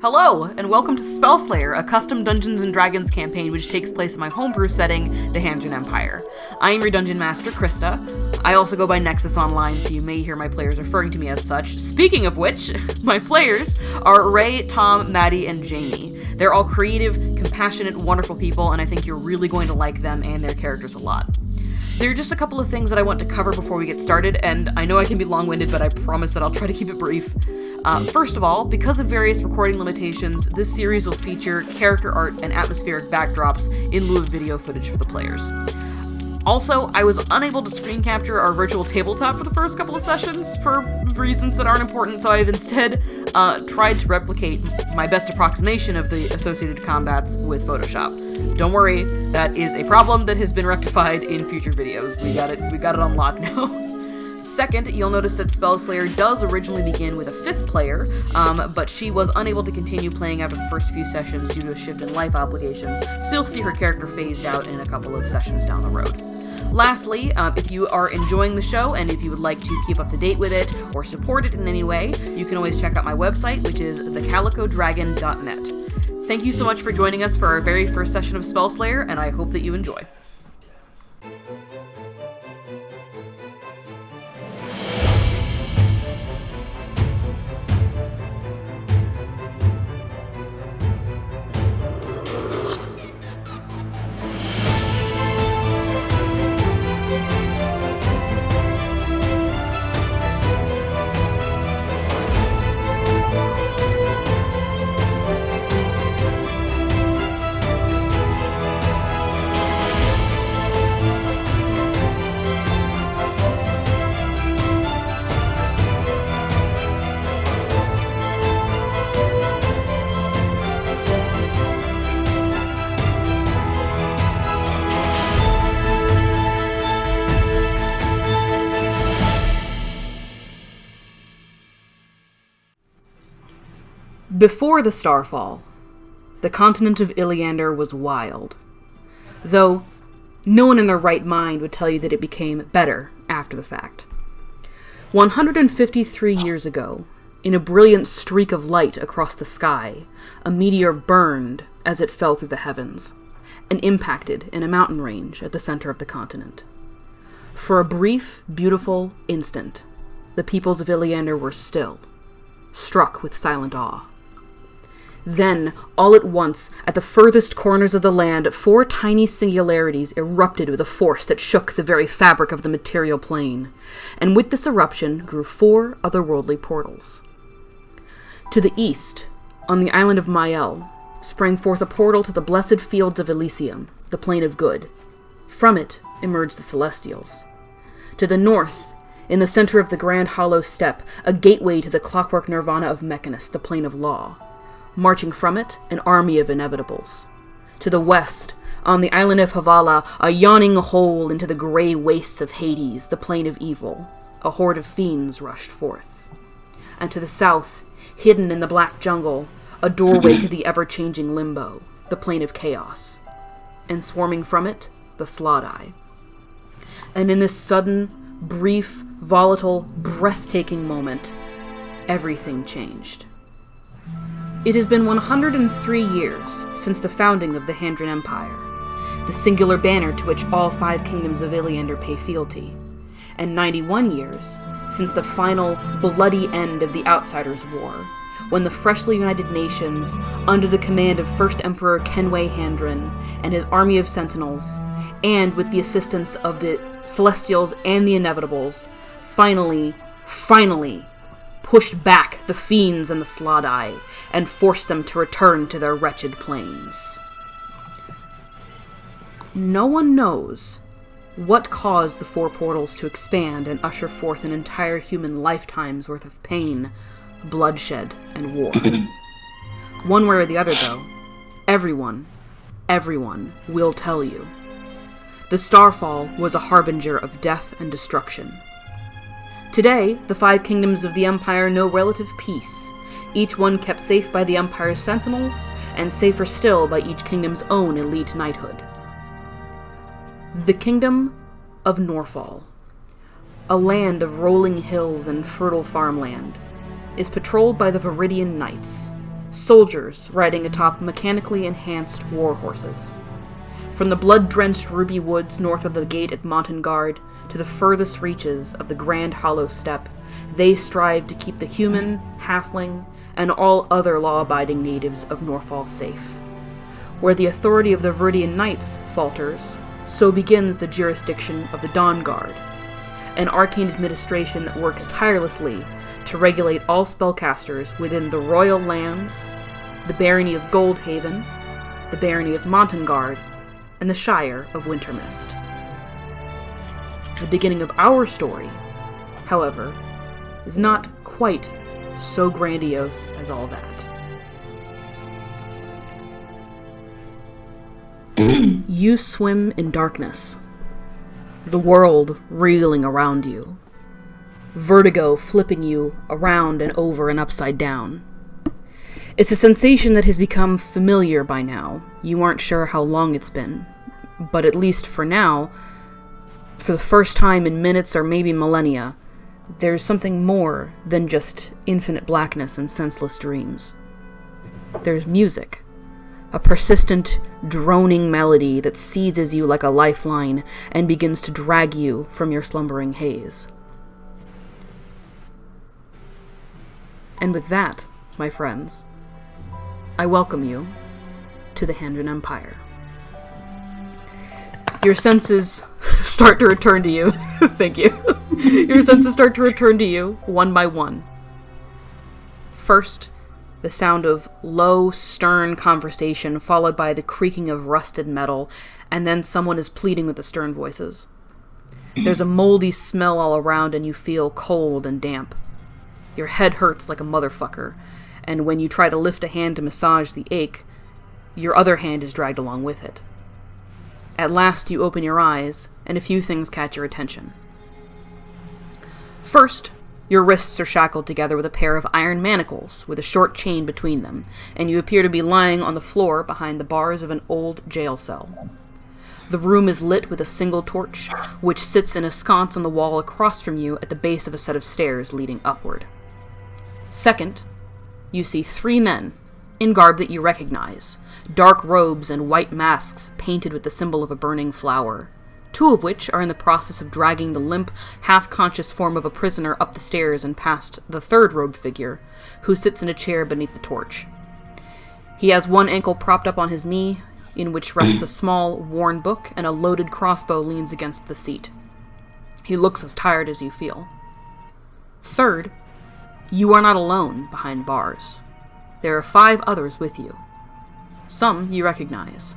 Hello, and welcome to Spellslayer, a custom Dungeons & Dragons campaign which takes place in my homebrew setting, the Handryn Empire. I am your Dungeon Master, Krista. I also go by Nexus Online, so you may hear my players referring to me as such. Speaking of which, my players are Ray, Tom, Maddie, and Jamie. They're all creative, compassionate, wonderful people, and I think you're really going to like them and their characters a lot. There are just a couple of things that I want to cover before we get started, and I know I can be long-winded, but I promise that I'll try to keep it brief. First of all, because of various recording limitations, this series will feature character art and atmospheric backdrops in lieu of video footage for the players. Also, I was unable to screen capture our virtual tabletop for the first couple of sessions for reasons that aren't important, so I've instead tried to replicate my best approximation of the associated combats with Photoshop. Don't worry, that is a problem that has been rectified in future videos. We got it on lock now. Second, you'll notice that Spellslayer does originally begin with a 5th player, but she was unable to continue playing after the first few sessions due to a shift in life obligations, so you'll see her character phased out in a couple of sessions down the road. Lastly, if you are enjoying the show and if you would like to keep up to date with it or support it in any way, you can always check out my website, which is thecalicodragon.net. Thank you so much for joining us for our very first session of Spellslayer, and I hope that you enjoy. Before the Starfall, the continent of Iliander was wild, though no one in their right mind would tell you that it became better after the fact. 153 years ago, in a brilliant streak of light across the sky, a meteor burned as it fell through the heavens, and impacted in a mountain range at the center of the continent. For a brief, beautiful instant, the peoples of Iliander were still, struck with silent awe. Then, all at once, at the furthest corners of the land, 4 tiny singularities erupted with a force that shook the very fabric of the material plane, and with this eruption grew 4 otherworldly portals. To the east, on the island of Mael, sprang forth a portal to the blessed fields of Elysium, the plane of good. From it emerged the Celestials. To the north, in the center of the Grand Hollow Steppe, a gateway to the clockwork nirvana of Mechanus, the plane of law. Marching from it, an army of inevitables. To the west, on the island of Havala, a yawning hole into the grey wastes of Hades, the plane of evil. A horde of fiends rushed forth. And to the south, hidden in the black jungle, a doorway to the ever-changing limbo, the plane of chaos. And swarming from it, the Slaadai. And in this sudden, brief, volatile, breathtaking moment, everything changed. It has been 103 years since the founding of the Handryn Empire, the singular banner to which all 5 kingdoms of Iliander pay fealty, and 91 years since the final, bloody end of the Outsiders' War, when the freshly united nations, under the command of First Emperor Kenway Handryn and his army of sentinels, and with the assistance of the Celestials and the Inevitables, finally, pushed back the fiends and the Slaadai, and forced them to return to their wretched planes. No one knows what caused the 4 portals to expand and usher forth an entire human lifetime's worth of pain, bloodshed, and war. One way or the other, though, everyone will tell you. The Starfall was a harbinger of death and destruction. Today, the 5 kingdoms of the Empire know relative peace, each one kept safe by the Empire's sentinels, and safer still by each kingdom's own elite knighthood. The Kingdom of Norfall, a land of rolling hills and fertile farmland, is patrolled by the Viridian Knights, soldiers riding atop mechanically enhanced war horses. From the blood-drenched ruby woods north of the gate at Montengard to the furthest reaches of the Grand Hollow Steppe, they strive to keep the human, halfling, and all other law-abiding natives of Norfall safe. Where the authority of the Viridian Knights falters, so begins the jurisdiction of the Dawn Guard, an arcane administration that works tirelessly to regulate all spellcasters within the Royal Lands, the Barony of Goldhaven, the Barony of Montengard, and the Shire of Wintermist. The beginning of our story, however, is not quite so grandiose as all that. You swim in darkness, the world reeling around you, vertigo flipping you around and over and upside down. It's a sensation that has become familiar by now. You aren't sure how long it's been, but at least for now, for the first time in minutes or maybe millennia, there's something more than just infinite blackness and senseless dreams. There's music. A persistent, droning melody that seizes you like a lifeline and begins to drag you from your slumbering haze. And with that, my friends, I welcome you to the Handryn Empire. Your senses start to return to you. Thank you. Your senses start to return to you, one by one. First, the sound of low, stern conversation, followed by the creaking of rusted metal, and then someone is pleading with the stern voices. There's a moldy smell all around, and you feel cold and damp. Your head hurts like a motherfucker, and when you try to lift a hand to massage the ache, your other hand is dragged along with it. At last you open your eyes, and a few things catch your attention. First, your wrists are shackled together with a pair of iron manacles with a short chain between them, and you appear to be lying on the floor behind the bars of an old jail cell. The room is lit with a single torch, which sits in a sconce on the wall across from you at the base of a set of stairs leading upward. Second, you see 3 men, in garb that you recognize, dark robes and white masks painted with the symbol of a burning flower, 2 of which are in the process of dragging the limp, half-conscious form of a prisoner up the stairs and past the 3rd robed figure, who sits in a chair beneath the torch. He has one ankle propped up on his knee, in which rests a small, worn book, and a loaded crossbow leans against the seat. He looks as tired as you feel. Third, you are not alone behind bars. There are 5 others with you. Some you recognize.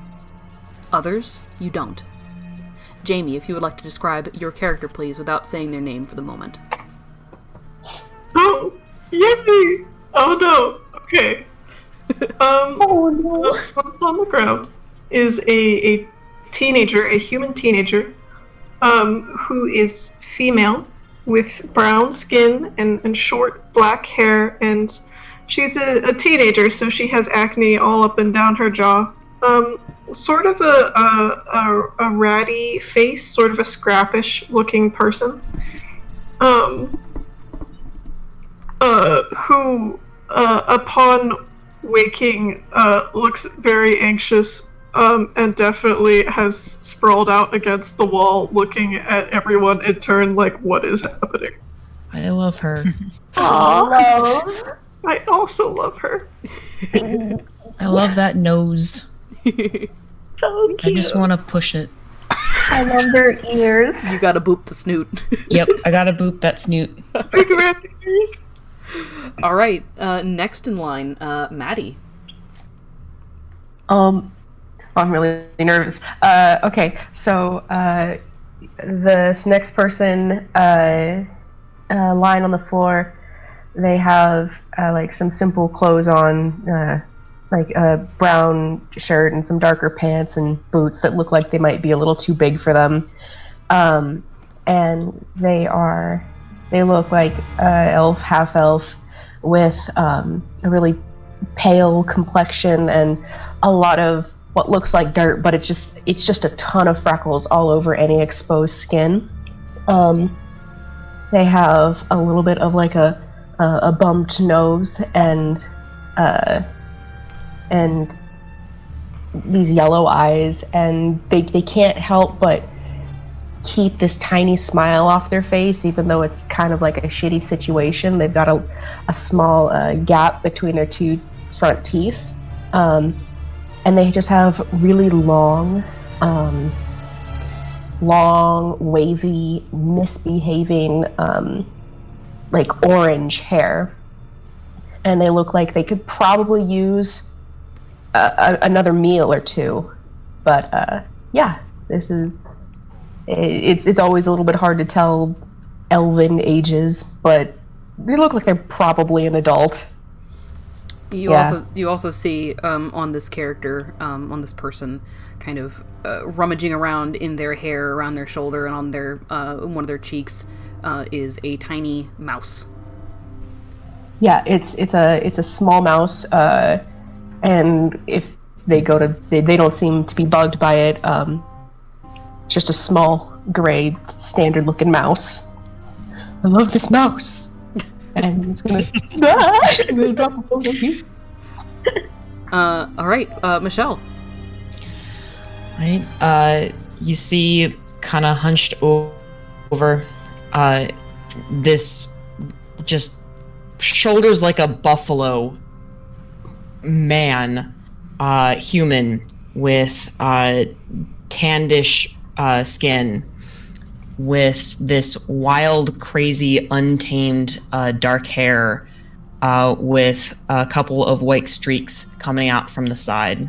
Others you don't. Jamie, if you would like to describe your character, please, without saying their name for the moment. Oh, yippee! Oh no, okay. Oh no. Slumped on the ground is a teenager, a human teenager, who is female, with brown skin and short black hair, and she's a teenager, so she has acne all up and down her jaw. Sort of a ratty face, sort of a scrappish looking person. Who, upon waking, looks very anxious, and definitely has sprawled out against the wall, looking at everyone in turn like, what is happening? I love her. Aww. I also love her. I love that nose. So cute. I just want to push it. I love their ears. You gotta boop the snoot. Yep, I gotta boop that snoot. Big rat ears. Alright, next in line, Maddie. I'm really nervous. Okay, so this next person lying on the floor, they have like some simple clothes on, like a brown shirt and some darker pants and boots that look like they might be a little too big for them. And they look like elf, half elf, with a really pale complexion and a lot of what looks like dirt, but it's just a ton of freckles all over any exposed skin. They have a little bit of like a bumped nose and and these yellow eyes, and they can't help but keep this tiny smile off their face, even though it's kind of like a shitty situation. They've got a small gap between their two front teeth, and they just have really long, wavy, misbehaving, like orange hair, and they look like they could probably use another meal or two. But yeah, this is. It's always a little bit hard to tell elven ages, but they look like they're probably an adult. You also see on this character, on this person, kind of rummaging around in their hair around their shoulder and on their one of their cheeks is a tiny mouse. Yeah, it's a small mouse, and if they go to they don't seem to be bugged by it. Just a small, gray, standard-looking mouse. I love this mouse. And it's gonna... I'm gonna drop a phone on you. Alright, Michelle. Right. You see, kind of hunched over, this just shoulders like a buffalo man, human with tannish skin, with this wild, crazy, untamed dark hair, with a couple of white streaks coming out from the side.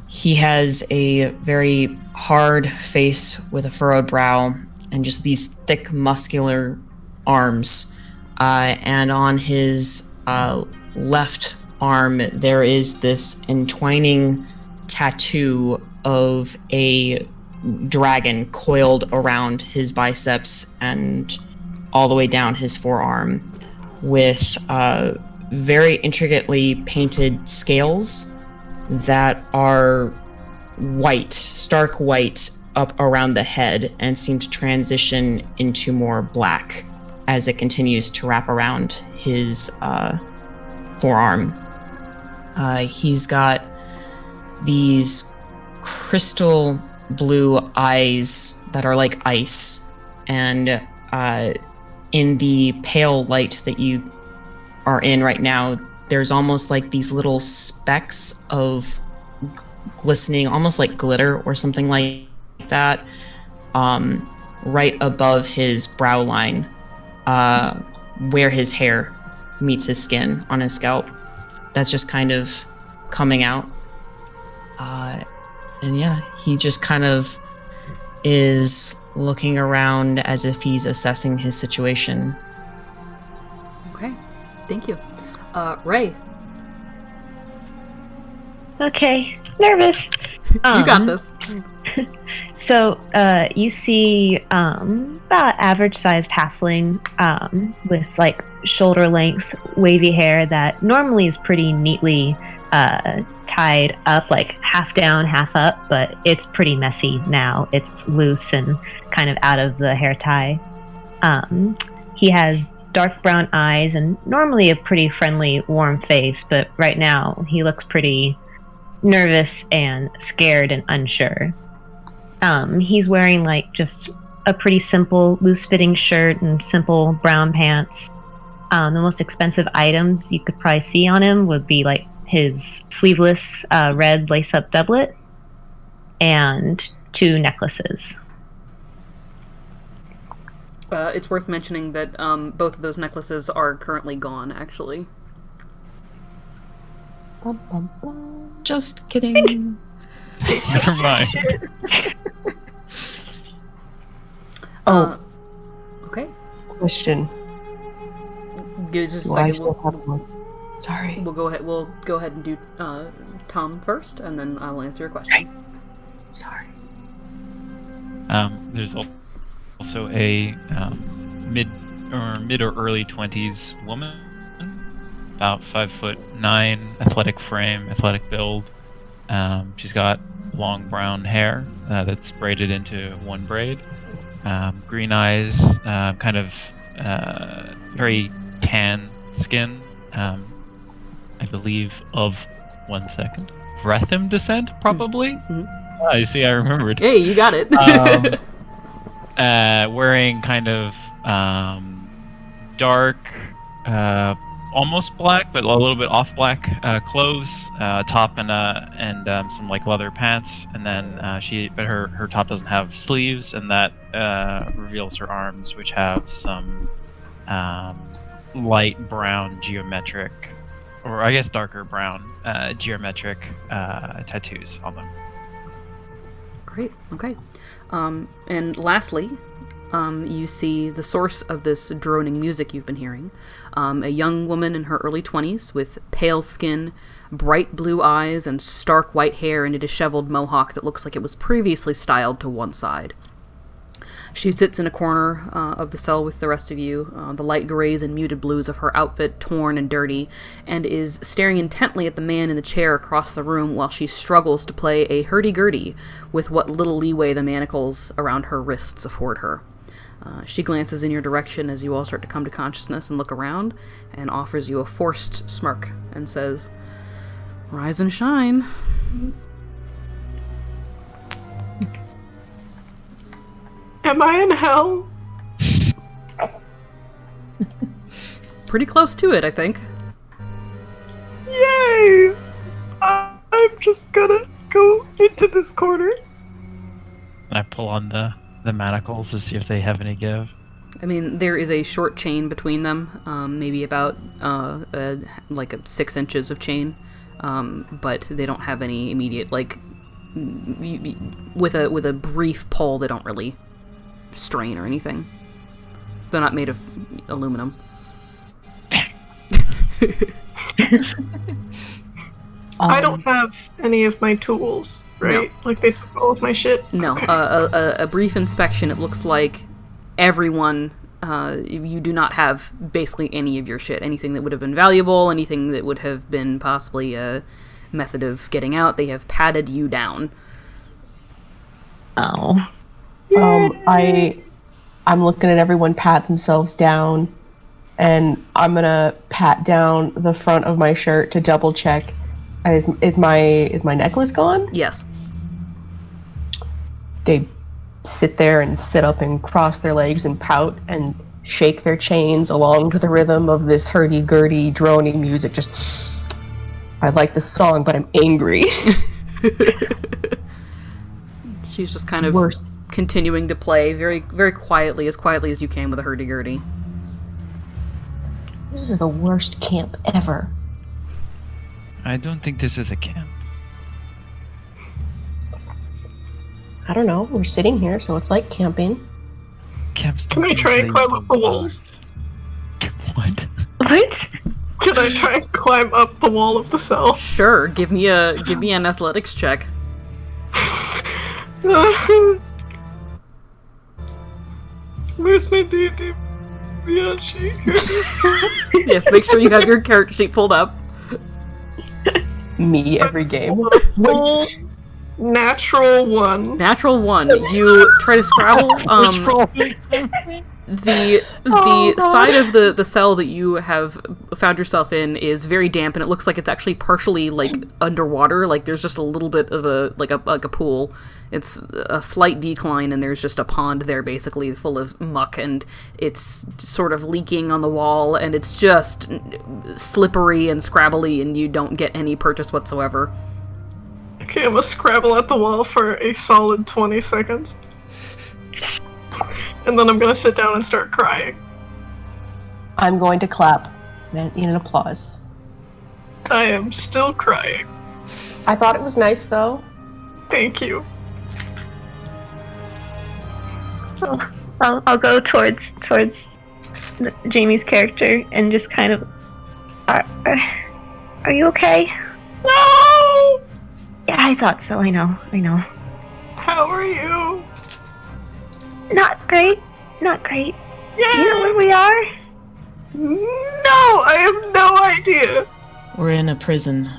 He has a very hard face with a furrowed brow and just these thick, muscular arms. And on his left arm, there is this entwining tattoo of a dragon coiled around his biceps and all the way down his forearm, with very intricately painted scales that are white, stark white, up around the head and seem to transition into more black as it continues to wrap around his forearm. He's got these crystal blue eyes that are like ice, and in the pale light that you are in right now, there's almost like these little specks of glistening, almost like glitter or something like that, right above his brow line, where his hair meets his skin on his scalp. That's just kind of coming out. And yeah, he just kind of is looking around as if he's assessing his situation. Okay, thank you. Ray. Okay, nervous. You got this. So, you see about average-sized halfling with like shoulder-length wavy hair that normally is pretty neatly tied up, like half down, half up, but it's pretty messy now. It's loose and kind of out of the hair tie. He has dark brown eyes and normally a pretty friendly, warm face, but right now he looks pretty nervous and scared and unsure. He's wearing like just a pretty simple loose-fitting shirt and simple brown pants. The most expensive items you could probably see on him would be like his sleeveless red lace-up doublet and 2 necklaces. It's worth mentioning that both of those necklaces are currently gone, actually. Just kidding. Never mind. Okay. Question. Give us just a Do I second. still have one? Sorry. We'll go ahead and do Tom first, and then I will answer your question. Sorry. There's also a mid or early 20s woman, about 5'9", athletic frame, athletic build. She's got long brown hair that's braided into one braid, green eyes, kind of very tan skin. I believe, of 1 second. Vrethim descent, probably? Mhm. I see, I remembered. Hey, you got it. Wearing kind of dark, almost black, but a little bit off black clothes, top and some like leather pants, and then but her top doesn't have sleeves, and that reveals her arms, which have some light brown geometric, or I guess darker brown geometric tattoos on them. Great. Okay. And lastly, you see the source of this droning music you've been hearing. A young woman in her early 20s with pale skin, bright blue eyes, and stark white hair in a disheveled mohawk that looks like it was previously styled to one side. She sits in a corner of the cell with the rest of you, the light grays and muted blues of her outfit torn and dirty, and is staring intently at the man in the chair across the room while she struggles to play a hurdy-gurdy with what little leeway the manacles around her wrists afford her. She glances in your direction as you all start to come to consciousness and look around, and offers you a forced smirk and says, "Rise and shine." Am I in hell? Pretty close to it, I think. Yay! I'm just gonna go into this corner. I pull on the manacles to see if they have any give. I mean, there is a short chain between them, maybe about like 6 inches of chain, but they don't have any immediate, like, with a brief pull, they don't really strain or anything. They're not made of aluminum. I don't have any of my tools, right? No. Like, they took all of my shit? No, Okay. a brief inspection, it looks like everyone, you do not have basically any of your shit. Anything that would have been valuable, anything that would have been possibly a method of getting out, they have patted you down. Oh. I'm looking at everyone pat themselves down, and I'm gonna pat down the front of my shirt to double check. Is my necklace gone? Yes. They sit there and sit up and cross their legs and pout and shake their chains along to the rhythm of this hurdy-gurdy, droning music. Just, I like the song, but I'm angry. She's just kind of Worst. continuing to play very, very quietly as you can with a hurdy-gurdy. This is the worst camp ever. I don't think this is a camp. I don't know. We're sitting here, so it's like camping. Camps Can I don't try and usually climb up the walls? What? What? Can I try and climb up the wall of the cell? Sure, give me an athletics check. Where's my D&D beyond sheet? Yes, make sure you have your character sheet pulled up. Me every game. Natural 1. Natural 1. You try to scrabble. The side of the cell that you have found yourself in is very damp, and it looks like it's actually partially like underwater. Like there's just a little bit of a pool. It's a slight decline, and there's just a pond there, basically full of muck, and it's sort of leaking on the wall, and it's just slippery and scrabbly, and you don't get any purchase whatsoever. Okay, I'm gonna scrabble at the wall for a solid 20 seconds. And then I'm gonna sit down and start crying. I'm going to clap in an applause. I am still crying. I thought it was nice, though. Thank you. I'll go towards Jamie's character and just kind of, are you okay? No! Yeah, I thought so. I know. How are you? Not great. Yeah. Do you know where we are? No, I have no idea. We're in a prison.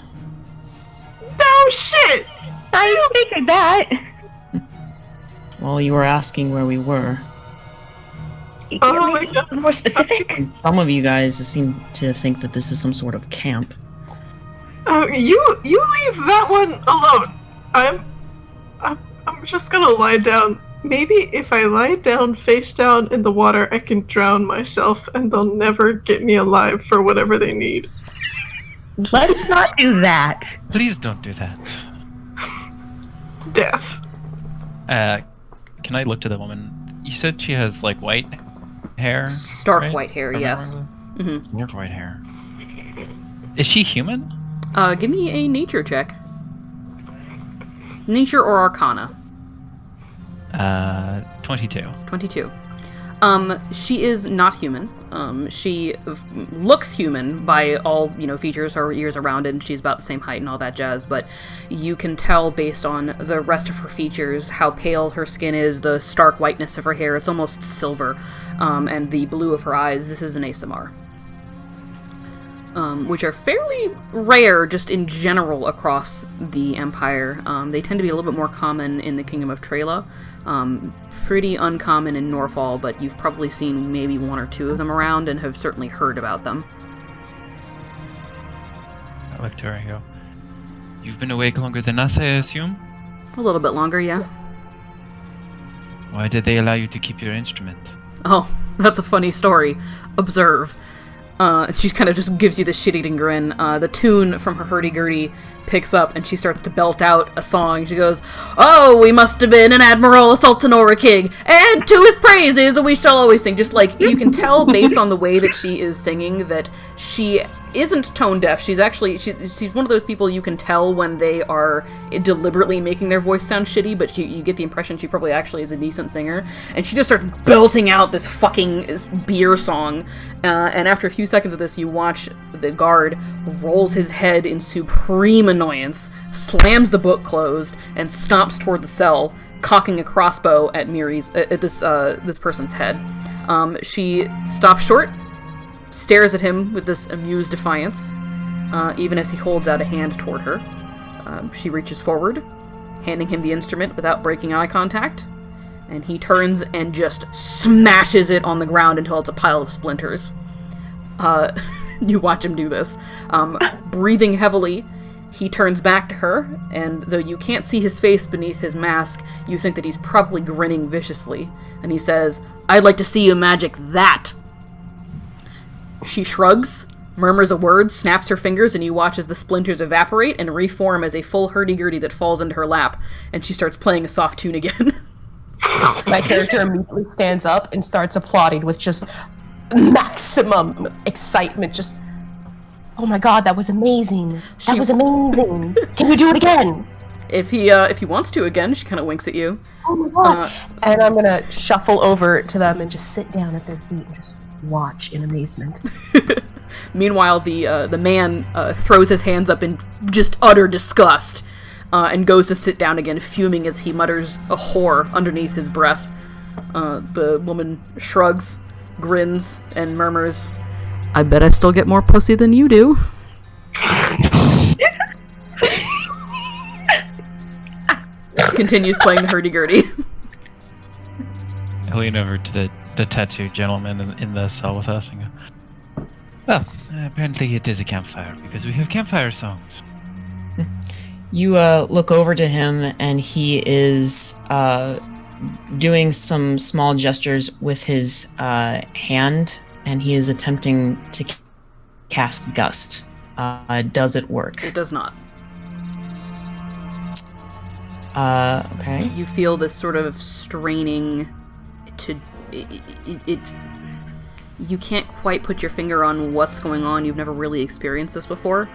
No shit. I figured that. Well, you were asking where we were. Oh my God. More specific? Some of you guys seem to think that this is some sort of camp. You leave that one alone. I'm just gonna lie down. Maybe if I lie down face down in the water, I can drown myself, and they'll never get me alive for whatever they need. Let's not do that. Please don't do that. Death. Can I look to the woman? You said she has like white hair. Stark right? white hair, yes. Mm-hmm. Stark white hair. Is she human? Give me a nature check. Nature or Arcana? 22. 22. She is not human. She looks human by all, features. Her ears are rounded and she's about the same height and all that jazz, but you can tell based on the rest of her features how pale her skin is, the stark whiteness of her hair, it's almost silver, and the blue of her eyes. This is an ASMR. Which are fairly rare just in general across the Empire. They tend to be a little bit more common in the Kingdom of Trela. Pretty uncommon in Norfall, but you've probably seen maybe one or two of them around and have certainly heard about them. I look to her and go, "You've been awake longer than us, I assume?" A little bit longer, yeah. Why did they allow you to keep your instrument? Oh, that's a funny story. Observe. She kind of just gives you the shit-eating grin. The tune from her hurdy-gurdy picks up, and she starts to belt out a song. She goes, "Oh, we must have been an admiral, a sultan, or a king, and to his praises we shall always sing." Just like, you can tell based on the way that she is singing that she isn't tone deaf. She's actually, she's one of those people you can tell when they are deliberately making their voice sound shitty, but you get the impression she probably actually is a decent singer. And she just starts belting out this fucking beer song. And after a few seconds of this, you watch the guard rolls his head in supreme annoyance, slams the book closed, and stomps toward the cell, cocking a crossbow at this person's head. She stops short, stares at him with this amused defiance, even as he holds out a hand toward her. She reaches forward, handing him the instrument without breaking eye contact, and he turns and just smashes it on the ground until it's a pile of splinters. You watch him do this. Breathing heavily, he turns back to her, and though you can't see his face beneath his mask, you think that he's probably grinning viciously, and he says, "I'd like to see you magic that." She shrugs, murmurs a word, snaps her fingers, and you watch as the splinters evaporate and reform as a full hurdy-gurdy that falls into her lap, and she starts playing a soft tune again. My character immediately stands up and starts applauding with just maximum excitement. Just, "Oh my god, that was amazing! That was amazing! Can you do it again?" If he wants to again, she kind of winks at you. "Oh my god!" And I'm gonna shuffle over to them and just sit down at their feet and just watch in amazement. Meanwhile, the man throws his hands up in just utter disgust and goes to sit down again, fuming as he mutters a whore underneath his breath. The woman shrugs, grins, and murmurs, "I bet I still get more pussy than you do." Continues playing the hurdy-gurdy. I lean over to the tattooed gentleman in the cell with us and go, "Well, apparently it is a campfire, because we have campfire songs." You look over to him, and he is doing some small gestures with his hand, and he is attempting to cast Gust. Does it work? It does not. Okay. You feel this sort of straining to... It you can't quite put your finger on what's going on. You've never really experienced this before.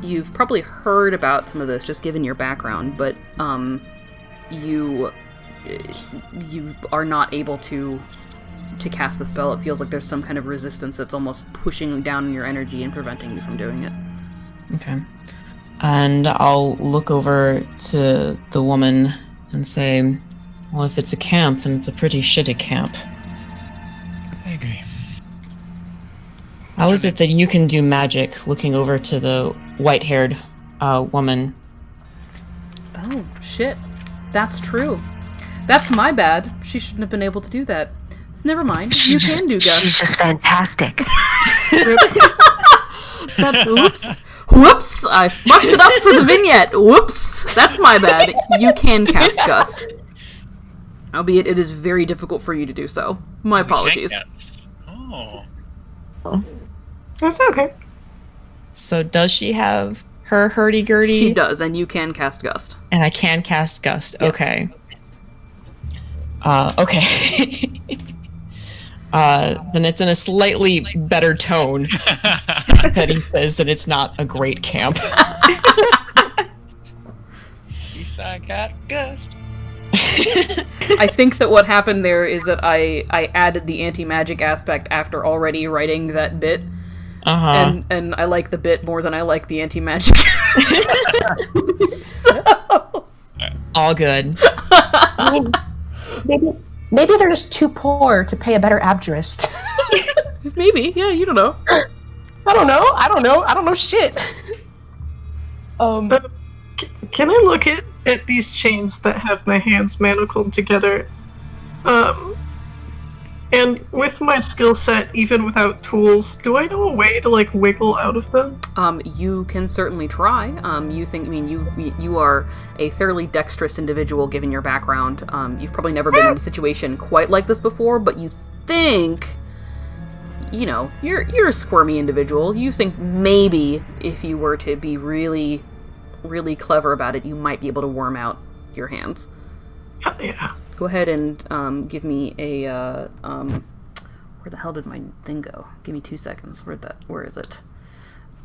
You've probably heard about some of this, just given your background, but you are not able to cast the spell. It feels like there's some kind of resistance that's almost pushing down your energy and preventing you from doing it. Okay. And I'll look over to the woman and say, "Well, if it's a camp, then it's a pretty shitty camp." I agree. How is it that you can do magic? Looking over to the white-haired woman. Oh, shit. That's true. That's my bad. She shouldn't have been able to do that. Never mind. You can do Gust. She's just fantastic. Oops. Whoops! I fucked it up for the vignette. Whoops! That's my bad. You can cast Gust. Albeit it is very difficult for you to do so. My apologies. Oh. That's okay. So does she have her hurdy-gurdy? She does, and you can cast Gust. And I can cast Gust. Yes. Okay. Okay. Then it's in a slightly better tone that he says that it's not a great camp. At least I got Gust. I think that what happened there is that I added the anti-magic aspect after already writing that bit. Uh-huh. And I like the bit more than I like the anti-magic. So... All good. Maybe they're just too poor to pay a better abjurist. Maybe, yeah, you don't know. I don't know shit. Can I look at these chains that have my hands manacled together? And with my skill set, even without tools, do I know a way to like wiggle out of them? You can certainly try. You are a fairly dexterous individual given your background. You've probably never been in a situation quite like this before, but you think, you're a squirmy individual. You think maybe if you were to be really, really clever about it, you might be able to worm out your hands. Hell yeah. Go ahead and give me a, where the hell did my thing go? Give me 2 seconds. Where is it?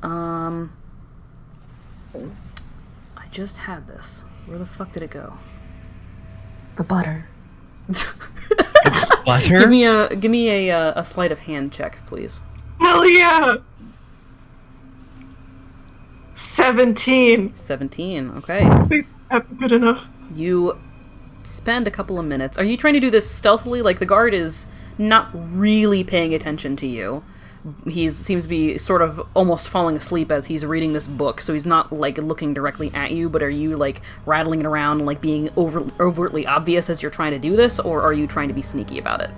I just had this. Where the fuck did it go? The butter. Butter? Give me a sleight of hand check, please. Hell yeah! 17. 17, okay. Please have good enough. You spend a couple of minutes. Are you trying to do this stealthily? Like, the guard is not really paying attention to you. He seems to be sort of almost falling asleep as he's reading this book, so he's not, like, looking directly at you, but are you, like, rattling it around and, like, being overtly obvious as you're trying to do this, or are you trying to be sneaky about it?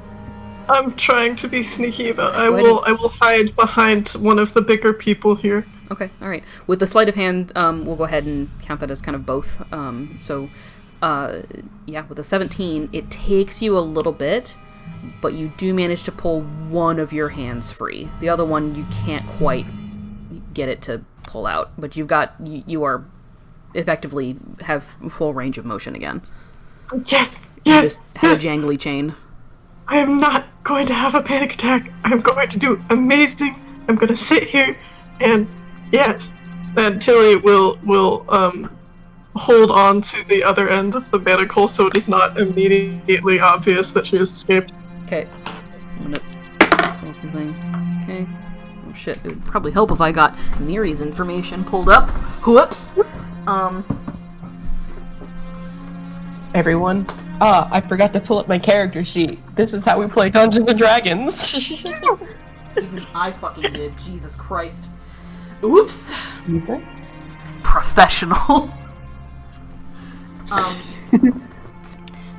I'm trying to be sneaky about it. I will hide behind one of the bigger people here. Okay, alright. With the sleight of hand, we'll go ahead and count that as kind of both. With a 17, it takes you a little bit, but you do manage to pull one of your hands free. The other one, you can't quite get it to pull out, but you are effectively have full range of motion again. Yes, You yes, just have yes. a jangly chain. I am not going to have a panic attack. I'm going to do amazing. I'm going to sit here and, yes, and Tilly will hold on to the other end of the manacle so it is not immediately obvious that she has escaped. Okay. I'm gonna roll something. Okay. Oh shit, it would probably help if I got Miri's information pulled up. Whoops! Everyone. I forgot to pull up my character sheet. This is how we play Dungeons and Dragons. Even I fucking did. Jesus Christ. Oops. Okay. Professional.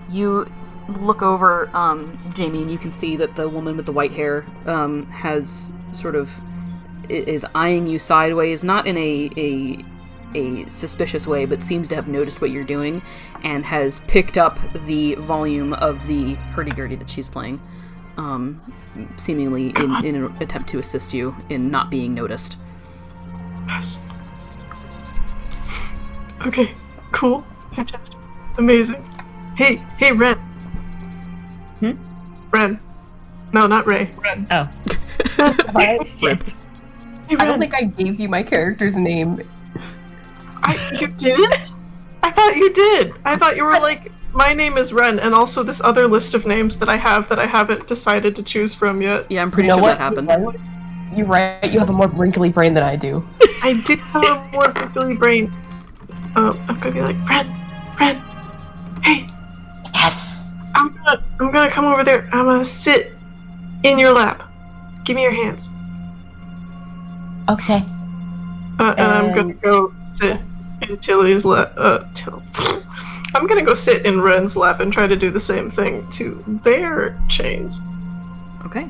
You look over Jamie, and you can see that the woman with the white hair has sort of is eyeing you sideways, not in a suspicious way, but seems to have noticed what you're doing and has picked up the volume of the hurdy-gurdy that she's playing, seemingly in an attempt to assist you in not being noticed. Yes. Okay, cool. Fantastic. Amazing. Hey, Ren. Ren. No, not Ray. Ren. Oh. Rip. Hey, I don't Ren. think I gave you my character's name. You didn't? I thought you did. I thought you were like, my name is Ren, and also this other list of names that I haven't decided to choose from yet. Yeah, I'm pretty You know sure what? that happened. You're right. You have a more wrinkly brain than I do. I do have a more wrinkly brain. I'm gonna be like, Ren, hey, Yes. I'm gonna come over there. I'm gonna sit in your lap. Give me your hands. Okay. And I'm gonna go sit in Tilly's lap. I'm gonna go sit in Ren's lap and try to do the same thing to their chains. Okay.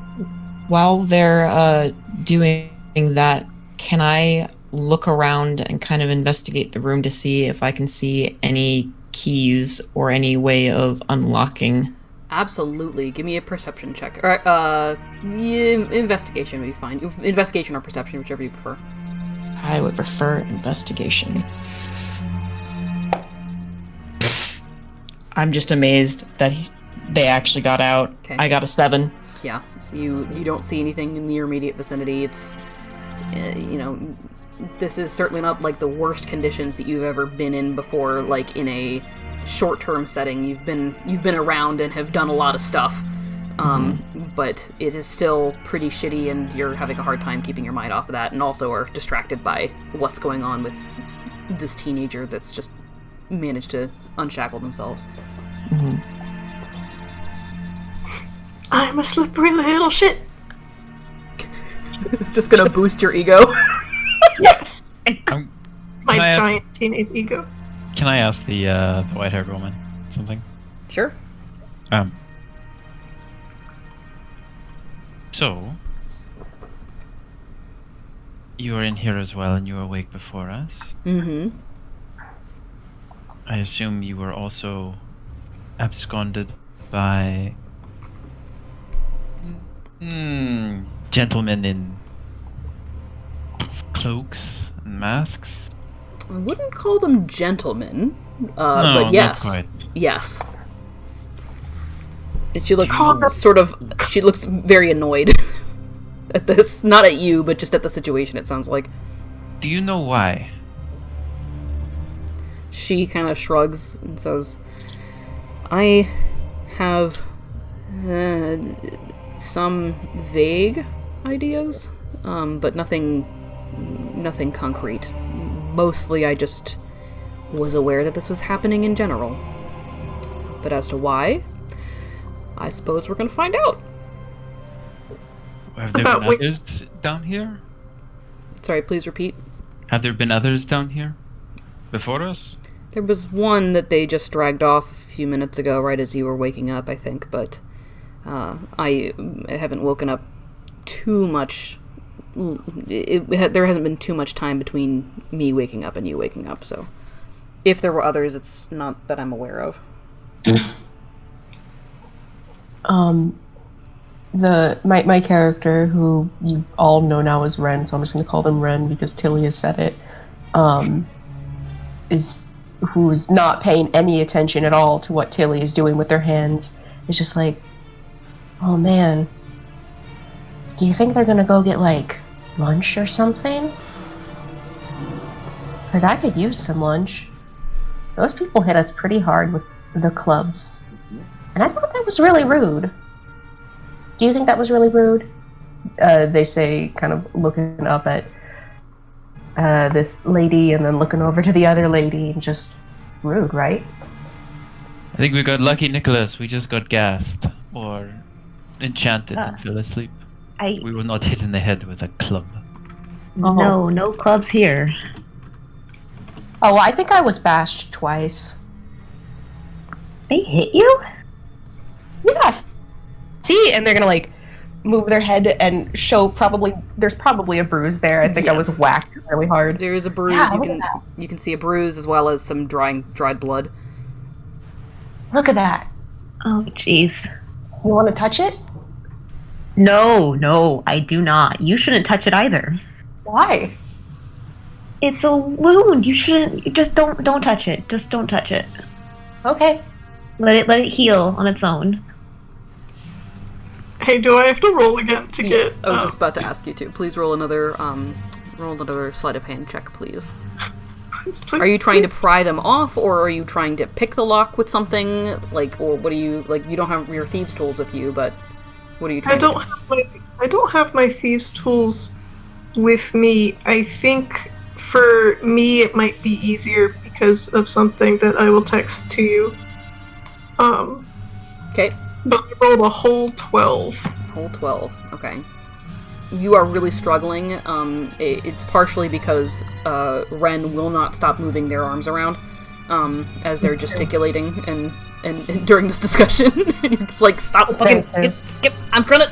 While they're doing that, can I look around and kind of investigate the room to see if I can see any keys or any way of unlocking. Absolutely. Give me a perception check. All right, investigation would be fine. Investigation or perception, whichever you prefer. I would prefer investigation. I'm just amazed that they actually got out. Okay. I got a 7. Yeah, you don't see anything in your immediate vicinity. It's, this is certainly not like the worst conditions that you've ever been in before. Like in a short-term setting, you've been around and have done a lot of stuff, but it is still pretty shitty, and you're having a hard time keeping your mind off of that, and also are distracted by what's going on with this teenager that's just managed to unshackle themselves. Mm-hmm. I'm a slippery little shit. It's just gonna boost your ego. Yes. My Can I giant teenage ego. Can I ask the white-haired woman something? Sure. So, you are in here as well, and you were awake before us. Mm-hmm. I assume you were also absconded by gentlemen in cloaks and masks. I wouldn't call them gentlemen, No, but yes. not quite. Yes. And she looks she looks very annoyed at this. Not at you, but just at the situation, it sounds like. Do you know why? She kind of shrugs and says, I have some vague ideas, but nothing concrete. Mostly I just was aware that this was happening in general. But as to why, I suppose we're going to find out. Have there been others down here? Sorry, please repeat. Have there been others down here before us? There was one that they just dragged off a few minutes ago, right as you were waking up, I think, but I haven't woken up too much. There hasn't been too much time between me waking up and you waking up, so if there were others, it's not that I'm aware of. My character, who you all know now as Ren, so I'm just going to call them Ren because Tilly has said it, who's not paying any attention at all to what Tilly is doing with their hands. It's just like, oh man, do you think they're going to go get like lunch or something? Because I could use some lunch. Those people hit us pretty hard with the clubs. And I thought that was really rude. Do you think that was really rude? They say, kind of looking up at this lady and then looking over to the other lady, and just rude, right? I think we got lucky, Nicholas. We just got gassed or enchanted and fell asleep. We were not hit in the head with a club. No clubs here. Oh, I think I was bashed twice. They hit you? Yes. See, and they're gonna like move their head and show there's probably a bruise there. I think I was whacked really hard. There is a bruise. Yeah, you can see a bruise as well as some dried blood. Look at that. Oh, jeez. You want to touch it? No, I do not. You shouldn't touch it either. Why? It's a wound. You shouldn't. Just don't touch it. Just don't touch it. Okay. Let it heal on its own. Hey, do I have to roll again to Yes, get... I was just about to ask you to. Please roll another sleight of hand check, please. Please, Are you trying to pry them off, or are you trying to pick the lock with something? Like, or what are you, like, you don't have your thieves' tools with you, but what are you trying to do? I don't have my thieves' tools with me. I think for me it might be easier because of something that I will text to you. Okay. But I rolled a whole 12. Whole 12. Okay. You are really struggling. It's partially because Ren will not stop moving their arms around as they're gesticulating and during this discussion. And you're just like, stop fucking skip. I'm trying to.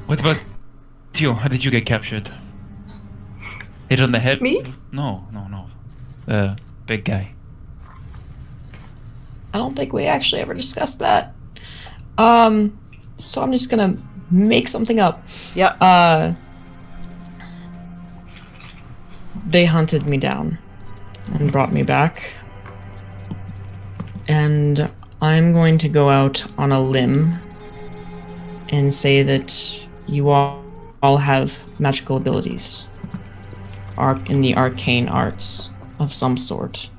What about Tio? How did you get captured? Hit on the head? Me? No. The big guy. I don't think we actually ever discussed that. So I'm just gonna make something up. Yeah. They hunted me down and brought me back. And I'm going to go out on a limb and say that you all have magical abilities in the arcane arts of some sort.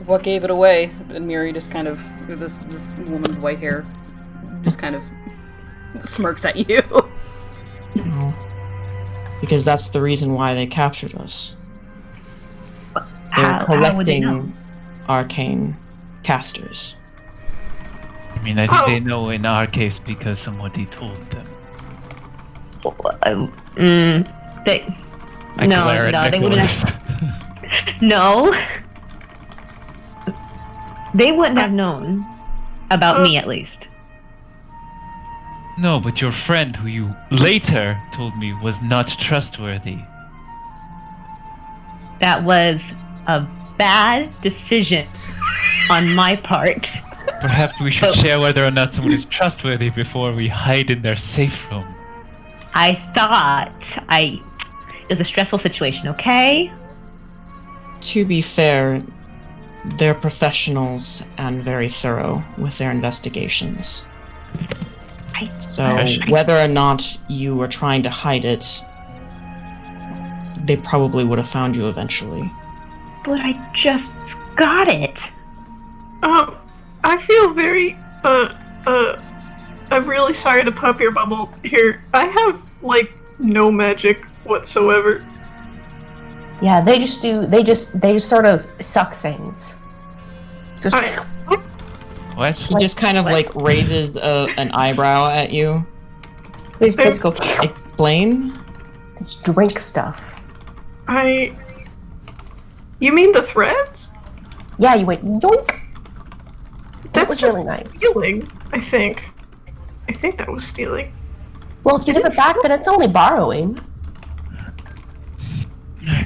What gave it away? And Miri just kind of, this woman with white hair, just kind of smirks at you. No. Because that's the reason why they captured us. They're How would they know? collecting arcane casters. I mean, I think they know in our case because somebody told them. They I no, glare at no, they wouldn't Nicholas. have. No, they wouldn't have known about me, at least. No, but your friend, who you later told me was not trustworthy. That was a bad decision on my part. Perhaps we should share whether or not someone is trustworthy before we hide in their safe room. I thought it was a stressful situation, okay? To be fair, they're professionals and very thorough with their investigations. So whether or not you were trying to hide it, they probably would have found you eventually. But I just got it. I feel very, I'm really sorry to pop your bubble here. I have, like, no magic whatsoever. Yeah, they just sort of suck things. Just What? He just kind of like raises an eyebrow at you. they just go Explain? just drink stuff. You mean the threads? Yeah, you went yoink. That's was just really nice. stealing, I think. I think that was stealing. Well, if you give it back, then it's only borrowing.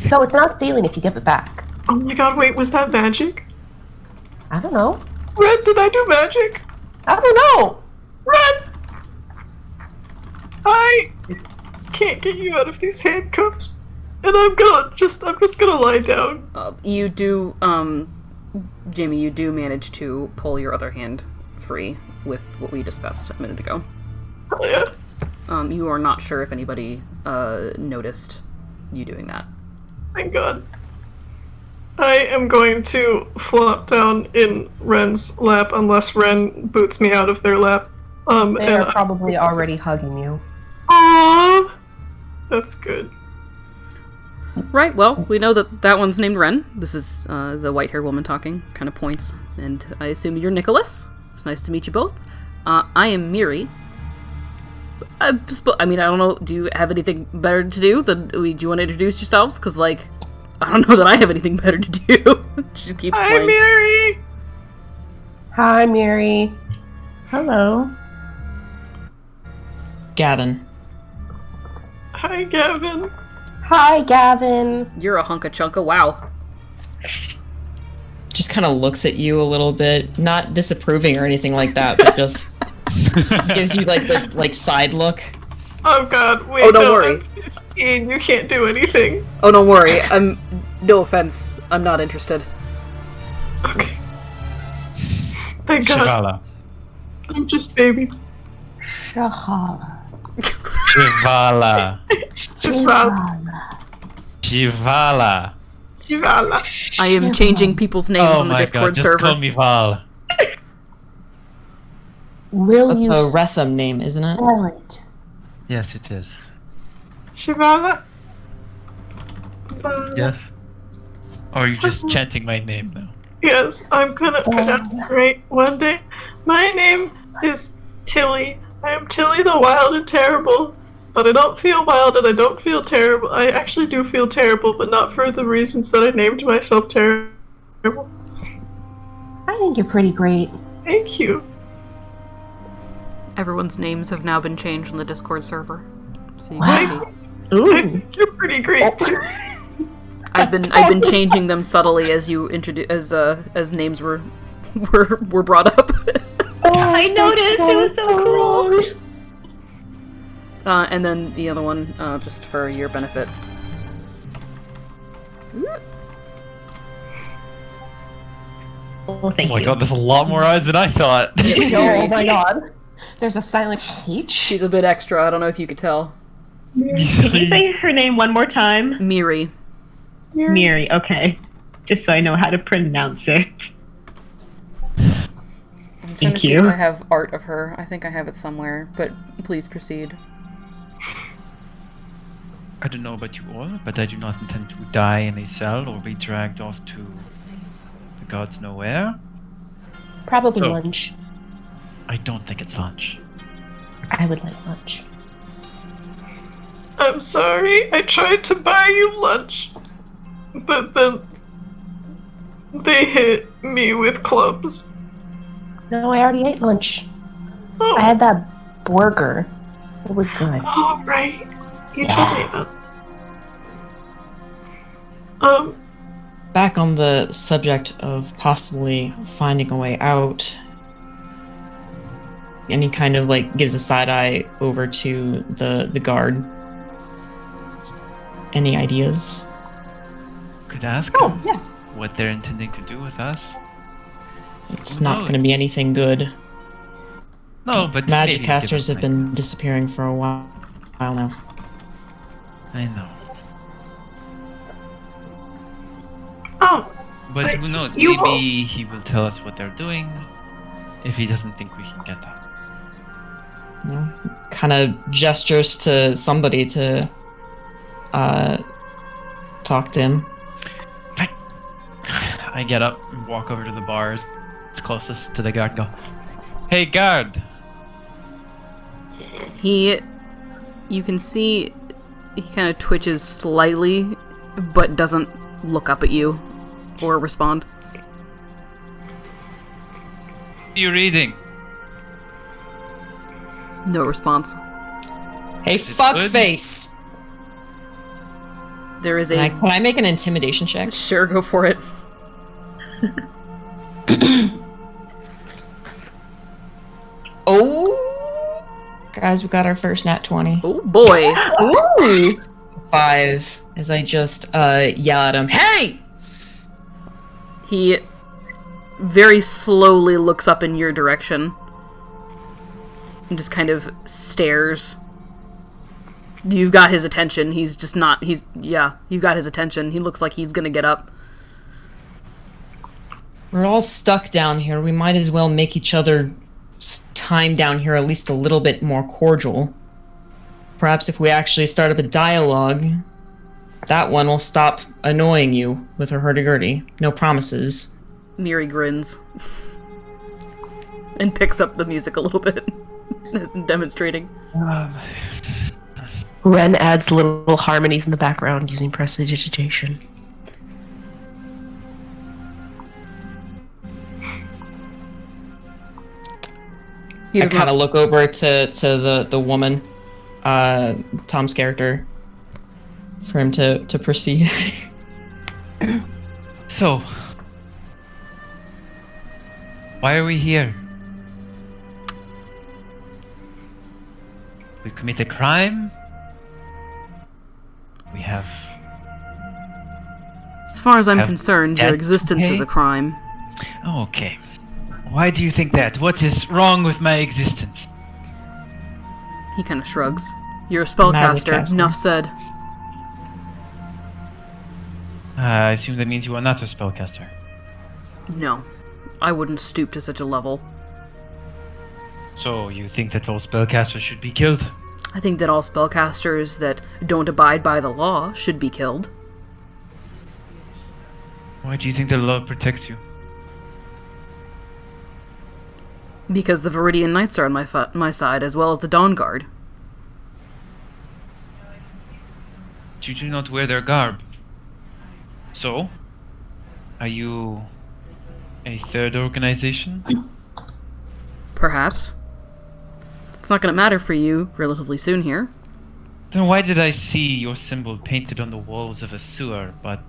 So it's not stealing if you give it back. Oh my god, wait, was that magic? I don't know. Red, did I do magic? I don't know. Red! I can't get you out of these handcuffs. And I'm just gonna lie down. You do, Jamie, you do manage to pull your other hand free with what we discussed a minute ago. Hell yeah. You are not sure if anybody, noticed you doing that. Thank god. I am going to flop down in Ren's lap unless Ren boots me out of their lap. They are probably already hugging you. Aww! That's good. Right, well, we know that one's named Ren. This is, the white-haired woman talking, kind of points. And I assume you're Nicholas. It's nice to meet you both. I am Miri. I mean, I don't know, do you have anything better to do? Do you want to introduce yourselves? Because, like, I don't know that I have anything better to do. She just keeps Hi, playing. Mary! Hi, Mary. Hello. Gavin. Hi, Gavin. Hi, Gavin. You're a hunka chunka, wow. Just kind of looks at you a little bit, not disapproving or anything like that, but just gives you like this like side look. Oh god, wait, Oh, don't no, worry. I'm 15, you can't do anything. Oh, don't worry. No offense. I'm not interested. Okay. Thank god. Shivala. I'm just baby. Shahala. Shivala. Shivala. Shivala. I am changing people's names Oh on the my Discord god, just server. call me Val. Will That's you a Retham name, isn't it? spell it? Yes, it is. Shivala. Yes? Or are you just chanting my name now? Yes, I'm gonna pronounce it right one day. My name is Tilly. I am Tilly the Wild and Terrible. But I don't feel wild and I don't feel terrible. I actually do feel terrible, but not for the reasons that I named myself terrible. I think you're pretty great. Thank you. Everyone's names have now been changed on the Discord server. So you Wow. can see. I Ooh. think you're pretty great. I've been changing them subtly as you as names were brought up. I noticed. It was so cool. And then the other one, just for your benefit. Well, thank Oh my you. god, there's a lot more eyes than I thought. Oh my god. There's a silent H. She's a bit extra. I don't know if you could tell. Can you say her name one more time? Miri. Miri. Okay. Just so I know how to pronounce it. I'm trying Thank to see you. if I have art of her. I think I have it somewhere, but please proceed. I don't know about you all, but I do not intend to die in a cell or be dragged off to the gods nowhere. Probably So- lunch. I don't think it's lunch. I would like lunch. I'm sorry. I tried to buy you lunch, but then they hit me with clubs. No, I already ate lunch. Oh, I had that burger. It was good. oh right. You told me that. Back on the subject of possibly finding a way out, and he kind of like gives a side eye over to the guard. Any ideas? Could ask Oh, them yeah. what they're intending to do with us. It's Who not going to be knows? anything good. No, but Magic maybe casters give have us an been disappearing for a while now. idea. I know. Oh, But But who knows? you Maybe he will tell us what they're doing if he doesn't think we can get them. You know, kind of gestures to somebody to talk to him. I get up and walk over to the bars. It's closest to the guard. Go, hey guard. You can see he kind of twitches slightly, but doesn't look up at you or respond. What are you reading? No response. Hey, it fuck good? face! There is Can I make an intimidation check? Sure, go for it. Oh, guys, we got our first nat 20. Oh boy. Ooh. 5, as I just yell at him, hey! He very slowly looks up in your direction and just kind of stares. You've got his attention. He's just not. You've got his attention. He looks like he's gonna get up. We're all stuck down here. We might as well make each other's time down here at least a little bit more cordial. Perhaps if we actually start up a dialogue, that one will stop annoying you with her hurdy-gurdy. No promises. Miri grins and picks up the music a little bit, as in demonstrating. Ren adds little harmonies in the background using prestidigitation. He I does kind not of look over to the woman, Tom's character, for him to proceed. So, why are we here? We commit a crime. We have. As far as I'm Have concerned, your debt existence to is pay? a crime. Oh, okay. Why do you think that? What is wrong with my existence? He kind of shrugs. You're a spellcaster. Magic-caster. Enough said. I assume that means you are not a spellcaster. No, I wouldn't stoop to such a level. So you think that all spellcasters should be killed? I think that all spellcasters that don't abide by the law should be killed. Why do you think the law protects you? Because the Viridian Knights are on my side, as well as the Dawn Guard. But you do not wear their garb. So, are you a third organization? Perhaps. It's not going to matter for you relatively soon here. Then why did I see your symbol painted on the walls of a sewer but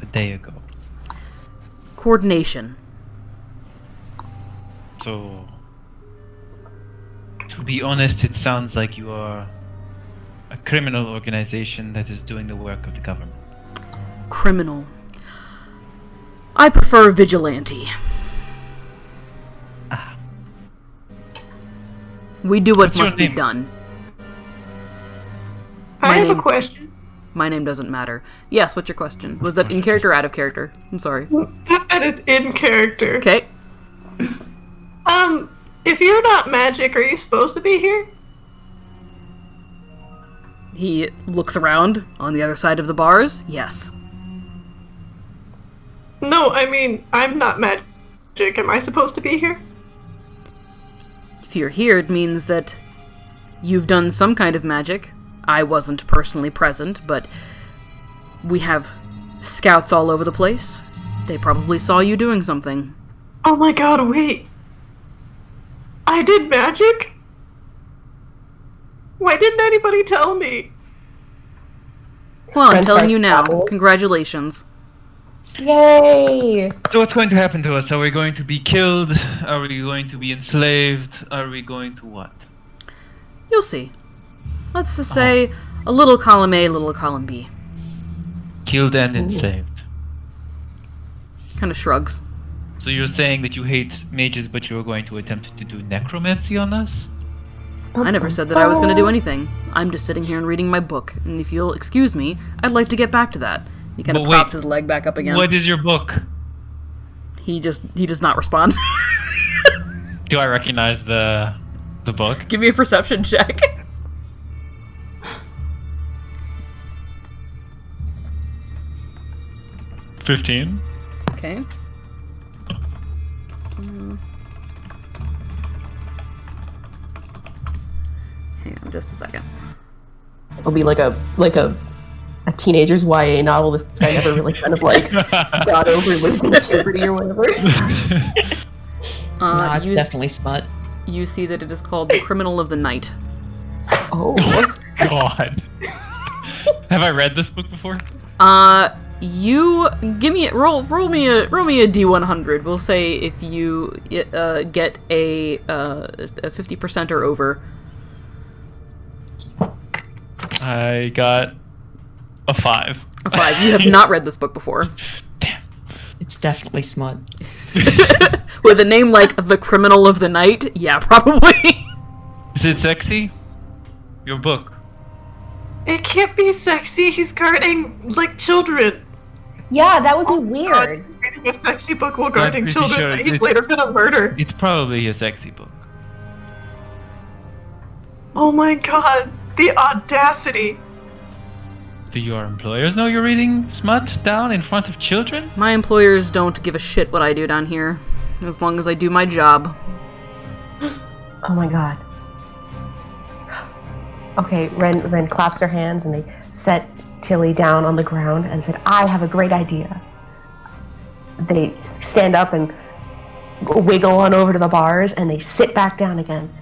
a day ago? Coordination. So, to be honest, it sounds like you are a criminal organization that is doing the work of the government. Criminal. I prefer vigilante. We do what What's your must be name? done. I My have name- a question. My name doesn't matter. Yes, what's your question? Was that in character or out of character? I'm sorry. That is in character. Okay. If you're not magic, are you supposed to be here? He looks around on the other side of the bars. Yes. No, I mean, I'm not magic. Am I supposed to be here? If you're here, it means that you've done some kind of magic. I wasn't personally present, but we have scouts all over the place. They probably saw you doing something. Oh my god, wait. I did magic? Why didn't anybody tell me? Well, I'm Friends telling like you now. owls. Congratulations. Yay! So what's going to happen to us? Are we going to be killed? Are we going to be enslaved? Are we going to what? You'll see. Let's just say a little column A, a little column B. Killed and enslaved. Kind of shrugs. So you're saying that you hate mages, but you're going to attempt to do necromancy on us? I never said that I was going to do anything. I'm just sitting here and reading my book, and if you'll excuse me, I'd like to get back to that. He kind of But wait, props his leg back up again. What is your book? He does not respond. Do I recognize the book? Give me a perception check. $15. Okay. Hang on just a second. It'll be like a teenager's YA novel. This guy never really kind of like got over losing puberty or whatever. Nah, it's you, definitely smut. you see that it is called The Criminal of the Night. Oh, God. Have I read this book before? You give me roll me a D100. We'll say if you get a 50% or over. I got a 5. A 5. You have not read this book before. It's definitely smut. With a name like The Criminal of the Night, yeah, probably. Is it sexy? Your book. It can't be sexy. He's guarding, like, children. yeah, that would be God, weird. he's reading a sexy book while guarding pretty children sure that he's it's- later gonna murder. It's probably a sexy book. Oh my god. The audacity. Do your employers know you're reading smut down in front of children? My employers don't give a shit what I do down here, as long as I do my job. Oh my god. Okay, Ren claps her hands and they set Tilly down on the ground and said, I have a great idea. They stand up and wiggle on over to the bars and they sit back down again.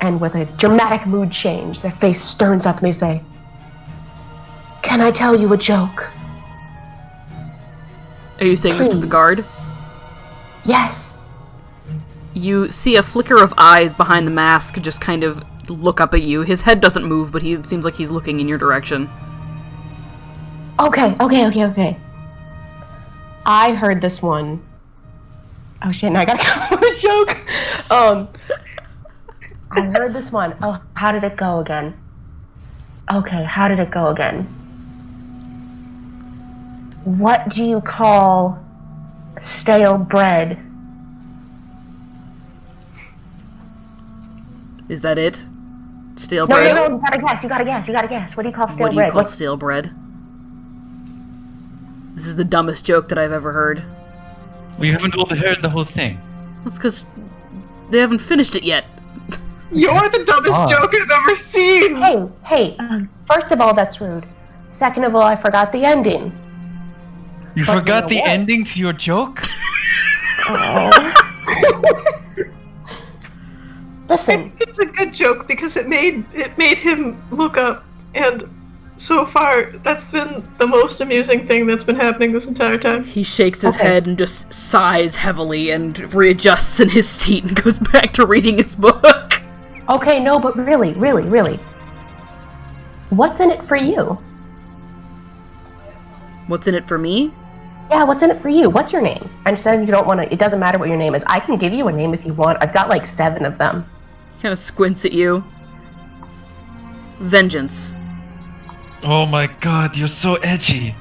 And with a dramatic mood change, their face sterns up and they say, Can I tell you a joke? Are you saying this to the guard? Yes. You see a flicker of eyes behind the mask just kind of look up at you. His head doesn't move, but he seems like he's looking in your direction. Okay. I heard this one. Oh shit, now I gotta come up with a joke. I heard this one. Oh, how did it go again? Okay, how did it go again? What do you call stale bread? Is that it? Stale No, bread? you gotta guess. What do you call stale What do you bread? call stale bread? This is the dumbest joke that I've ever heard. We haven't all heard the whole thing. That's because they haven't finished it yet. You're the dumbest joke I've ever seen. Hey, first of all, that's rude. Second of all, I forgot the ending. You But forgot you the know what? ending to your joke? Listen. It's a good joke because it made him look up, and so far that's been the most amusing thing that's been happening this entire time. He shakes his head and just sighs heavily and readjusts in his seat and goes back to reading his book. Okay, no, but really, what's in it for you? What's in it for me? Yeah, what's in it for you? What's your name? I understand you don't want to, it doesn't matter what your name is. I can give you a name if you want. I've got like 7 of them. He kind of squints at you. Vengeance. Oh my god, you're so edgy.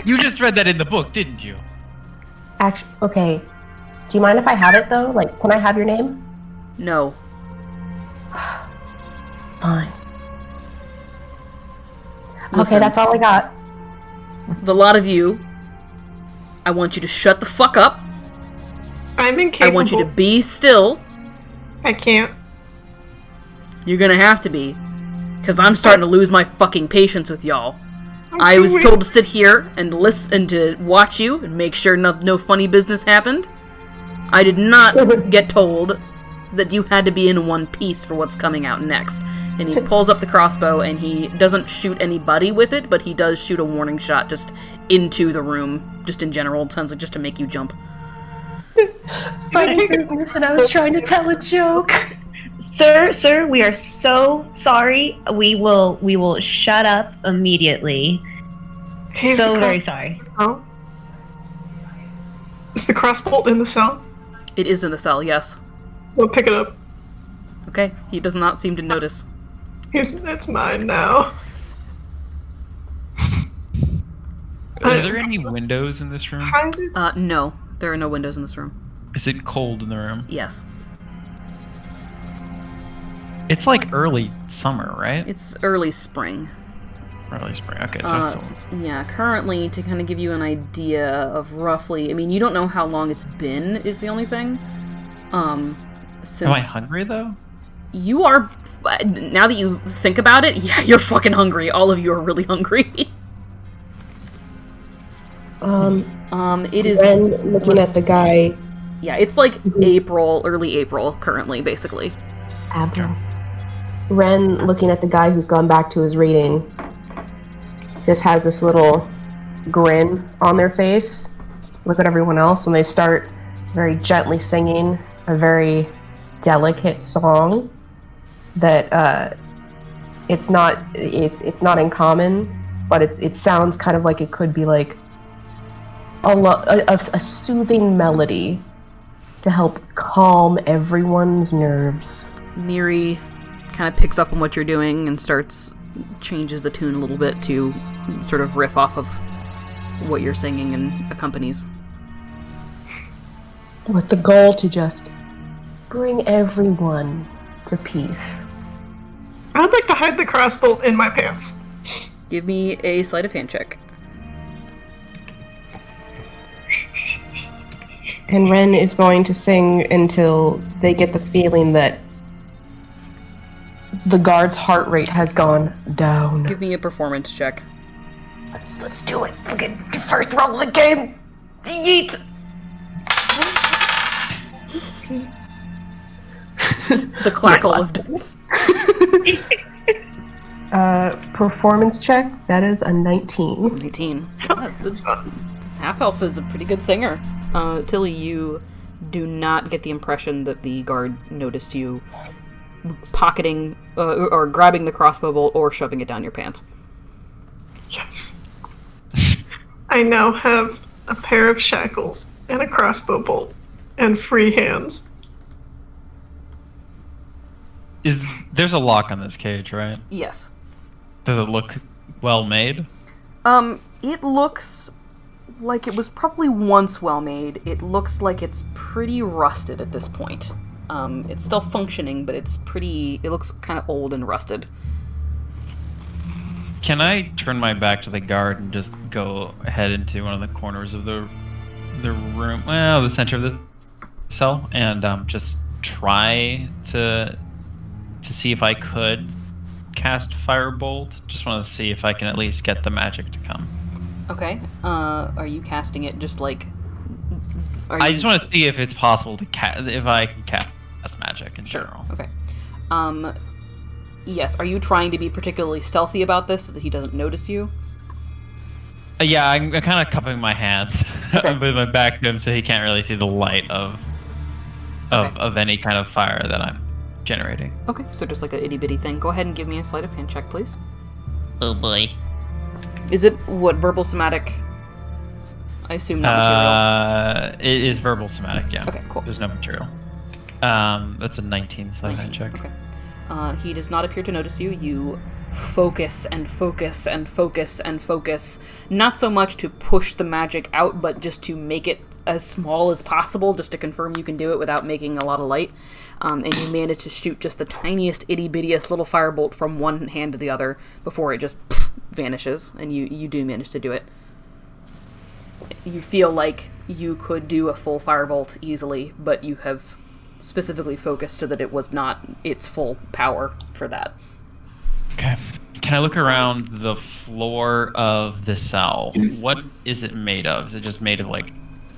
You just read that in the book, didn't you? Actually, okay. Do you mind if I have it though? Like, can I have your name? No. Fine. Listen, okay, that's all I got. The lot of you, I want you to shut the fuck up. I'm incapable. I want you to be still. I can't. You're gonna have to be. Because I'm starting to lose my fucking patience with y'all. I was weak. told to sit here and listen and to watch you and make sure no funny business happened. I did not get told that you had to be in one piece for what's coming out next. And he pulls up the crossbow and he doesn't shoot anybody with it, but he does shoot a warning shot just into the room, just in general, tons of just to make you jump. But I was trying to tell a joke. Sir, we are so sorry. We will shut up immediately. Very sorry. Oh. Is the crossbolt in the cell? It is in the cell, yes. We'll pick it up. Okay, he does not seem to notice. It's mine now. Are there any windows in this room? No. There are no windows in this room. Is it cold in the room? Yes. It's like early summer, right? It's early spring. Early spring, okay, so it's still... Yeah, currently, to kind of give you an idea of roughly... I mean, you don't know how long it's been, is the only thing. Since Am I hungry, though? You are... Now that you think about it, yeah, you're fucking hungry. All of you are really hungry. It is... Ren looking at the guy... Yeah, it's like early April, currently, basically. Ren looking at the guy who's gone back to his reading just has this little grin on their face. Look at everyone else, and they start very gently singing a very delicate song that it's not uncommon, but it sounds kind of like it could be like a soothing melody to help calm everyone's nerves. Neri kind of picks up on what you're doing and changes the tune a little bit to sort of riff off of what you're singing and accompanies. With the goal to just bring everyone to peace. I'd like to hide the crossbolt in my pants. Give me a sleight of hand check. And Ren is going to sing until they get the feeling that the guard's heart rate has gone down. Give me a performance check. Let's do it. Fucking first roll of the game. Yeet. The clackle of dice. Performance check. That is a 19. 19. This half elf is a pretty good singer. Tilly, you do not get the impression that the guard noticed you pocketing or grabbing the crossbow bolt or shoving it down your pants. Yes. I now have a pair of shackles and a crossbow bolt and free hands. There's a lock on this cage, right? Yes. Does it look well made? It looks like it was probably once well made. It looks like it's pretty rusted at this point. It's still functioning, but it looks kind of old and rusted. Can I turn my back to the guard and just go head into one of the corners of the room, well, the center of the cell, and just try to see if I could cast Firebolt? Just want to see if I can at least get the magic to come. Okay. Are you casting it just like... I just want to see if it's possible to if I can cast magic in general. Okay. Yes, are you trying to be particularly stealthy about this so that he doesn't notice you? Yeah, I'm kind of cupping my hands with my back to him so he can't really see the light of any kind of fire that I'm generating. Okay, so just like an itty-bitty thing. Go ahead and give me a sleight of hand check, please. Oh boy. Is it, verbal somatic? I assume not material. It is verbal somatic, yeah. Okay, cool. There's no material. That's a 19 sleight of hand check. Okay. He does not appear to notice you. You focus and focus and focus and focus. Not so much to push the magic out, but just to make it as small as possible, just to confirm you can do it without making a lot of light. And you manage to shoot just the tiniest, itty-bittiest little firebolt from one hand to the other before it just vanishes, and you do manage to do it. You feel like you could do a full firebolt easily, but you have specifically focused so that it was not its full power for that. Okay. Can I look around the floor of the cell? What is it made of? Is it just made of, like,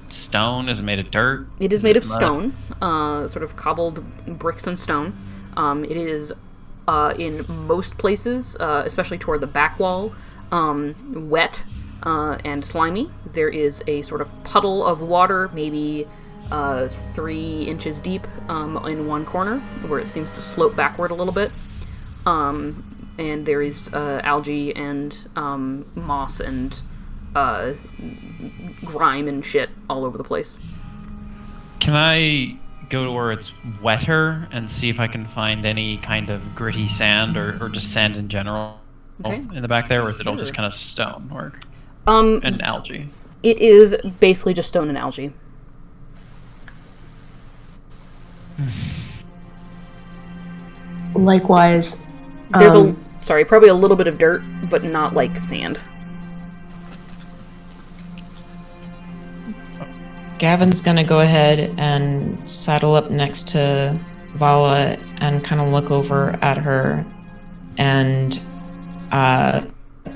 stone? Is it made of dirt? It is made of stone, sort of cobbled bricks and stone. It is, in most places, especially toward the back wall, wet and slimy. There is a sort of puddle of water, maybe 3 inches deep in one corner, where it seems to slope backward a little bit. And there is algae and moss and grime and shit all over the place. Can I go to where it's wetter and see if I can find any kind of gritty sand or just sand in general in the back there, or is it all just kind of stone work? And algae? It is basically just stone and algae. Likewise. There's probably a little bit of dirt, but not like sand. Gavin's gonna go ahead and saddle up next to Vala and kind of look over at her and ask, are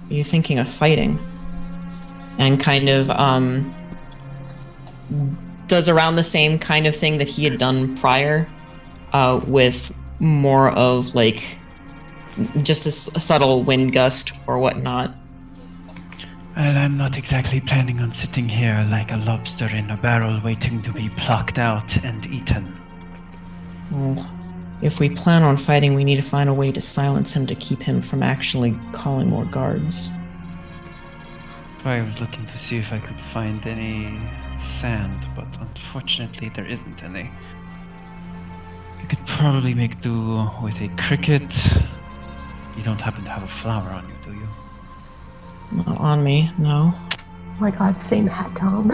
you thinking of fighting? And kind of does around the same kind of thing that he had done prior, with more of like just a subtle wind gust or whatnot. Well, I'm not exactly planning on sitting here like a lobster in a barrel waiting to be plucked out and eaten. Well, if we plan on fighting, we need to find a way to silence him to keep him from actually calling more guards. I was looking to see if I could find any sand, but unfortunately there isn't any. You could probably make do with a cricket. You don't happen to have a flower on you, do you? Not on me, no. Oh my god, same hat, Tom.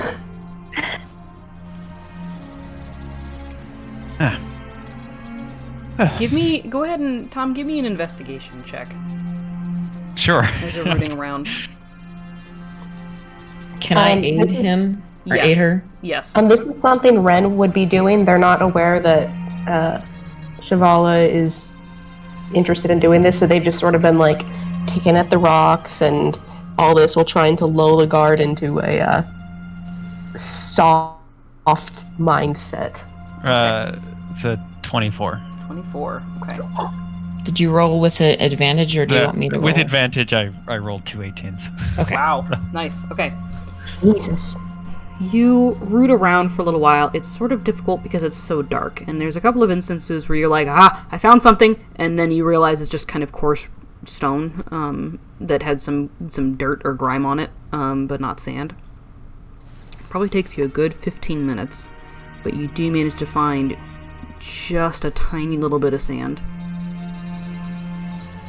Go ahead and, Tom, give me an investigation check. Sure. As you're rooting around. Can I aid him? Or yes. aid her? Yes. This is something Ren would be doing. They're not aware that Shivala is interested in doing this, so they've just sort of been like picking at the rocks and all this while trying to lull the guard into a soft mindset. It's a 24. 24, okay. Did you roll with an advantage, or do you want me to roll? With advantage, I rolled 2 18s. Okay. Wow, nice, okay. Jesus. You root around for a little while. It's sort of difficult because it's so dark, and there's a couple of instances where you're like, I found something, and then you realize it's just kind of coarse stone that had some dirt or grime on it, but not sand. Probably takes you a good 15 minutes, but you do manage to find just a tiny little bit of sand.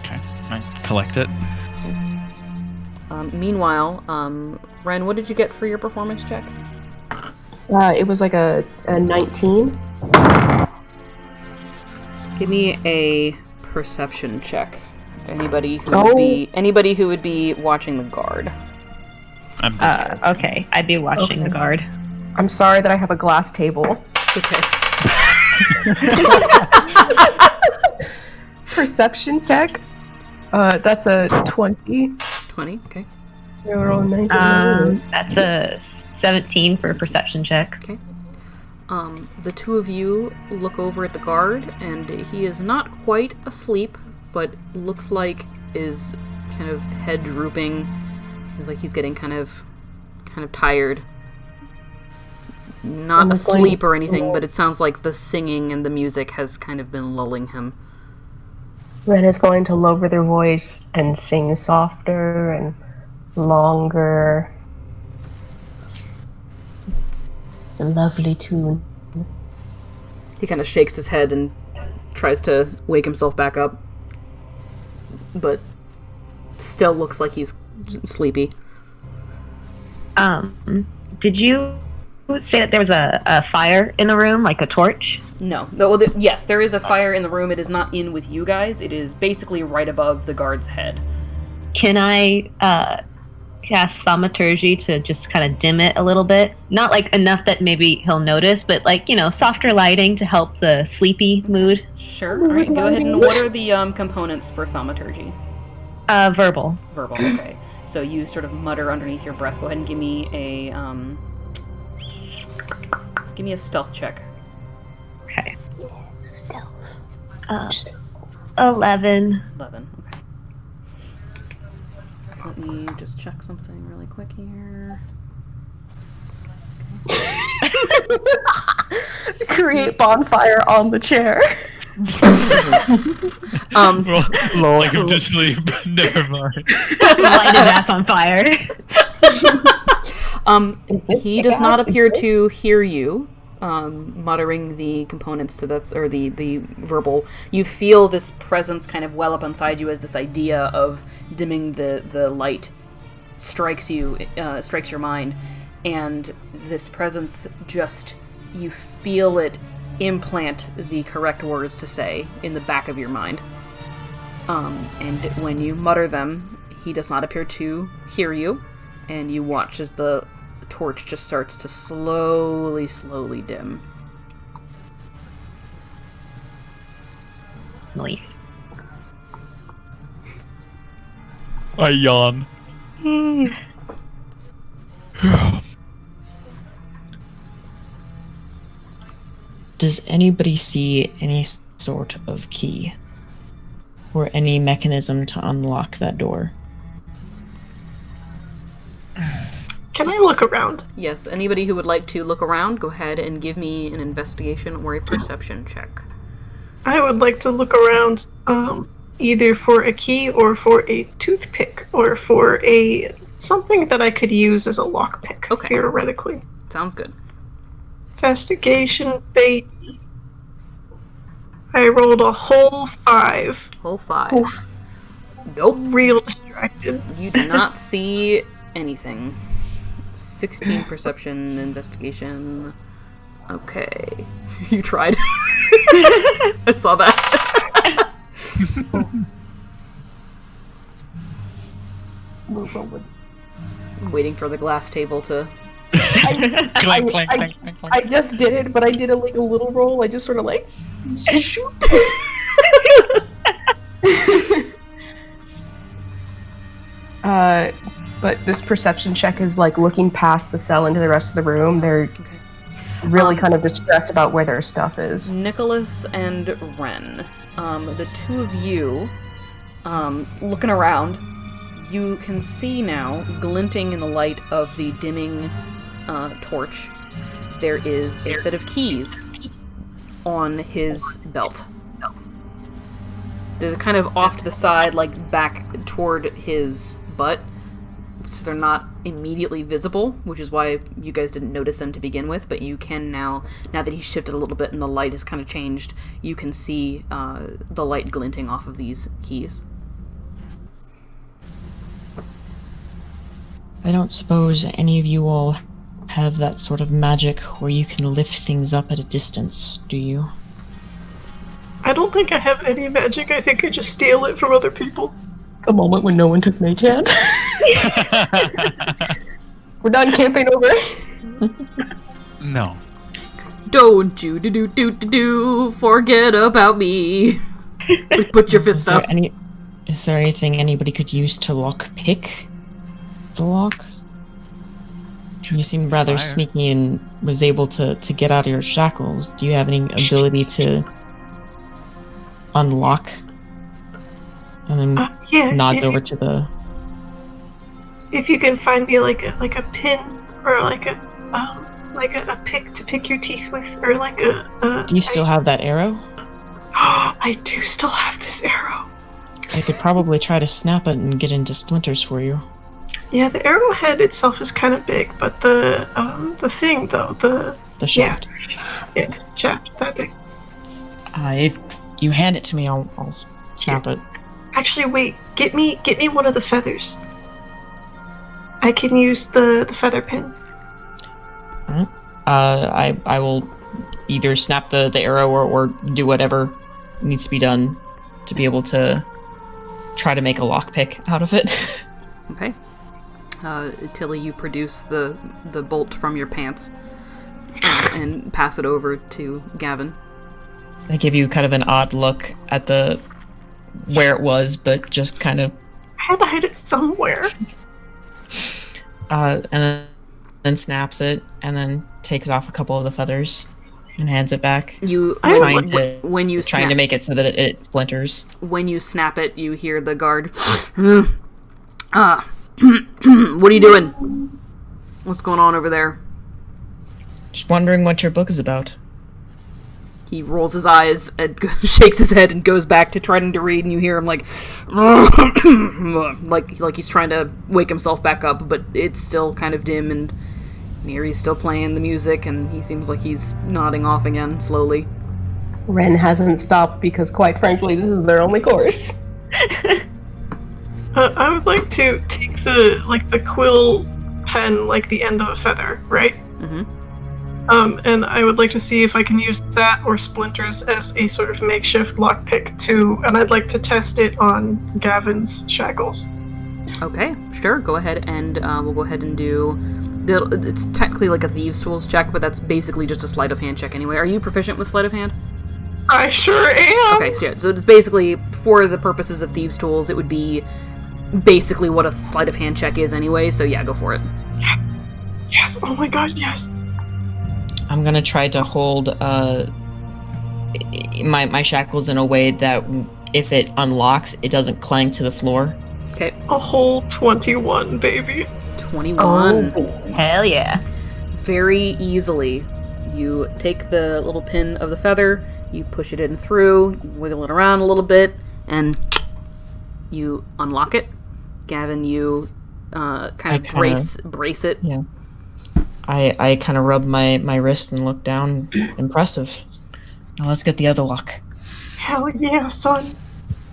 Okay, I collect it. Meanwhile, Ren, what did you get for your performance check? It was like a 19. Give me a perception check. Anybody who would be watching the guard. I'm busy. Okay, I'd be watching the guard. I'm sorry that I have a glass table. Okay. Perception check. That's a 20. 20, okay. We're all 19. That's a 17 for a perception check. Okay. The two of you look over at the guard, and he is not quite asleep, but looks like is kind of head drooping. Seems like he's getting kind of tired. Not asleep or anything, but it sounds like the singing and the music has kind of been lulling him. Ren is going to lower their voice and sing softer and longer. It's a lovely tune. He kind of shakes his head and tries to wake himself back up, but still looks like he's sleepy. Did you say that there was a fire in the room, like a torch? No. Well, yes, there is a fire in the room. It is not in with you guys. It is basically right above the guard's head. Can I cast thaumaturgy to just kind of dim it a little bit? Not like enough that maybe he'll notice, but like, softer lighting to help the sleepy mood. Sure. All right, go ahead. And what are the components for thaumaturgy? Verbal. Verbal, okay. So you sort of mutter underneath your breath. Go ahead and give me a stealth check. Okay. Stealth. 11. 11, okay. Let me just check something really quick here. Create bonfire on the chair. Lulling him to sleep. Never mind. Light his ass on fire. He does not appear to hear you, muttering the components to that, or the verbal. You feel this presence kind of well up inside you as this idea of dimming the light strikes your mind, and this presence just, you feel it implant the correct words to say in the back of your mind. And when you mutter them, he does not appear to hear you, and you watch as the torch just starts to slowly dim. Nice. I yawn. Does anybody see any sort of key or any mechanism to unlock that door? Can I look around? Yes, anybody who would like to look around, go ahead and give me an investigation or a perception check. I would like to look around either for a key or for a toothpick or for something that I could use as a lockpick, Okay. theoretically. Sounds good. Investigation, bait. I rolled a whole 5. Whole 5. Oof. Nope. Real distracted. You do not see anything. 16 perception, investigation. Okay. You tried. I saw that. I'm waiting for the glass table to... Clank, clank, clank, clank, I clank. just did it, but I did a little roll. I just sort of like shoot. But this perception check is like looking past the cell into the rest of the room. They're really kind of distressed about where their stuff is. Nicholas and Ren, the two of you, looking around, you can see now, glinting in the light of the dimming torch, there is a set of keys on his belt. They're kind of off to the side, like back toward his butt, so they're not immediately visible, which is why you guys didn't notice them to begin with, but you can now that he's shifted a little bit and the light has kind of changed, you can see the light glinting off of these keys. I don't suppose any of you all have that sort of magic where you can lift things up at a distance, do you? I don't think I have any magic. I think I just steal it from other people. A moment when no one took Mage Hand. We're done camping over. No. Don't you do forget about me. Put your fist up. Is there anything anybody could use to lock pick the lock? You seem rather Fire. sneaky and was able to get out of your shackles. Do you have any ability to unlock? And then Yeah. nods over to the... If you can find me like a pin or like a pick to pick your teeth with, or like a. Do you still have that arrow? I do still have this arrow. I could probably try to snap it and get into splinters for you. Yeah, the arrowhead itself is kind of big, but the thing though, the shaft. Yeah, the shaft, that big. If you hand it to me, I'll snap it. Actually, wait. Get me one of the feathers. I can use the feather pin. Alright. I will either snap the arrow or do whatever needs to be done to be able to try to make a lockpick out of it. Okay. Tilly, you produce the bolt from your pants and pass it over to Gavin. I give you kind of an odd look at the where it was, but just kind of... I had to hide it somewhere. And then snaps it, and then takes off a couple of the feathers and hands it back. Trying to make it so that it splinters. When you snap it, you hear the guard. What are you doing? What's going on over there? Just wondering what your book is about. He rolls his eyes and shakes his head and goes back to trying to read, and you hear him like he's trying to wake himself back up, but it's still kind of dim, and Mary's still playing the music, and he seems like he's nodding off again slowly. Ren hasn't stopped because, quite frankly, this is their only course. I would like to take the quill pen, like the end of a feather, right? Mm-hmm. And I would like to see if I can use that or splinters as a sort of makeshift lockpick too, and I'd like to test it on Gavin's shackles. Okay, sure, go ahead, and we'll go ahead and do... It's technically like a Thieves' Tools check, but that's basically just a sleight of hand check anyway. Are you proficient with sleight of hand? I sure am! Okay, so it's basically, for the purposes of Thieves' Tools, it would be basically what a sleight of hand check is anyway, so yeah, go for it. Yes! Yes! Oh my god, yes! I'm gonna try to hold my shackles in a way that if it unlocks, it doesn't clang to the floor. Okay. A whole 21, baby. 21. Oh, hell yeah. Very easily, you take the little pin of the feather, you push it in through, wiggle it around a little bit, and you unlock it. Gavin, you brace it. Yeah. I kind of rub my wrist and look down. Impressive. Now let's get the other lock. Hell yeah, son.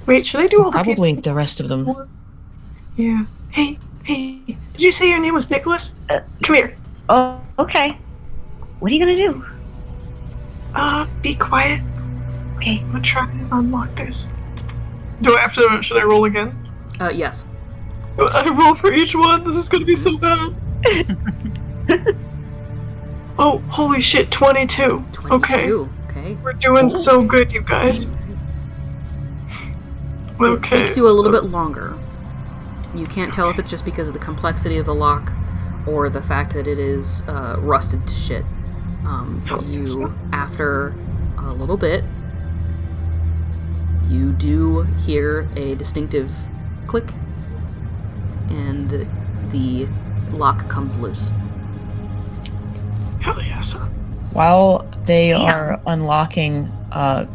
Wait, should I do all the Probably the rest of them. Yeah. Hey, did you say your name was Nicholas? Come here. Oh, okay. What are you gonna do? Be quiet. Okay. I'm gonna try to unlock this. Should I roll again? Yes. I roll for each one? This is gonna be so bad. Oh, holy shit, 22. 22. Okay. We're doing so good, you guys. Okay. It takes you a little bit longer. You can't tell if it's just because of the complexity of the lock or the fact that it is rusted to shit. After a little bit, you do hear a distinctive click, and the lock comes loose. Hell yeah, son. While they are unlocking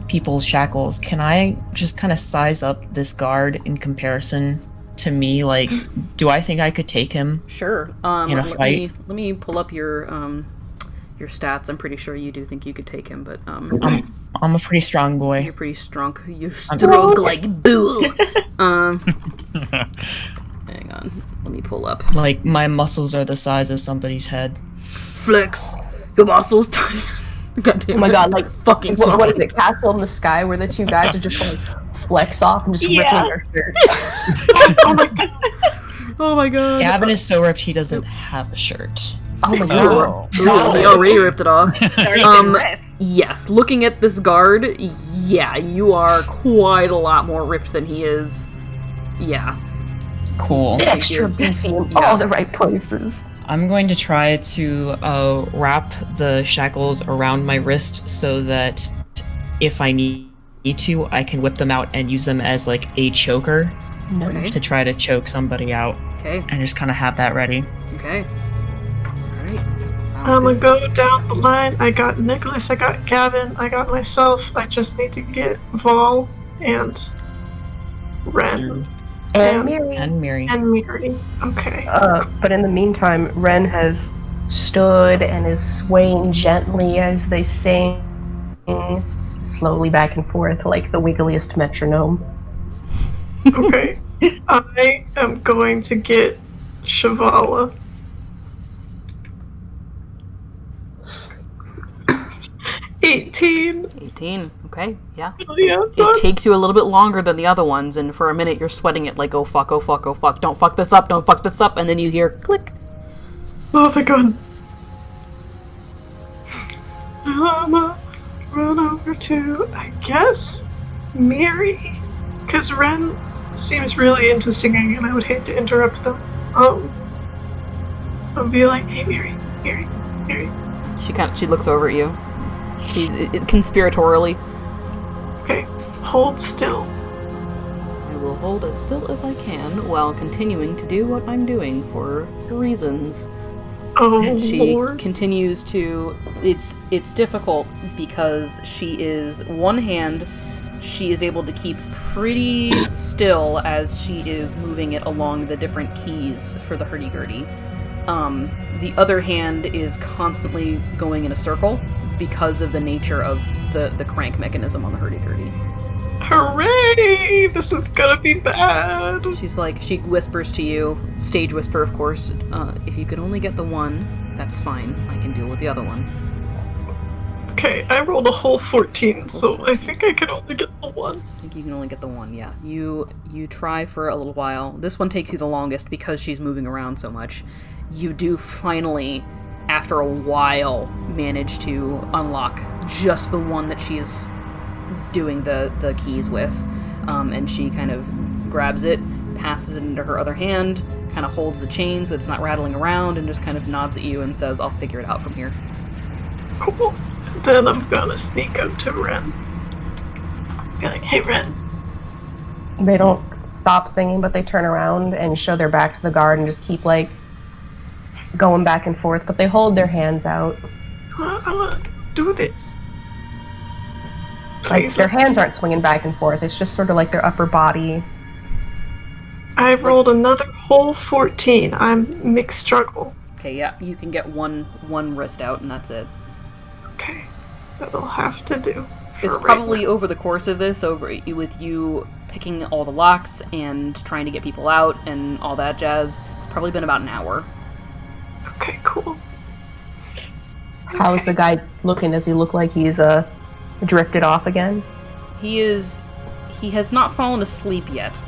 people's shackles, can I just kind of size up this guard in comparison to me? Like, do I think I could take him? Sure. In a fight? Let me pull up your stats. I'm pretty sure you do think you could take him, but I'm a pretty strong boy. you're pretty strong. You're strong like bull. Hang on. Let me pull up. Like, my muscles are the size of somebody's head. Flex. Your muscles tight. God damn it. Oh my god, like, fucking what is it, Castle in the Sky, where the two guys are just like flex off and just ripping their shirts? Oh my god. Oh my god. Gavin is so ripped he doesn't have a shirt. Oh my god. Ooh, he already ripped it off. Ripped. Yes, looking at this guard, yeah, you are quite a lot more ripped than he is. Yeah. Cool. Extra beefy in all the right places. I'm going to try to wrap the shackles around my wrist so that if I need to, I can whip them out and use them as like a choker Okay. to try to choke somebody out. Okay. And just kind of have that ready. Okay. Alright. I'm gonna go down the line. I got Nicholas, I got Gavin, I got myself. I just need to get Vol and Ren. And Miri. And Miri. And Miri. Okay. But in the meantime, Ren has stood and is swaying gently as they sing slowly back and forth like the wiggliest metronome. Okay. I am going to get Shavala. 18. 18. Okay, yeah. Yeah, It takes you a little bit longer than the other ones, and for a minute you're sweating it like, oh fuck, oh fuck, oh fuck, don't fuck this up, don't fuck this up, and then you hear click. Oh, thank God. I'ma run over to, I guess, Miri. Because Ren seems really into singing, and I would hate to interrupt them. I'll be like, hey, Miri. She looks over at you. Conspiratorially. Okay, hold still. I will hold as still as I can while continuing to do what I'm doing for reasons. Oh, And she Lord. continues to. It's difficult because she is one hand. She is able to keep pretty still as she is moving it along the different keys for the hurdy-gurdy. The other hand is constantly going in a circle because of the nature of the crank mechanism on the hurdy-gurdy. Hooray! This is gonna be bad. She's like, she whispers to you, stage whisper of course, if you could only get the one, that's fine. I can deal with the other one. Okay, I rolled a whole 14, so I think I can only get the one. I think you can only get the one, yeah. You try for a little while. This one takes you the longest because she's moving around so much. You do finally, after a while, manage to unlock just the one that she's doing the keys with. And she kind of grabs it, passes it into her other hand, kind of holds the chain so it's not rattling around, and just kind of nods at you and says, I'll figure it out from here. Cool. Then I'm gonna sneak up to Ren. Be like, hey, Ren. They don't stop singing, but they turn around and show their back to the guard and just keep, like, going back and forth, but they hold their hands out. I wanna do this. Like, Please, their let me hands aren't swinging back and forth, it's just sort of like their upper body. I rolled another whole 14. I'm mixed struggle. Okay, yeah, you can get one wrist out, and that's it. Okay, that'll have to do. It's for right probably now. over the course of this, with you picking all the locks and trying to get people out and all that jazz, it's probably been about an hour. Okay, cool. How's the guy looking? Does he look like he's drifted off again? He has not fallen asleep yet.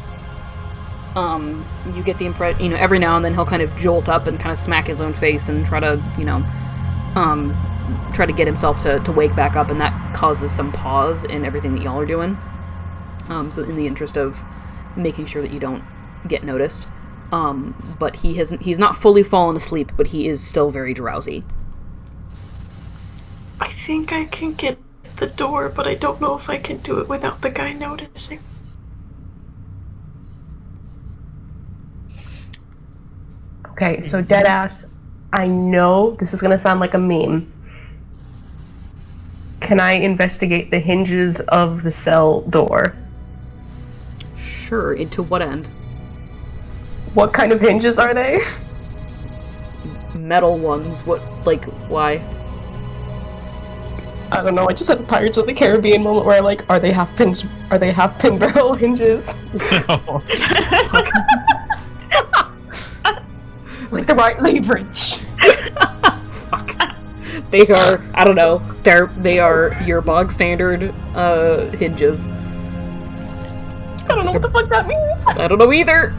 You get the impression, every now and then he'll kind of jolt up and kind of smack his own face and try to, try to get himself to wake back up, and that causes some pause in everything that y'all are doing. So in the interest of making sure that you don't get noticed. But he's not fully fallen asleep, but he is still very drowsy. I think I can get the door, but I don't know if I can do it without the guy noticing. Okay, so deadass, I know this is gonna sound like a meme. Can I investigate the hinges of the cell door? Sure, to what end? What kind of hinges are they? Metal ones, why? I don't know, I just had a Pirates of the Caribbean moment where are they half pin barrel hinges? No. With the right leverage. Fuck. They are, I don't know, they are your bog standard, hinges. I don't know what the fuck that means. I don't know either.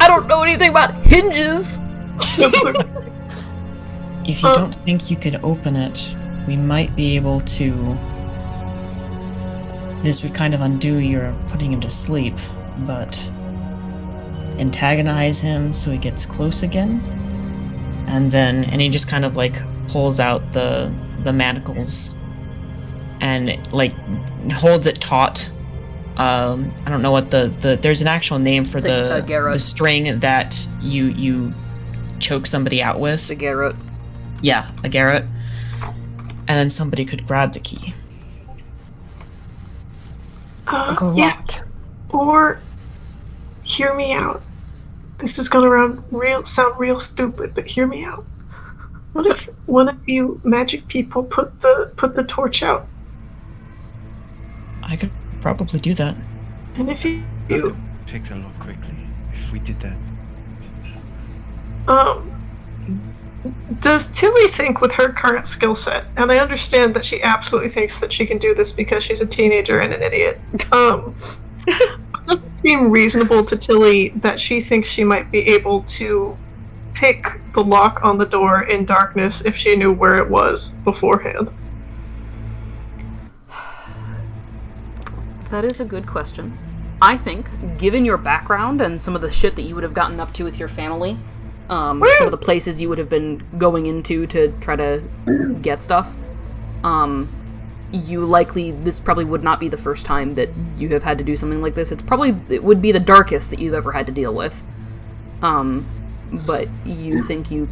I don't know anything about hinges. If you don't think you could open it, we might be able to... This would kind of undo your putting him to sleep, but... antagonize him so he gets close again? and he just kind of like pulls out the manacles and like holds it taut. I don't know what the there's an actual name for the string that you choke somebody out with. The garrote. Yeah, a garrote. And then somebody could grab the key. Yeah. Or hear me out. This is gonna sound real stupid, but hear me out. What if one of you magic people put the torch out? I could probably do that. And if you Pick the lock quickly. If we did that. Does Tilly think with her current skill set, and I understand that she absolutely thinks that she can do this because she's a teenager and an idiot, does it seem reasonable to Tilly that she thinks she might be able to pick the lock on the door in darkness if she knew where it was beforehand? That is a good question. I think, given your background and some of the shit that you would have gotten up to with your family, some of the places you would have been going into to try to get stuff, this probably would not be the first time that you have had to do something like this. It would be the darkest that you've ever had to deal with. But you think you're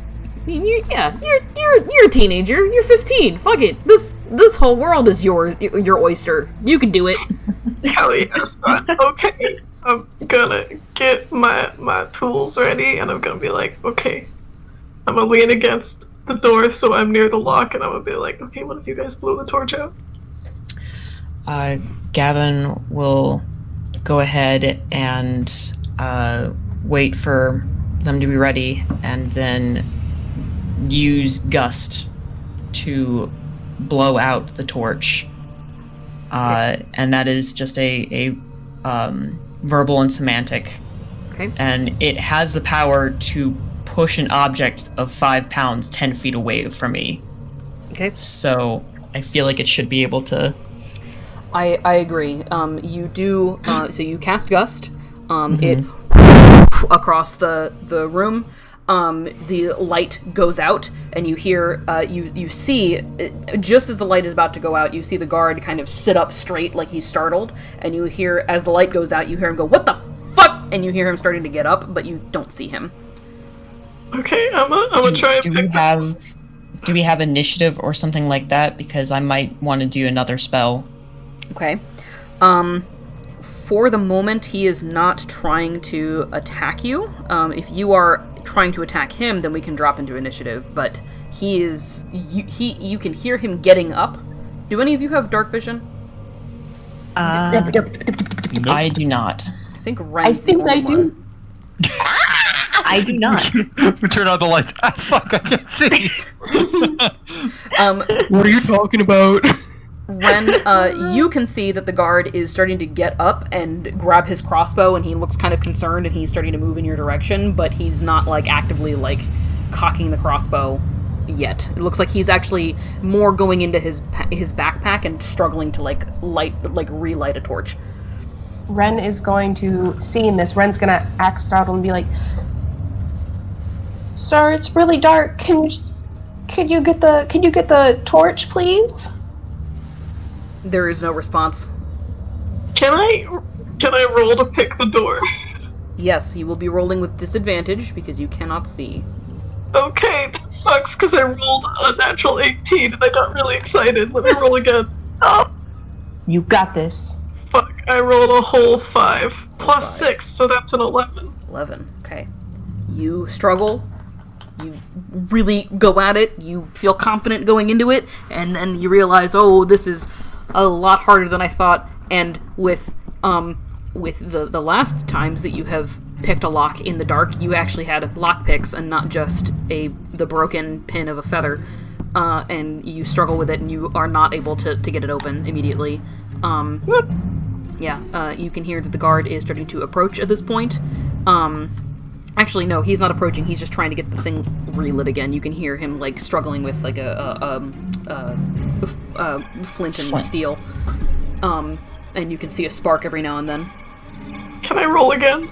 a teenager. You're 15. Fuck it. This whole world is your oyster. You can do it. Hell yes. Okay. I'm gonna get my tools ready, and I'm gonna be like, okay. I'm gonna lean against the door so I'm near the lock, and I'm gonna be like, okay, what if you guys blew the torch out? Gavin will go ahead and wait for them to be ready, and then use Gust to blow out the torch. And that is just a verbal and semantic. Okay. And it has the power to push an object of 5 pounds 10 feet away from me. Okay. So I feel like it should be able to. I agree. You do. So you cast Gust. It across the room. The light goes out, and you hear, you see, just as the light is about to go out, you see the guard kind of sit up straight like he's startled, and you hear, as the light goes out, you hear him go, "What the fuck?" And you hear him starting to get up, but you don't see him. Okay, I'm gonna try and pick Do we have initiative or something like that? Because I might want to do another spell. Okay. For the moment, he is not trying to attack you. If you are trying to attack him, then we can drop into initiative, but he is... You can hear him getting up. Do any of you have dark vision? Nope. I do not. I think Ren's the only one. I do not. We turn on the lights. Ah, fuck, I can't see. What are you talking about? Ren, you can see that the guard is starting to get up and grab his crossbow, and he looks kind of concerned, and he's starting to move in your direction, but he's not, actively, cocking the crossbow yet. It looks like he's actually more going into his backpack and struggling to, relight a torch. Ren is going to, seeing this, Ren's gonna axe startle and be like, "Sir, it's really dark. Can you get the torch, please?" There is no response. Can I roll to pick the door? Yes, you will be rolling with disadvantage because you cannot see. Okay, that sucks because I rolled a natural 18 and I got really excited. Let me roll again. Oh, You got this. fuck. I rolled a whole 5 plus 6, so that's an 11. 11. Okay. You struggle. You really go at it. You feel confident going into it, and then you realize, oh, this is a lot harder than I thought. And with the last times that you have picked a lock in the dark, you actually had lock picks and not just the broken pin of a feather. And you struggle with it, and you are not able to get it open immediately. You can hear that the guard is starting to approach at this point. Actually, no, he's not approaching. He's just trying to get the thing relit again. You can hear him struggling with flint and steel. And you can see a spark every now and then. Can I roll again?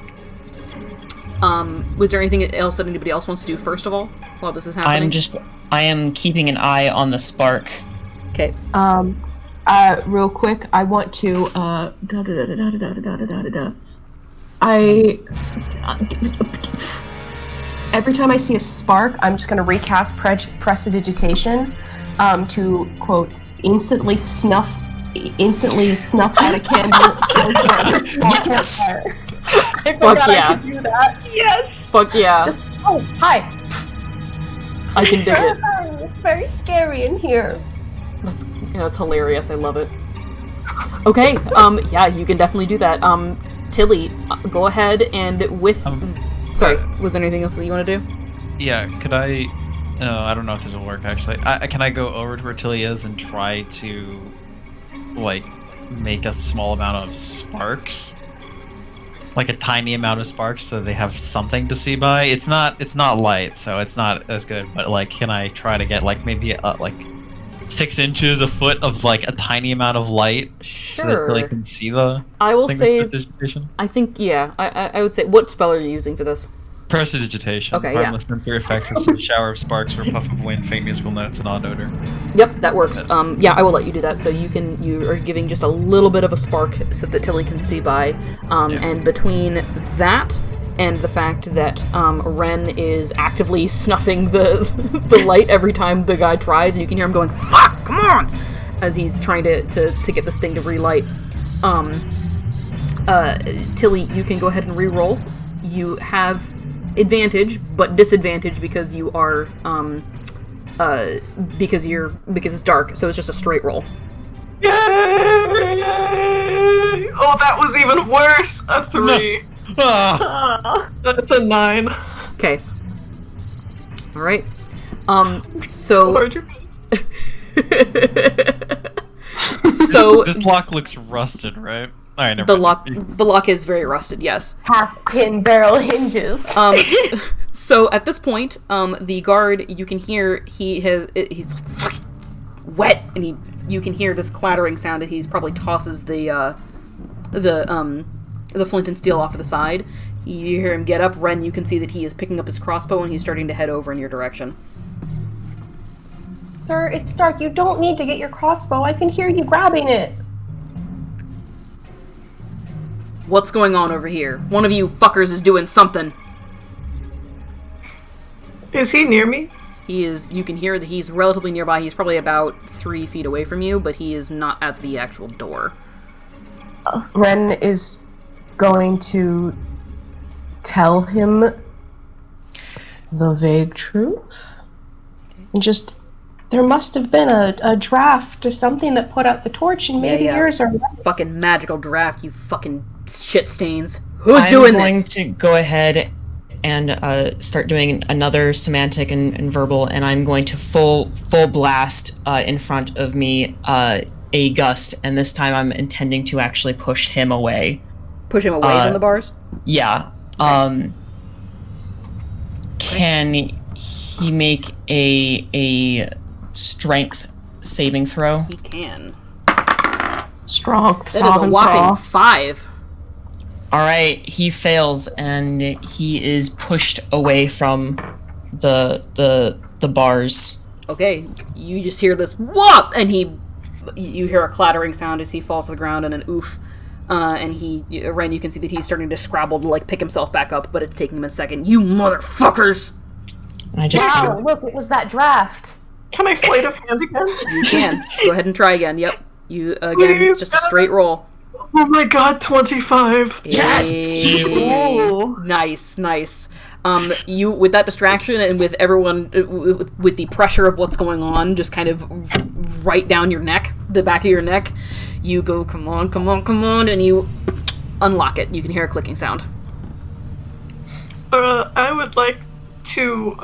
Was there anything else that anybody else wants to do first of all, while this is happening? I am keeping an eye on the spark. Okay. Real quick, I want to, every time I see a spark, I'm just gonna recast prestidigitation, to, quote, instantly snuff out a candle. Yes! I forgot I could do that. Yes! Fuck yeah. Just, oh, hi. I can dig it. It's very scary in here. That's hilarious. I love it. Okay, yeah, you can definitely do that. Tilly, go ahead and with... sorry, was there anything else that you want to do? Yeah, could I... I don't know if this will work, actually. Can I go over to where Tilly is and try to, like, make a small amount of sparks? Like a tiny amount of sparks so they have something to see by? It's not light, so it's not as good, but, like, can I try to get, like, maybe, like... 6 inches, a foot of like a tiny amount of light, Sure. so that Tilly can see the. I will say. Prestidigitation? I think I would say. What spell are you using for this? Prestidigitation. Okay, yeah. Harmless sensory effects is a shower of sparks or a puff of wind, faint musical notes, and odd odor. Yep, that works. Yeah, I will let you do that. So you are giving just a little bit of a spark so that Tilly can see by, and between that and the fact that Ren is actively snuffing the light every time the guy tries, and you can hear him going, "Fuck, come on!" as he's trying to get this thing to relight. Tilly, you can go ahead and re-roll. You have advantage, but disadvantage because you are because it's dark, so it's just a straight roll. Yay! Oh, that was even worse. A 3. That's a 9. Okay. All right. So. So this lock looks rusted, right? All right, never the mind. lock is very rusted. Yes. Half pin barrel hinges. So at this point, the guard, you can hear he's like, fuck, it's wet, and you can hear this clattering sound, and he's probably tosses the flint and steel off to the side. You hear him get up. Ren, you can see that he is picking up his crossbow, and he's starting to head over in your direction. Sir, it's dark. You don't need to get your crossbow. I can hear you grabbing it. What's going on over here? One of you fuckers is doing something. Is he near me? He is. You can hear that he's relatively nearby. He's probably about 3 feet away from you, but he is not at the actual door. Ren is going to tell him the vague truth. And just, there must have been a draft or something that put out the torch, and maybe yours are... Fucking magical draft, you fucking shit stains. Who's doing this? I'm going to go ahead and start doing another semantic and verbal, and I'm going to full blast in front of me a gust, and this time I'm intending to actually push him away. Push him away from the bars? Yeah. Can he make a strength saving throw? He can. Strong. That is a whopping 5. Alright, he fails, and he is pushed away from the bars. Okay, you just hear this whop, and you hear a clattering sound as he falls to the ground, and an oof. And Ren, you can see that he's starting to scrabble to, like, pick himself back up, but it's taking him a second. You motherfuckers! Wow, look, it was that draft. Can I sleight of hand again? You can. Go ahead and try again. Yep. You, again, Please, just a straight roll. Oh my god, 25! Yes! Nice. You, with that distraction and with everyone, with the pressure of what's going on, just kind of right down your neck, the back of your neck, you go, come on, and you unlock it. You can hear a clicking sound. I would like to,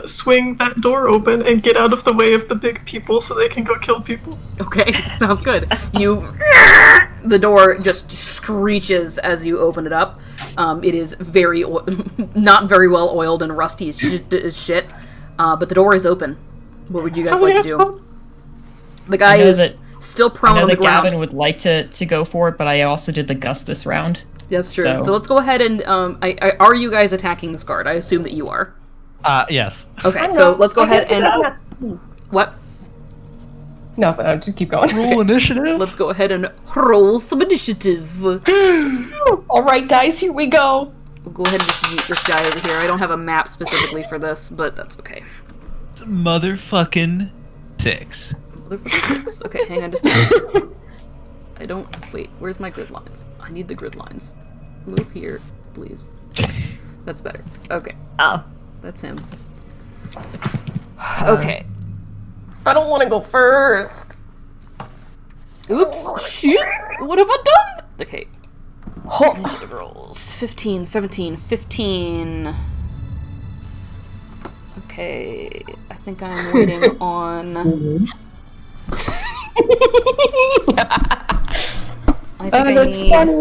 swing that door open and get out of the way of the big people so they can go kill people. Okay, sounds good. The door just screeches as you open it up. It is not very well oiled and rusty as shit. But the door is open. What would you guys like to do? The guy is still prone on the ground. Gavin would like to go for it, but I also did the gust this round. That's true. So let's go ahead and are you guys attacking this guard? I assume that you are. Yes. Okay, so let's go ahead and what? No, just keep going. Roll initiative. Let's go ahead and roll some initiative. All right, guys, here we go. We'll go ahead and just mute this guy over here. I don't have a map specifically for this, but that's okay. Motherfucking 6. Motherfucking 6. Okay, hang on just a minute. I don't... Wait, where's my grid lines? I need the grid lines. Move here, please. That's better. Okay. Oh. That's him. Okay. I don't want to go first. Oops. Shit. What have I done? Okay. Initiative rolls. 15, 17, 15. Okay. I think I'm waiting on... I think I need... funny.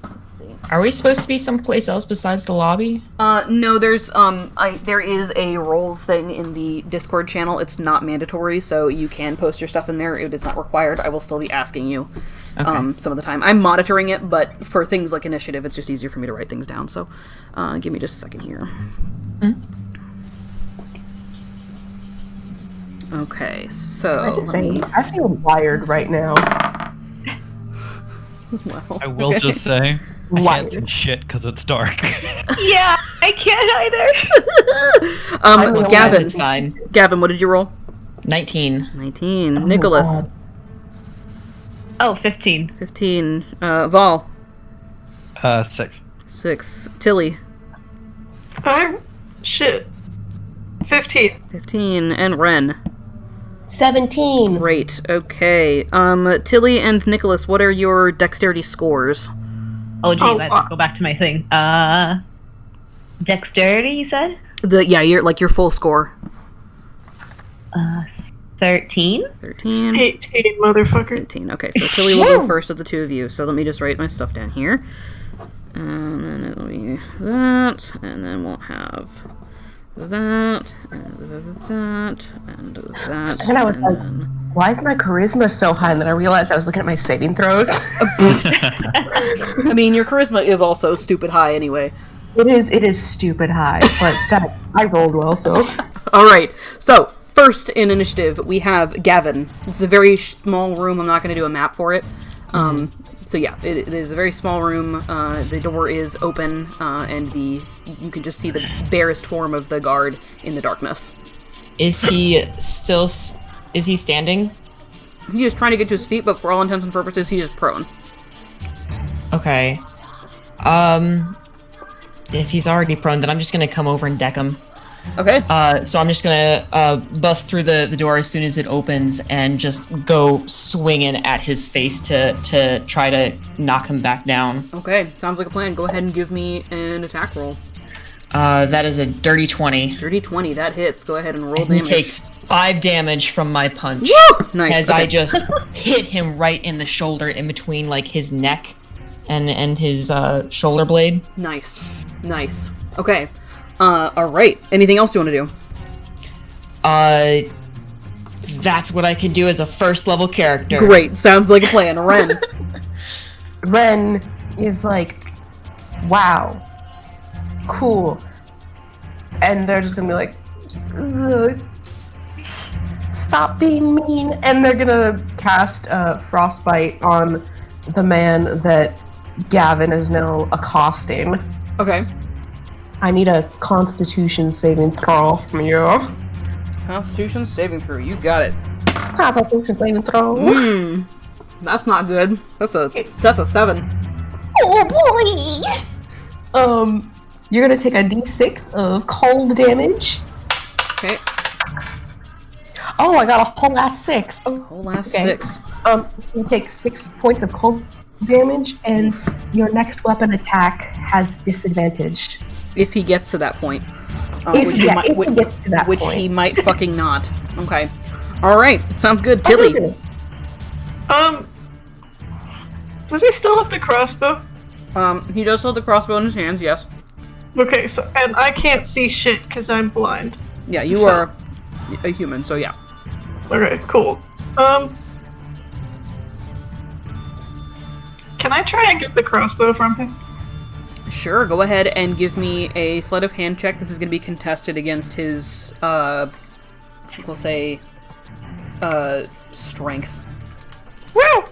Let's see. Are we supposed to be someplace else besides the lobby? No, there is a roles thing in the Discord channel. It's not mandatory, so you can post your stuff in there. It is not required. I will still be asking you some of the time. I'm monitoring it, but for things like initiative, it's just easier for me to write things down. So, give me just a second here. Okay, so I feel wired right now. Well, I will just say, I can't see shit because it's dark. Yeah, I can't either. Gavin. It's fine. Gavin, what did you roll? 19. 19. Nicholas. Oh, 15. 15. Vol. 6. 6. Tilly. Shit. 15. 15. And Ren. 17. Great. Okay. Tilly and Nicholas, what are your dexterity scores? Oh, geez, I have to go back to my thing. Dexterity, you said? Your full score. 13. 13. 18, motherfucker. 18. Okay, so Tilly will go first of the two of you. So let me just write my stuff down here. And then it'll be that, and then we'll have that, and that, and that. And I was like, why is my charisma so high? And then I realized I was looking at my saving throws. I mean, your charisma is also stupid high anyway. It is stupid high, but I rolled well, so. Alright, so first in initiative, we have Gavin. It's a very small room. I'm not going to do a map for it. So yeah, it is a very small room. The door is open, and you can just see the barest form of the guard in the darkness. Is he standing? He is trying to get to his feet, but for all intents and purposes, he is prone. Okay. If he's already prone, then I'm just gonna come over and deck him. Okay. So I'm just gonna bust through the door as soon as it opens and just go swinging at his face to try to knock him back down. Okay, sounds like a plan. Go ahead and give me an attack roll. That is a dirty 20. Dirty 20, that hits. Go ahead and roll And damage. he takes 5 damage from my punch. Woo! Nice. As Okay. I just hit him right in the shoulder in between like his neck and his shoulder blade. Nice. Okay. Alright. Anything else you want to do? That's what I can do as a first level character. Great. Sounds like a plan. Ren. Ren is like, wow, cool. And they're just gonna be like, ugh, stop being mean. And they're gonna cast Frostbite on the man that Gavin is now accosting. Okay. I need a Constitution saving throw from you. Constitution saving throw. You got it. Constitution saving throw. That's not good. That's a 7. Oh boy! You're gonna take a d6 of cold damage. Okay. Oh, I got a whole ass 6. Oh, Whole last okay. 6. You take 6 points of cold damage, and your next weapon attack has disadvantage. If he gets to that point. If he gets to that which point. he might fucking not. Okay. Alright. Sounds good. Tilly. Does he still have the crossbow? He does hold the crossbow in his hands, yes. Okay, so, and I can't see shit because I'm blind. Yeah, you So- are a human, so yeah. Okay, cool. Can I try and get the crossbow from him? Sure, go ahead and give me a sleight of hand check. This is going to be contested against his, we'll say, strength. Woo!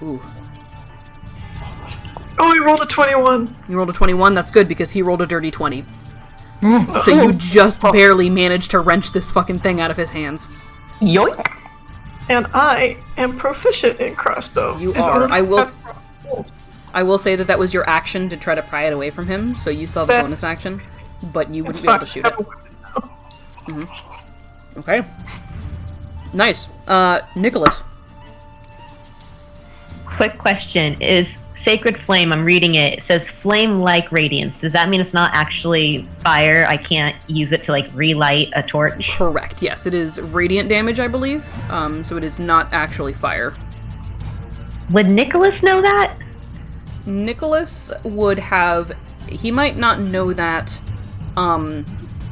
Ooh. Oh, he rolled a 21. You rolled a 21? That's good, because he rolled a dirty 20. So you just barely managed to wrench this fucking thing out of his hands. Yoink! And I am proficient in crossbow. You And are. only I will say that was your action to try to pry it away from him, so you still have a That- bonus action, but you It's wouldn't be able to fine. shoot it. Okay. Nice. Nicholas. Quick question. Is Sacred Flame, I'm reading it, it says flame-like radiance. Does that mean it's not actually fire? I can't use it to, like, relight a torch? Correct, yes. It is radiant damage, I believe, so it is not actually fire. Would Nicholas know that? Nicholas would have... He might not know that,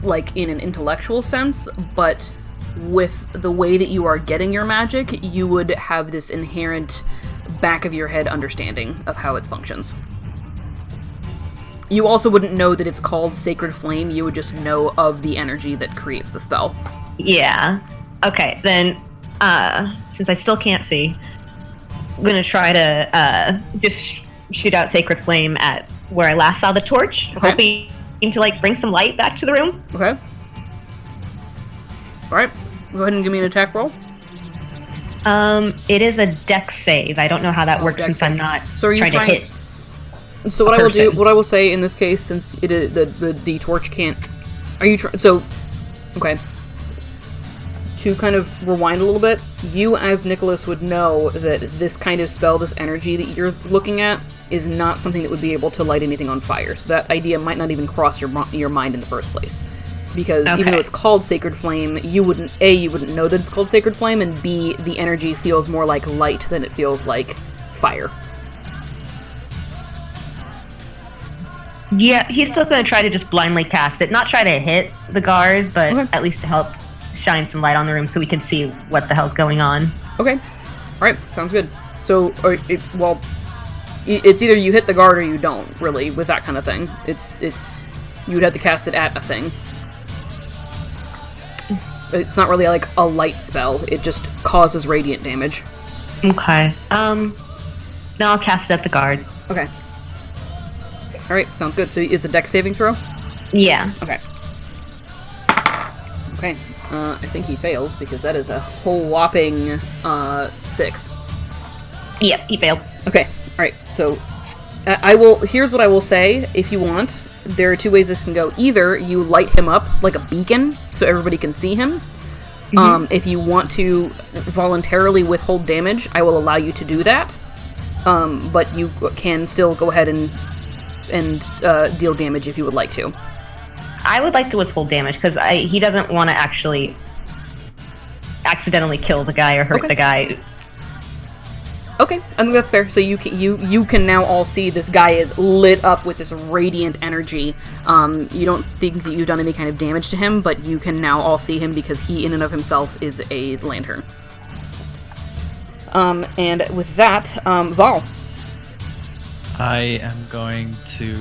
like, in an intellectual sense, but with the way that you are getting your magic, you would have this inherent back of your head understanding of how it functions. You also wouldn't know that it's called Sacred Flame, you would just know of the energy that creates the spell. Yeah. Okay, then, since I still can't see, I'm gonna try to, just shoot out Sacred Flame at where I last saw the torch, Okay. hoping to, like, bring some light back to the room. Okay. Alright, go ahead and give me an attack roll. It is a dex save. I don't know how that works dex since save. I'm not So are you trying to trying- hit. So what I will do, person. what I will say in this case, since it is, the torch can't... Are you so... Okay. To kind of rewind a little bit, you as Nicholas would know that this kind of spell, this energy that you're looking at, is not something that would be able to light anything on fire. So that idea might not even cross your mind in the first place. Because even Okay. though it's called Sacred Flame, you wouldn't know that it's called Sacred Flame, and B, the energy feels more like light than it feels like fire. Yeah, he's still going to try to just blindly cast it. Not try to hit the guard, but Okay. at least to help shine some light on the room so we can see what the hell's going on. Okay. Alright, sounds good. So, it's either you hit the guard or you don't, really, with that kind of thing. You would have to cast it at a thing. It's not really like a light spell, it just causes radiant damage. Okay. Now I'll cast it at the guard. Okay. Alright, sounds good. So it's a dex saving throw? Yeah. Okay. Okay. I think he fails, because that is a whole whopping, 6. Yep, he failed. Okay, alright, so here's what I will say, if you want. There are two ways this can go. Either you light him up like a beacon, so everybody can see him. If you want to voluntarily withhold damage, I will allow you to do that. But you can still go ahead and deal damage if you would like to. I would like to withhold damage because he doesn't want to actually accidentally kill the guy or hurt Okay. the guy. Okay, I think that's fair. So you can now all see this guy is lit up with this radiant energy. You don't think that you've done any kind of damage to him, but you can now all see him because he in and of himself is a lantern. And with that, Val. I am going to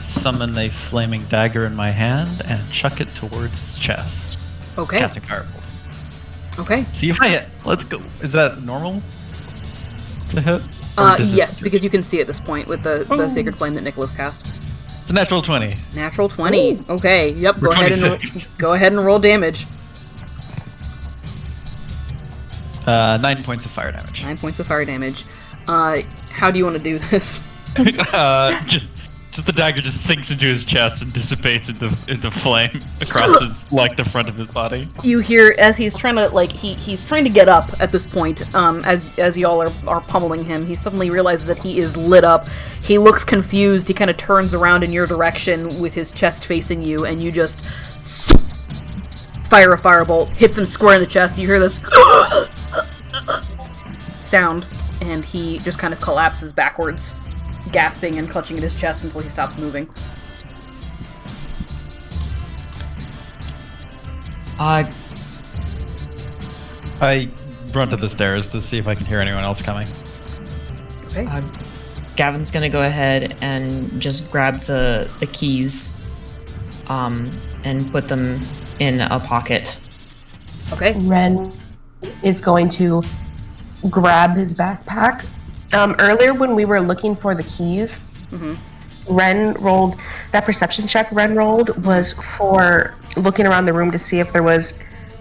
summon a flaming dagger in my hand and chuck it towards his chest. Okay. Casting Firebolt. Okay. See if I hit. Let's go. Is that normal to hit? Or does it- Yes, because you can see at this point with the Sacred Flame that Nicholas cast. It's a natural 20. Natural 20. Ooh. Okay, yep, We're go ahead 26. and roll damage. 9 points of fire damage. 9 points of fire damage. How do you want to do this? Just the dagger just sinks into his chest and dissipates into flame across the front of his body. You hear as he's trying to he's trying to get up at this point. As y'all are pummeling him, he suddenly realizes that he is lit up. He looks confused. He kind of turns around in your direction with his chest facing you, and you just fire a firebolt, hits him square in the chest. You hear this sound, and he just kind of collapses backwards, gasping and clutching at his chest until he stops moving. I run to the stairs to see if I can hear anyone else coming. Okay. Gavin's gonna go ahead and just grab the keys, and put them in a pocket. Okay. Ren is going to grab his backpack. Earlier when we were looking for the keys, Ren rolled, that perception check Ren rolled was for looking around the room to see if there was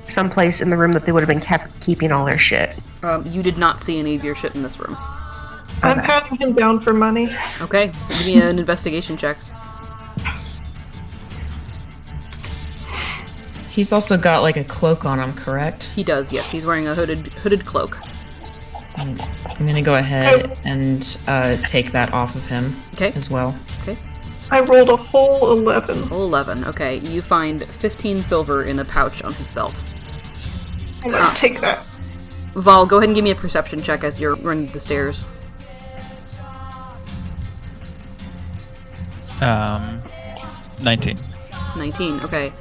some place in the room that they would have been keeping all their shit. You did not see any of your shit in this room. I'm patting him down for money. Okay, so give me an investigation check. Yes. He's also got like a cloak on him, correct? He does, yes. He's wearing a hooded cloak. I'm gonna go ahead and take that off of him as well. Okay. I rolled a whole 11. Whole 11. Okay, you find 15 silver in a pouch on his belt. I'm gonna take that. Val, go ahead and give me a perception check as you're running the stairs. 19. 19, okay.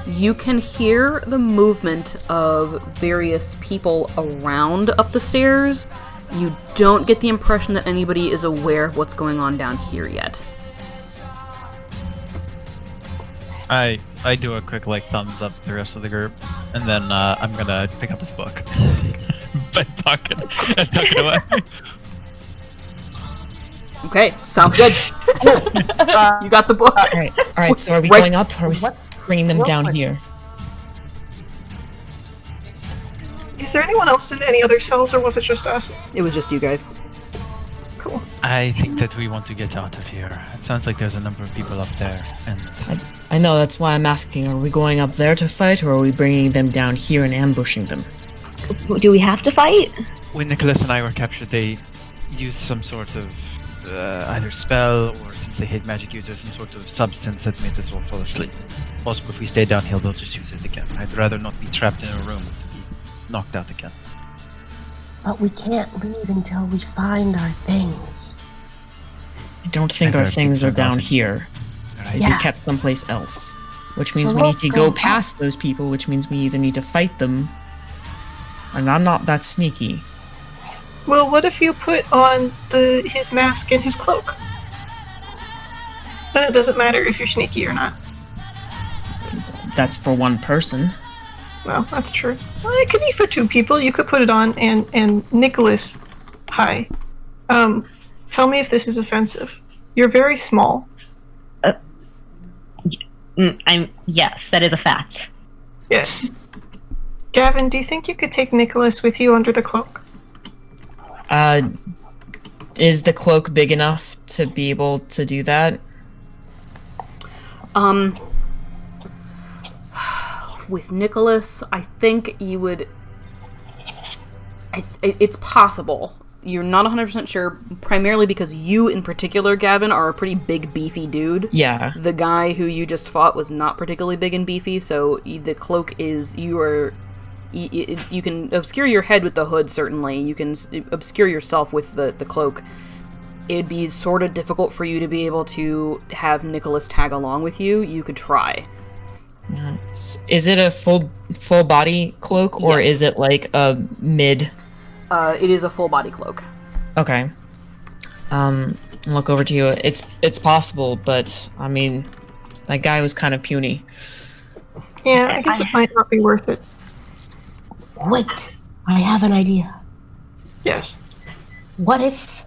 You can hear the movement of various people around up the stairs. You don't get the impression that anybody is aware of what's going on down here yet. I do a quick thumbs up to the rest of the group, and then I'm gonna pick up his book, but pocket and tuck it away. Okay, sounds good. You got the book. All right. So are we going up, or are we bringing them down here? Is there anyone else in any other cells, or was it just us? It was just you guys. Cool. I think that we want to get out of here. It sounds like there's a number of people up there, and I know, that's why I'm asking. Are we going up there to fight, or are we bringing them down here and ambushing them? Do we have to fight? when Nicholas and I were captured, they used some sort of either spell, or since they hate magic users, some sort of substance that made us all fall asleep. Also, if we stay downhill, they'll just use it again. I'd rather not be trapped in a room, knocked out again. But we can't leave until we find our things. I don't think our things are down here. They'd be kept someplace else. Which means we need to go past those people, which means we either need to fight them, and I'm not that sneaky. Well, what if you put on his mask and his cloak? Then it doesn't matter if you're sneaky or not. That's for one person. Well, that's true. Well, it could be for two people. You could put it on, and Nicholas, hi. Tell me if this is offensive. You're very small. Yes, that is a fact. Yes. Gavin, do you think you could take Nicholas with you under the cloak? Is the cloak big enough to be able to do that? With Nicholas, I think you would... It's possible. You're not 100% sure, primarily because you in particular, Gavin, are a pretty big, beefy dude. Yeah. The guy who you just fought was not particularly big and beefy, so the cloak is... You can obscure your head with the hood, certainly. You can obscure yourself with the cloak. It'd be sort of difficult for you to be able to have Nicholas tag along with you. You could try. Is it a full body cloak, or Yes. is it like a mid? It is a full body cloak. Okay. Look over to you. It's possible, but I mean, that guy was kind of puny. Yeah, I guess it might not be worth it. Wait, I have an idea. Yes. What if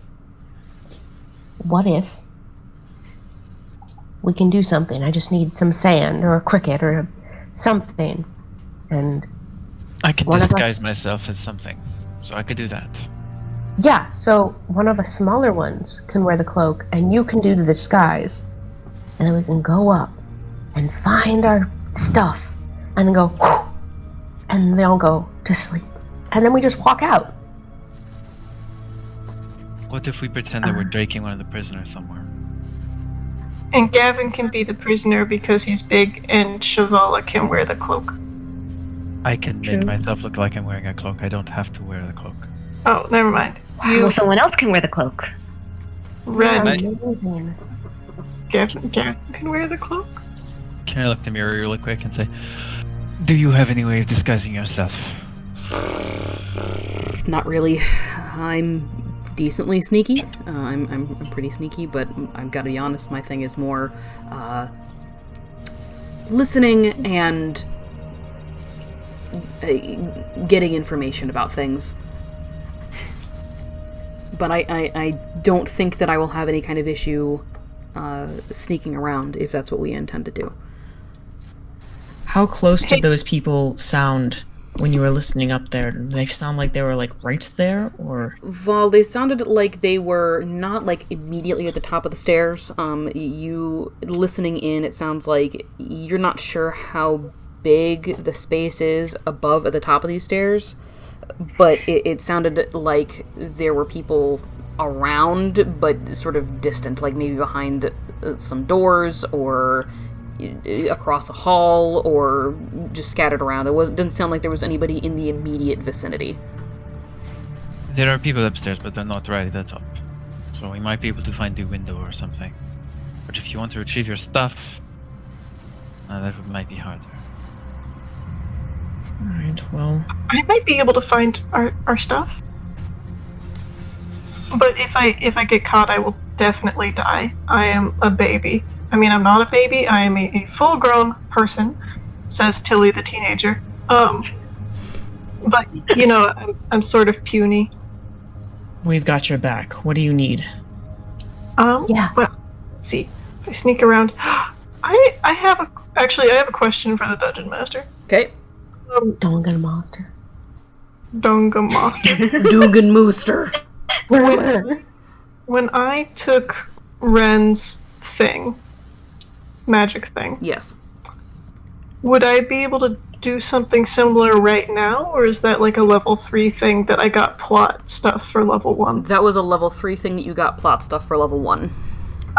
we can do something? I just need some sand or a cricket or something. And I can one of us- disguise myself as something, so I could do that. yeah, so one of the smaller ones can wear the cloak and you can do the disguise. And then we can go up and find our stuff and then go, whew, and they'll go to sleep. And then we just walk out. What if we pretend that we're draking one of the prisoners somewhere? And Gavin can be the prisoner because he's big, and Shavala can wear the cloak. I can make myself look like I'm wearing a cloak. I don't have to wear the cloak. Oh, never mind. Well, someone else can wear the cloak. Red. Amazing. Gavin can wear the cloak? Can I look in the mirror really quick and say, do you have any way of disguising yourself? Not really. I'm decently sneaky. I'm pretty sneaky, but I've got to be honest, my thing is more listening and getting information about things. But I don't think that I will have any kind of issue sneaking around if that's what we intend to do. How close did those people sound when you were listening up there? Did they sound like they were like right there, or? Well, they sounded like they were not like immediately at the top of the stairs. You listening in, it sounds like you're not sure how big the space is above at the top of these stairs, but it sounded like there were people around, but sort of distant, like maybe behind some doors or across a hall or just scattered around. It didn't sound like there was anybody in the immediate vicinity. There are people upstairs, but they're not right at the top. So we might be able to find the window or something. But if you want to retrieve your stuff, that might be harder. Alright, well... I might be able to find our stuff. But if I get caught, I will definitely die. I am a baby. I mean, I'm not a baby. I am a full-grown person, says Tilly the teenager. But, you know, I'm sort of puny. We've got your back. What do you need? Yeah. Well, let's see. If I sneak around... I have a question for the Dungeon Master. Okay. Dungeon Master. Dungeon Master. Dugan Mooster. When I took Ren's thing, magic thing, Yes. would I be able to do something similar right now, or is that like a level 3 thing that I got plot stuff for level 1? That was a level 3 thing that you got plot stuff for level 1.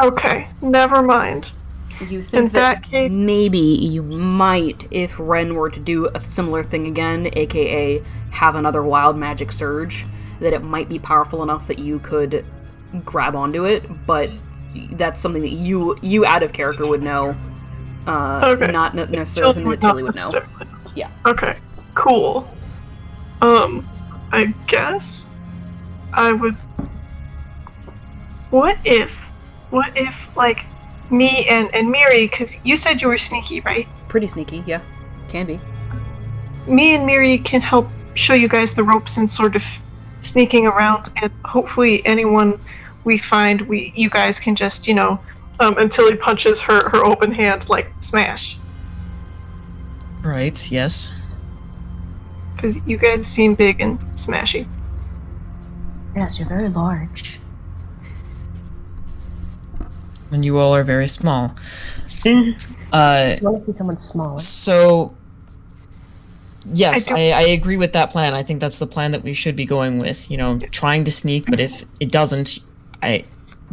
Okay, never mind. You think In that case- maybe you might, if Ren were to do a similar thing again, aka have another wild magic surge, that it might be powerful enough that you could grab onto it, but that's something that you out of character would know, Okay. not necessarily something that Tilly would know. Yeah. Okay, cool. I guess I would... What if, like, me and Miri, because you said you were sneaky, right? Pretty sneaky, yeah. Can be. Me and Miri can help show you guys the ropes and sort of sneaking around, and hopefully anyone we find, you guys can just, you know, until he punches her open hand, like, smash. Right, yes. Because you guys seem big and smashy. Yes, you're very large. And you all are very small. I want to see someone smaller. So... Yes, I I agree with that plan. I think that's the plan that we should be going with. You know, trying to sneak, but if it doesn't,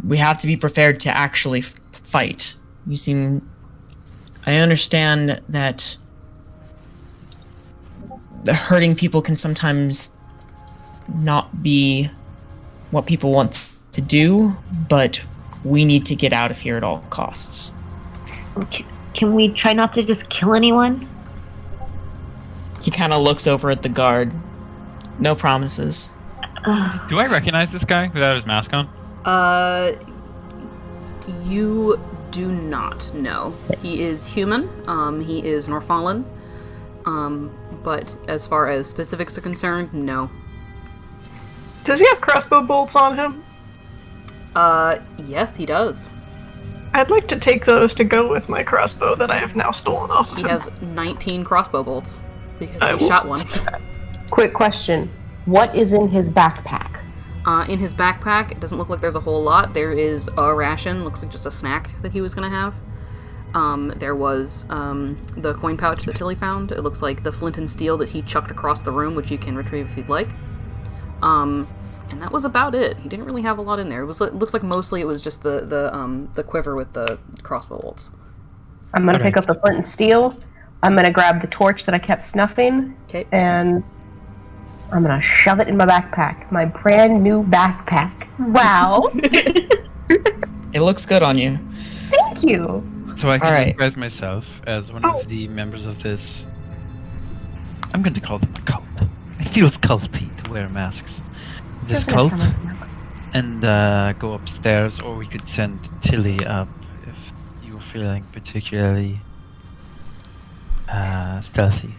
we have to be prepared to actually fight. You seem... I understand that hurting people can sometimes not be what people want to do, but we need to get out of here at all costs. Can we try not to just kill anyone? He kind of looks over at the guard. No promises. Do I recognize this guy without his mask on? You do not know. He is human. He is Norfallen. But as far as specifics are concerned, no. Does he have crossbow bolts on him? Yes, he does. I'd like to take those to go with my crossbow that I have now stolen off of He him. has 19 crossbow bolts because I he will shot one. Quick question. What is in his backpack? In his backpack, it doesn't look like there's a whole lot. There is a ration, looks like just a snack that he was going to have. There was the coin pouch that Tilly found. It looks like the flint and steel that he chucked across the room, which you can retrieve if you'd like. And that was about it. He didn't really have a lot in there. It looks like mostly it was just the quiver with the crossbow bolts. I'm gonna pick up the flint and steel. I'm gonna grab the torch that I kept snuffing, Okay. and I'm gonna shove it in my backpack. My brand new backpack. Wow. It looks good on you. Thank you. So I can Alright. disguise myself as one of the members of this... I'm going to call them a cult. It feels culty to wear masks. This Doesn't it cult, sound like- and go upstairs, or we could send Tilly up if you were feeling particularly stealthy.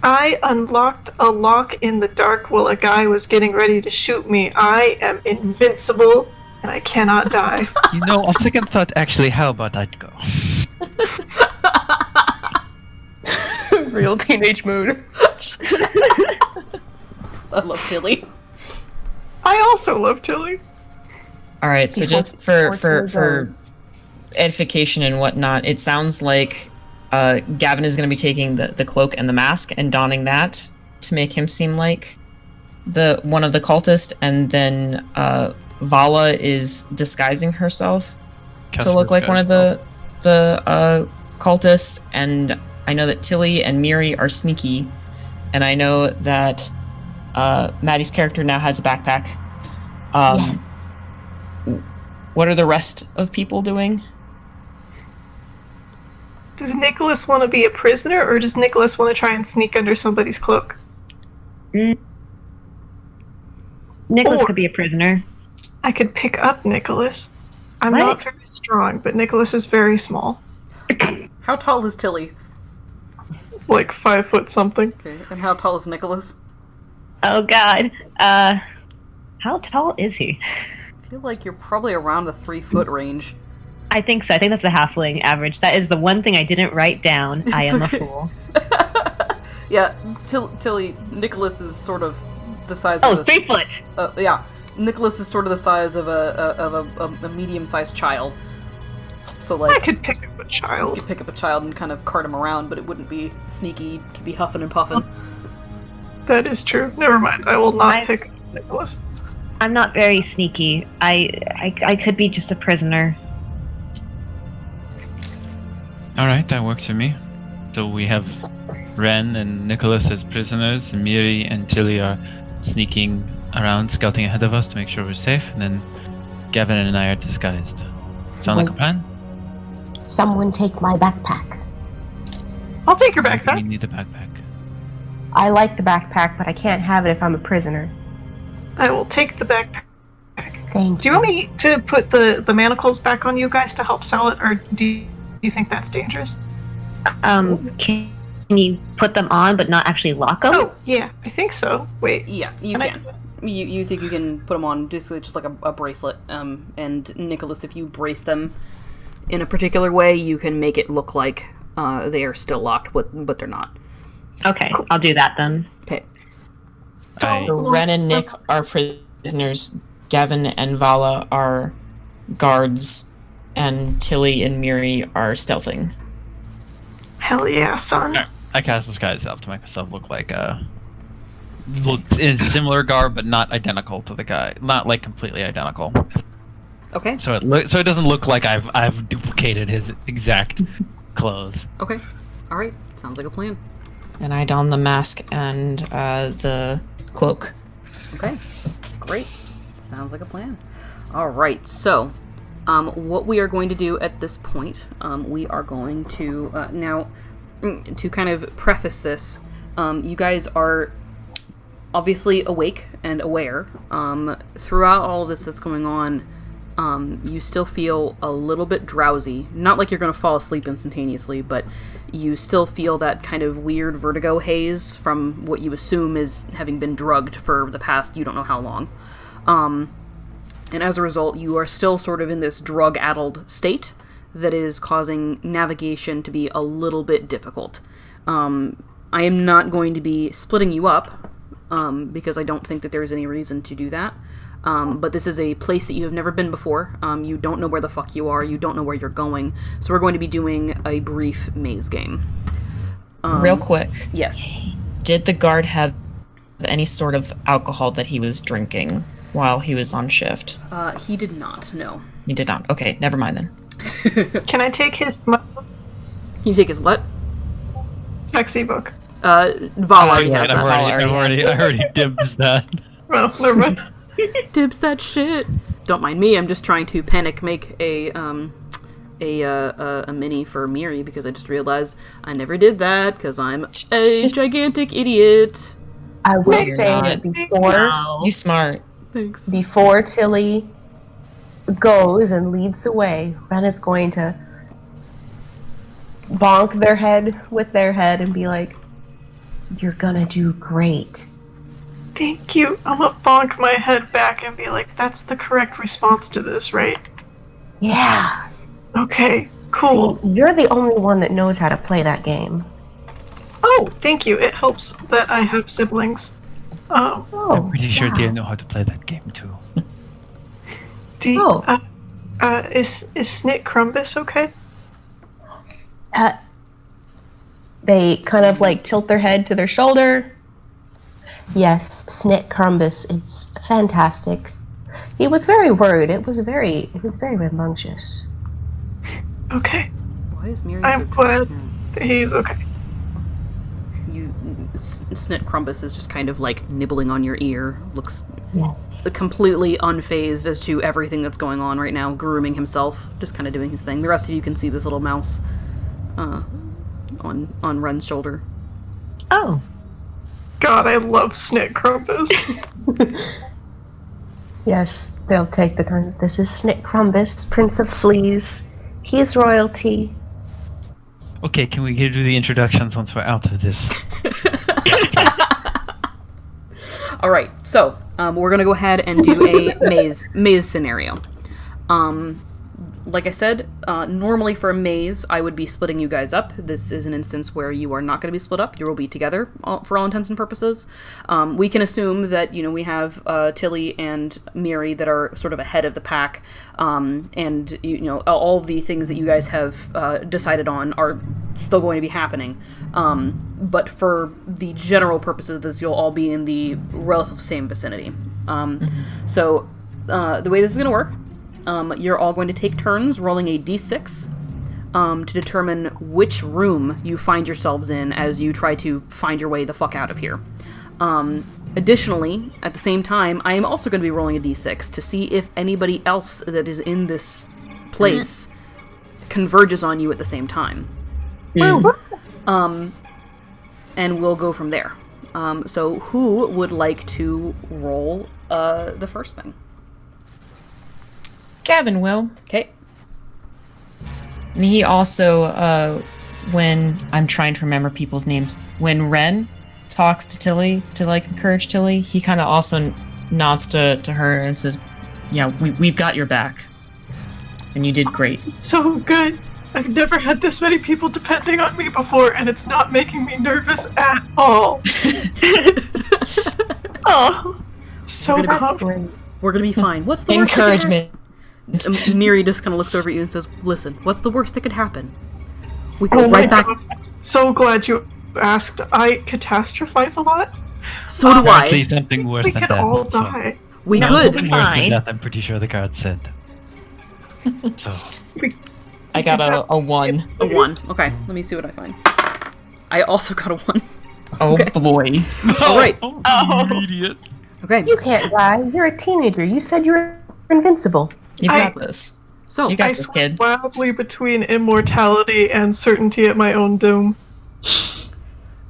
I unlocked a lock in the dark while a guy was getting ready to shoot me. I am invincible, and I cannot die. You know, on second thought, actually, how about I'd go? Real teenage mood. I love Tilly. I also love Tilly. All right, so just for edification and whatnot, it sounds like Gavin is going to be taking the cloak and the mask and donning that to make him seem like one of the cultists, and then Vala is disguising herself to look like one of the cultists, and I know that Tilly and Miri are sneaky, and I know that Maddie's character now has a backpack. Yes. What are the rest of people doing? Does Nicholas want to be a prisoner, or does Nicholas want to try and sneak under somebody's cloak? Nicholas Or- could be a prisoner. I could pick up Nicholas. I'm What? not very strong, but Nicholas is very small. How tall is Tilly? Like 5 foot something. Okay, and how tall is Nicholas? Oh God. How tall is he? I feel like you're probably around the 3 foot range. I think so. I think that's the halfling average. That is the one thing I didn't write down. I am okay. a fool. Yeah, Tilly, Nicholas is sort of the size Oh, of a... 3 foot! Yeah, Nicholas is sort of the size of a medium-sized child. So, I like, could pick up a you child. could pick up a child and kind of cart him around, but it wouldn't be sneaky. It could be huffing and puffing. That is true. Never mind. I will not I- pick up Nicholas. I'm not very sneaky. I could be just a prisoner. Alright, that works for me. So we have Ren and Nicholas as prisoners, and Miri and Tilly are sneaking around, scouting ahead of us to make sure we're safe, and then Gavin and I are disguised. Sound like a plan? Someone take my backpack. I'll take your We backpack. need the backpack. I like the backpack, but I can't have it if I'm a prisoner. I will take the backpack. Thank Do you want me to put the manacles back on you guys to help sell it, or do you think that's dangerous? Can you put them on but not actually lock them? Oh, yeah, I think so. Wait. Yeah, you Can I- can. You think you can put them on basically just like a bracelet. And Nicholas, if you brace them in a particular way, you can make it look like they are still locked, but they're not. Okay, I'll do that then. Okay. So Ren and Nick are prisoners. Gavin and Vala are guards, and Tilly and Miri are stealthing. Hell yeah, son. Alright, I cast Disguise up to make myself look like in similar garb, but not identical to the guy. Not like completely identical. Okay. So it doesn't look like I've duplicated his exact clothes. Okay. All right. Sounds like a plan. And I don the mask and the cloak. Okay. Great. Sounds like a plan. All right. So, what we are going to do at this point, we are going to now to kind of preface this. You guys are obviously awake and aware. Throughout all of this that's going on, you still feel a little bit drowsy. Not like you're going to fall asleep instantaneously, but you still feel that kind of weird vertigo haze from what you assume is having been drugged for the past you don't know how long. And as a result, you are still sort of in this drug-addled state that is causing navigation to be a little bit difficult. I am not going to be splitting you up, because I don't think that there's any reason to do that. But this is a place that you have never been before. You don't know where the fuck you are. You don't know where you're going. So we're going to be doing a brief maze game. Real quick, Yes. did the guard have any sort of alcohol that he was drinking while he was on shift? He did not, no. He did not. Okay, never mind then. Can I take his Can you take his what? sexy book? Val already has I've that. already dibs that. Well, never mind. Dibs that shit. Don't mind me. I'm just trying to panic make a mini for Miri because I just realized I never did that because I'm a gigantic idiot. I will You're say not. before No. You smart. Thanks. Before Tilly goes and leads the way, Ren is going to bonk their head with their head and be like, "You're gonna do great." Thank you. I'm gonna bonk my head back and be like, that's the correct response to this, right? Yeah. Okay, cool. See, you're the only one that knows how to play that game. Oh, thank you. It helps that I have siblings. Oh, I'm pretty sure yeah. they know how to play that game too. Is Snit Crumbus okay? They kind of like tilt their head to their shoulder. Yes, Snit Crumbus, it's fantastic. He was very worried. It was very rambunctious. Okay. Why is Miri I'm so glad transparent? that he's okay. Snit Crumbus is just kind of like nibbling on your ear. Looks Yes. completely unfazed as to everything that's going on right now, grooming himself, just kind of doing his thing. The rest of you can see this little mouse on Ren's shoulder. Oh, God, I love Snit Crumbus. Yes, they'll take the turn. This is Snit Crumbus, Prince of Fleas. He's royalty. Okay, can we do the introductions once we're out of this? All right, so we're gonna go ahead and do a maze scenario. Like I said, normally for a maze, I would be splitting you guys up. This is an instance where you are not going to be split up. You will be together for all intents and purposes. We can assume that, we have Tilly and Miri that are sort of ahead of the pack, and, all the things that you guys have decided on are still going to be happening. But for the general purposes of this, you'll all be in the relative same vicinity. So the way this is going to work, you're all going to take turns rolling a d6 to determine which room you find yourselves in as you try to find your way the fuck out of here. Additionally, at the same time, I am also going to be rolling a d6 to see if anybody else that is in this place converges on you at the same time. And we'll go from there. So who would like to roll the first thing? Gavin will. Okay. And he also, when I'm trying to remember people's names, when Ren talks to Tilly to encourage Tilly, he kind of also nods to her and says, "Yeah, we've got your back, and you did great." So good. I've never had this many people depending on me before, and it's not making me nervous at all. Oh, so confident. We're gonna be fine. What's the worst Encouragement. Miri just kind of looks over at you and says, "Listen, what's the worst that could happen? We go right back." God, I'm so glad you asked. I catastrophize a lot. So do I. Apparently something worse We than could that. all so- die. We No, could. something worse than Fine. that, I'm pretty sure the card said. So, I got a 1. A 1. Okay, let me see what I find. I also got a 1. Oh Okay. boy. All right. idiot. Okay. You can't die. You're a teenager. You said you're invincible. You've got this. So You got I this, swing kid. wildly between immortality and certainty at my own doom.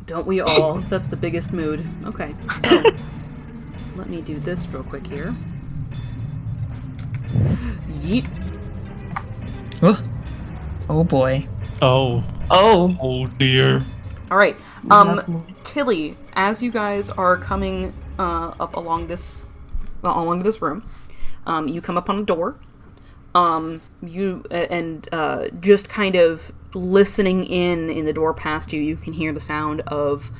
don't we all? That's the biggest mood. Okay. So let me do this real quick here. Yeet. Oh boy. Oh dear. All right. Tilly, as you guys are coming up along this room, you come up on a door. Just kind of listening in the door past you, you can hear the sound of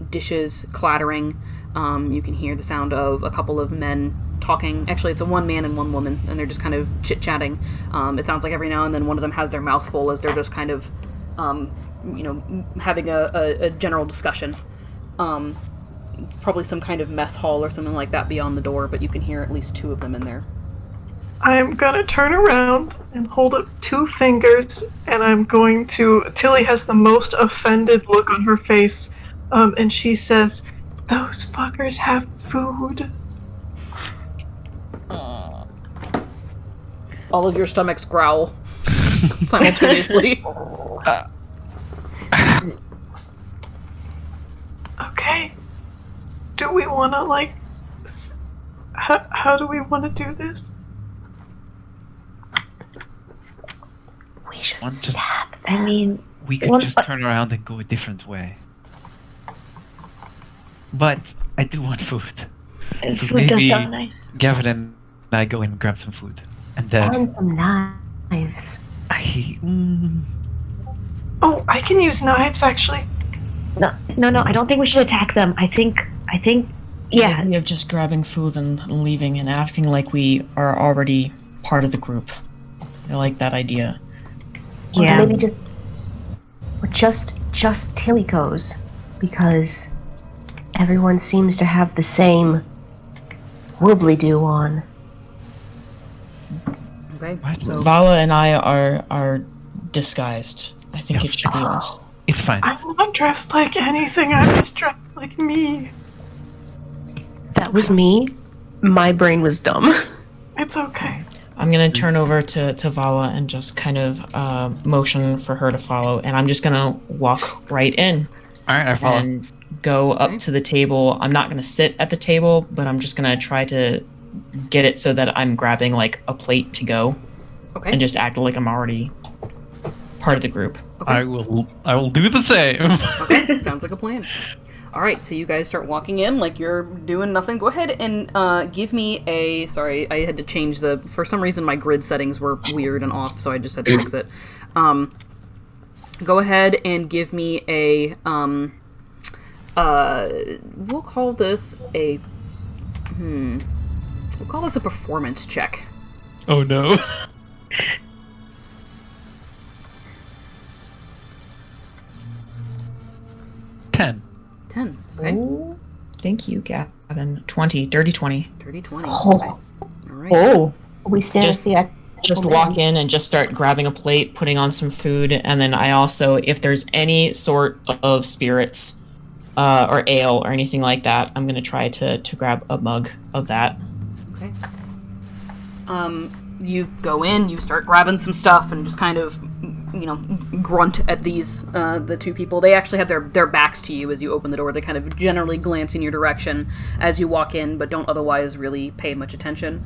dishes clattering. You can hear the sound of a couple of men talking. Actually, it's a one man and one woman, and they're just kind of chit-chatting. It sounds like every now and then one of them has their mouth full as they're just kind of, having a general discussion. It's probably some kind of mess hall or something like that beyond the door, but you can hear at least two of them in there. I'm gonna turn around and hold up 2 fingers, and I'm going to... Tilly has the most offended look on her face, and she says, "Those fuckers have food." All of your stomachs growl simultaneously. Okay. Do we wanna, how do we want to do this? We should One just- stab them. I mean, We could Well, just turn around and go a different way. But I do want food. So food does maybe sound nice. Gavin and I go in and grab some food. And then And some knives. Oh, I can use knives, actually. No, I don't think we should attack them. I think, The yeah. idea of just grabbing food and leaving and acting like we are already part of the group. I like that idea. Or Yeah. maybe just Tilly goes, because everyone seems to have the same woobly-doo on. Okay. What? So Vala and I are disguised. I think it should be us. it's fine. I'm not dressed like anything. I'm just dressed like me. That was me. My brain was dumb. It's okay. I'm gonna turn over to Vala and just kind of motion for her to follow, and I'm just gonna walk right in Alright, I follow. and go up to the table. I'm not gonna sit at the table, but I'm just gonna try to get it so that I'm grabbing like a plate to go, okay. and just act like I'm already part of the group. I will do the same. Okay, sounds like a plan. All right, so you guys start walking in like you're doing nothing. Go ahead and give me a. Sorry, I had to change the. For some reason, my grid settings were weird and off, so I just had to fix it. Go ahead and give me a. We'll call this a. We'll call this a performance check. Oh no. Ten. 10. Okay. Thank you, Gavin. 20, dirty 20. 30, 20. Oh. Okay. All right. Oh. We stand Just- at the actual Just table. walk in and just start grabbing a plate, putting on some food, and then I also, if there's any sort of spirits or ale or anything like that, I'm gonna try to grab a mug of that. Okay. You go in, you start grabbing some stuff, and just kind of, grunt at these, the two people. They actually have their backs to you as you open the door. They kind of generally glance in your direction as you walk in, but don't otherwise really pay much attention.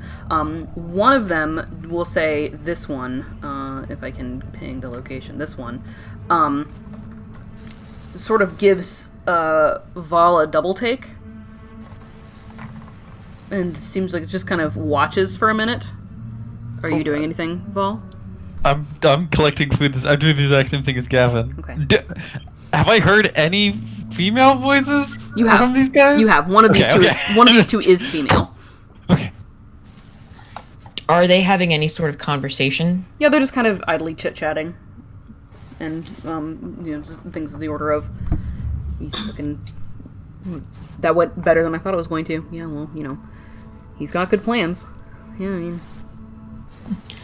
One of them will say, this one, if I can ping the location, this one, sort of gives Val a double take. And seems like it just kind of watches for a minute. Are you doing anything, Val? I'm collecting food. I'm doing the exact same thing as Gavin. Okay. Have I heard any female voices You have. from these guys? You have. One of these Okay, two okay. is one of these two is female. Okay. Are they having any sort of conversation? Yeah, they're just kind of idly chit-chatting. And just things of the order of he's looking that went better than I thought it was going to. Yeah, well, he's got good plans. Yeah, I mean,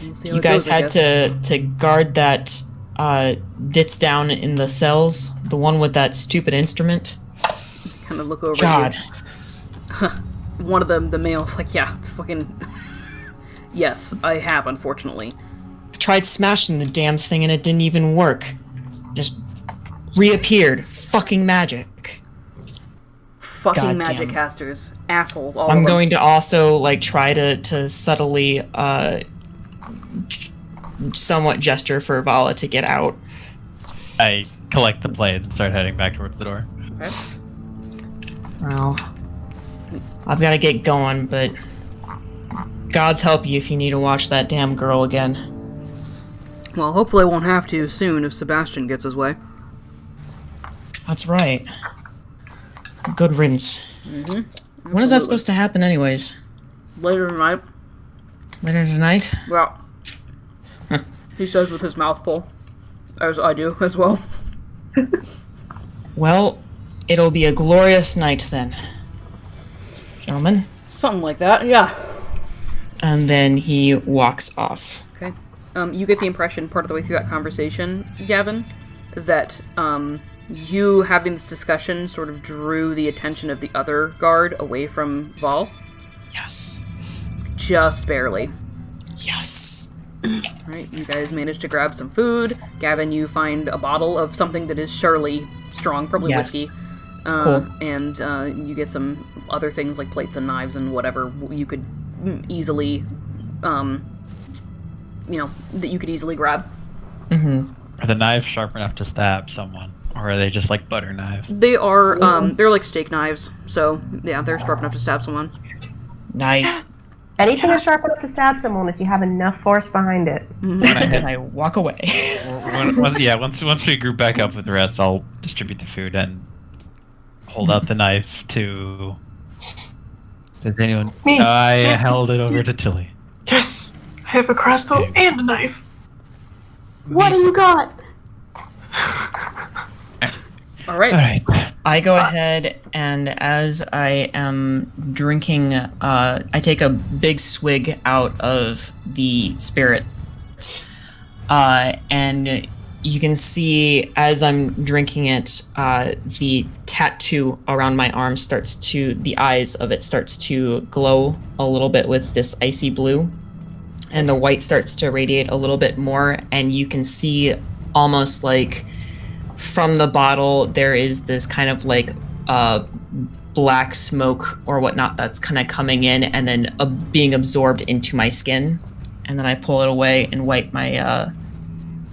we'll see how You it guys goes, I had guess. to guard that ditz down in the cells, the one with that stupid instrument. kind of look over God. at you. One of them, the male's like, yeah, it's fucking yes, I have, unfortunately. I tried smashing the damn thing and it didn't even work. Just reappeared. Fucking magic. Fucking Goddamn. magic casters. Assholes, all I'm of them. going to also try to subtly somewhat gesture for Vala to get out. I collect the plate and start heading back towards the door. Okay. Well, I've got to get going, but God's help you if you need to watch that damn girl again. Well, hopefully I won't have to soon if Sebastian gets his way. That's right. Good riddance. When is that supposed to happen anyways? Later tonight. Later tonight? Well, he says with his mouth full, as I do as well. Well, it'll be a glorious night then. Gentlemen. Something like that, yeah. And then he walks off. Okay. You get the impression, part of the way through that conversation, Gavin, that you having this discussion sort of drew the attention of the other guard away from Val. Yes. Just barely. Yes. Right, you guys managed to grab some food. Gavin, you find a bottle of something that is surely strong, probably Yes. whiskey. Cool. And you get some other things like plates and knives and whatever you could easily, that you could easily grab. Mm-hmm. Are the knives sharp enough to stab someone? Or are they just like butter knives? They are, they're like steak knives, so yeah, they're sharp enough to stab someone. Nice. Anything is sharp enough to stab someone if you have enough force behind it. And I walk away. Once we group back up with the rest, I'll distribute the food and hold out the knife to... Does anyone... Me. I held it over to Tilly. Yes, I have a crossbow and a knife. What do you got? All right. All right. I go ahead, and as I am drinking, I take a big swig out of the spirits. And you can see, as I'm drinking it, the tattoo around my arm the eyes of it starts to glow a little bit with this icy blue. And the white starts to radiate a little bit more, and you can see almost like from the bottle there is this kind of like black smoke or whatnot that's kind of coming in and then being absorbed into my skin. And then I pull it away and wipe my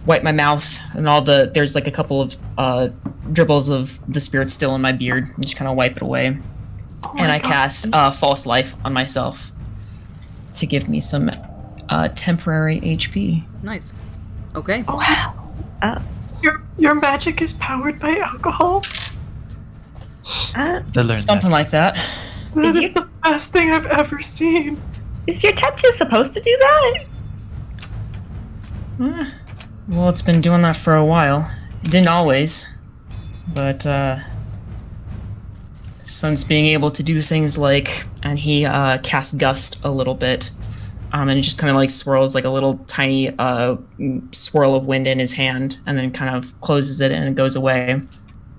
mouth and there's like a couple of dribbles of the spirit still in my beard, and just kind of wipe it away. And I cast false life on myself to give me some temporary HP. Nice. Okay. Oh, wow. Your magic is powered by alcohol? They learned Something like that. That is the best thing I've ever seen. Is your tattoo supposed to do that? Well, it's been doing that for a while. It didn't always, but since being able to do things like, and he casts gust a little bit, and it just kind of like swirls like a little tiny swirl of wind in his hand, and then kind of closes it and it goes away.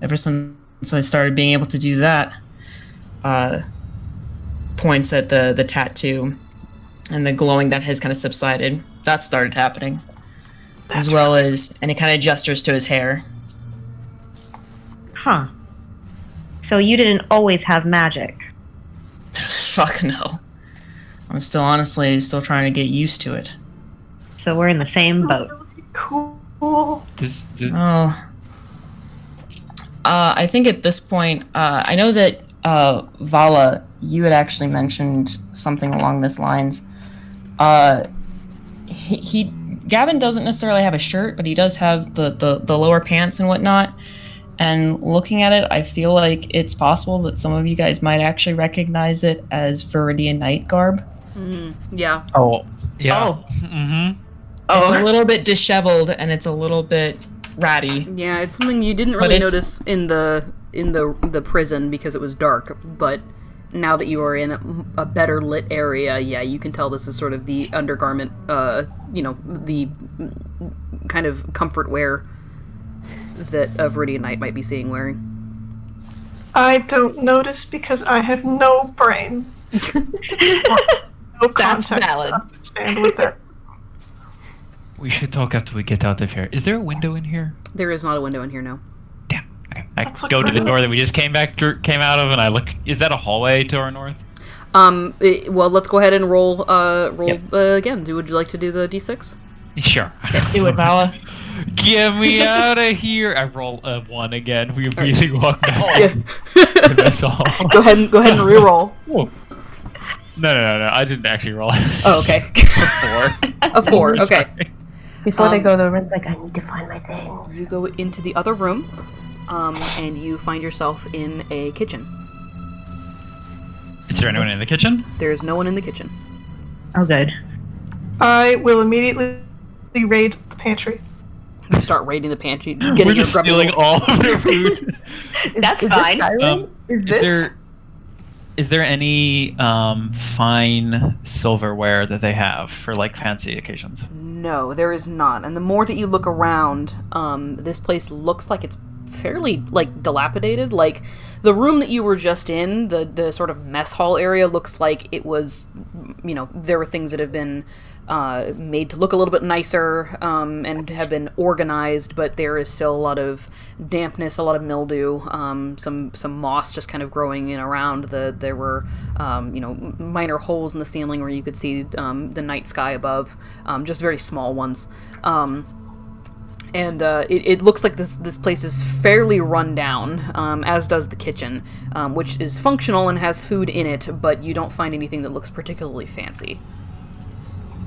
Ever since I started being able to do that, points at the tattoo and the glowing that has kind of subsided. That started happening. As well as, and he kind of gestures to his hair. Huh. So you didn't always have magic. Fuck no. I'm honestly still trying to get used to it. So we're in the same boat. Cool. I think at this point, I know that Vala, you had actually mentioned something along this lines. Gavin doesn't necessarily have a shirt, but he does have the lower pants and whatnot. And looking at it, I feel like it's possible that some of you guys might actually recognize it as Viridian Night garb. Yeah. Oh, yeah. Oh. Mm-hmm. It's a little bit disheveled and it's a little bit ratty. Yeah, it's something you didn't really notice in the prison because it was dark, but now that you are in a better lit area, yeah, you can tell this is sort of the undergarment, the kind of comfort wear that a Viridian Knight might be seeing wearing. I don't notice because I have no brain. No That's context valid. to understand what that. We should talk after we get out of here. Is there a window in here? There is not a window in here, no. Damn. Okay. I Let's look go to for the it. door that we just came out of, and I look. Is that a hallway to our north? Well, let's go ahead and roll Yep. again. Would you like to do the d6? Sure. Do it, Vala. Get me out of here! I roll a 1 again. We immediately walk back. Yeah. to this hall. Go ahead and re-roll. Whoa. No. I didn't actually roll. Oh, okay. A 4. A 4. Okay. Sorry. Before they go, the Ren's like, I need to find my things. You go into the other room, and you find yourself in a kitchen. Is there anyone in the kitchen? There is no one in the kitchen. Oh, good. I will immediately raid the pantry. You start raiding the pantry, We're getting your just grubby stealing little- all of their food. That's Is fine. This Skyrim? Is this? Is there any fine silverware that they have for like fancy occasions? No, there is not. And the more that you look around, this place looks like it's fairly like dilapidated. Like the room that you were just in, the sort of mess hall area looks like it was, there were things that have been made to look a little bit nicer and have been organized, but there is still a lot of dampness, a lot of mildew, some moss just kind of growing in around. There were minor holes in the ceiling where you could see the night sky above, just very small ones. And it looks like this place is fairly run down, as does the kitchen, which is functional and has food in it, but you don't find anything that looks particularly fancy.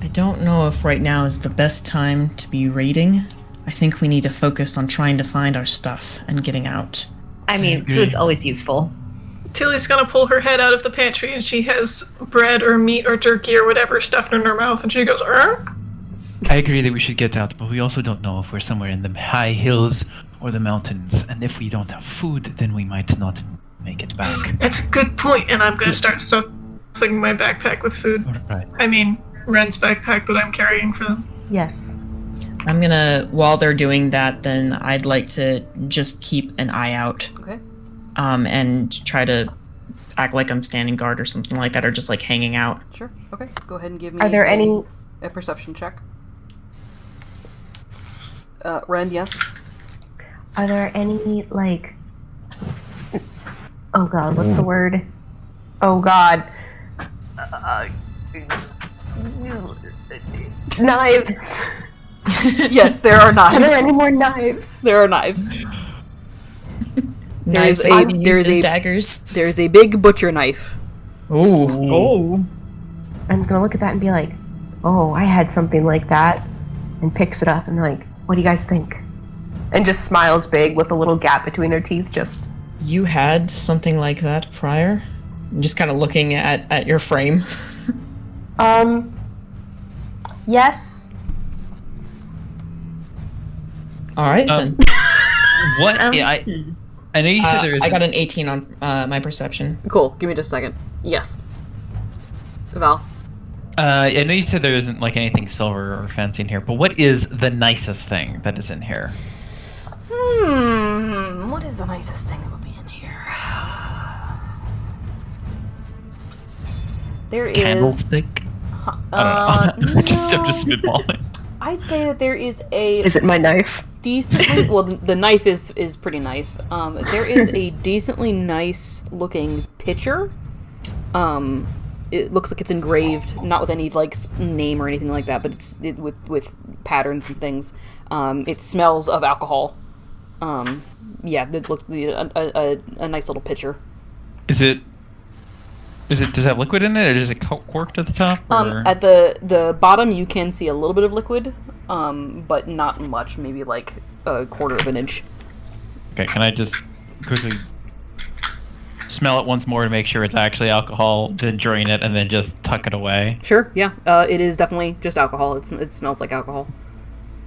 I don't know if right now is the best time to be raiding. I think we need to focus on trying to find our stuff and getting out. I mean, food's always useful. Tilly's gonna pull her head out of the pantry and she has bread or meat or jerky or whatever stuffed in her mouth and she goes, "Arr?" I agree that we should get out, but we also don't know if we're somewhere in the high hills or the mountains, and if we don't have food, then we might not make it back. That's a good point, and I'm gonna start stuffing my backpack with food. Alright. I mean, Ren's backpack that I'm carrying for them. Yes. I'm gonna, while they're doing that, then I'd like to just keep an eye out. Okay. And try to act like I'm standing guard or something like that, or just like hanging out. Sure. Okay. Go ahead and give me Are there any... a perception check. Ren, yes? Are there any, like... Oh god, what's the word? Oh god. Knives. Yes, there are knives. Are there any more knives? There are knives. Knives that you can use as daggers. There's a big butcher knife. Ooh. Oh. I'm just gonna look at that and be like, oh, I had something like that. And picks it up and like, what do you guys think? And just smiles big with a little gap between her teeth, just... You had something like that prior? I'm just kind of looking at your frame. Yes. Alright, then. What? I know you said there is... I got an 18 on my perception. Cool. Give me just a second. Yes. Val. I know you said there isn't like anything silver or fancy in here, but what is the nicest thing that is in here? What is the nicest thing that would be in here? There is... Candlestick? I don't know. I'm just spitballing. I'd say that there is a... Is it my knife? Decently... well, the knife is pretty nice. There is a decently nice looking picture. It looks like it's engraved, not with any like name or anything like that, but it's with patterns and things. It smells of alcohol. Yeah, it looks a nice little picture. Does it have liquid in it, or is it corked at the top? Or? At the bottom, you can see a little bit of liquid, but not much. Maybe like a quarter of an inch. Okay, can I just quickly smell it once more to make sure it's actually alcohol, then drain it, and then just tuck it away? Sure. Yeah. It is definitely just alcohol. It smells like alcohol.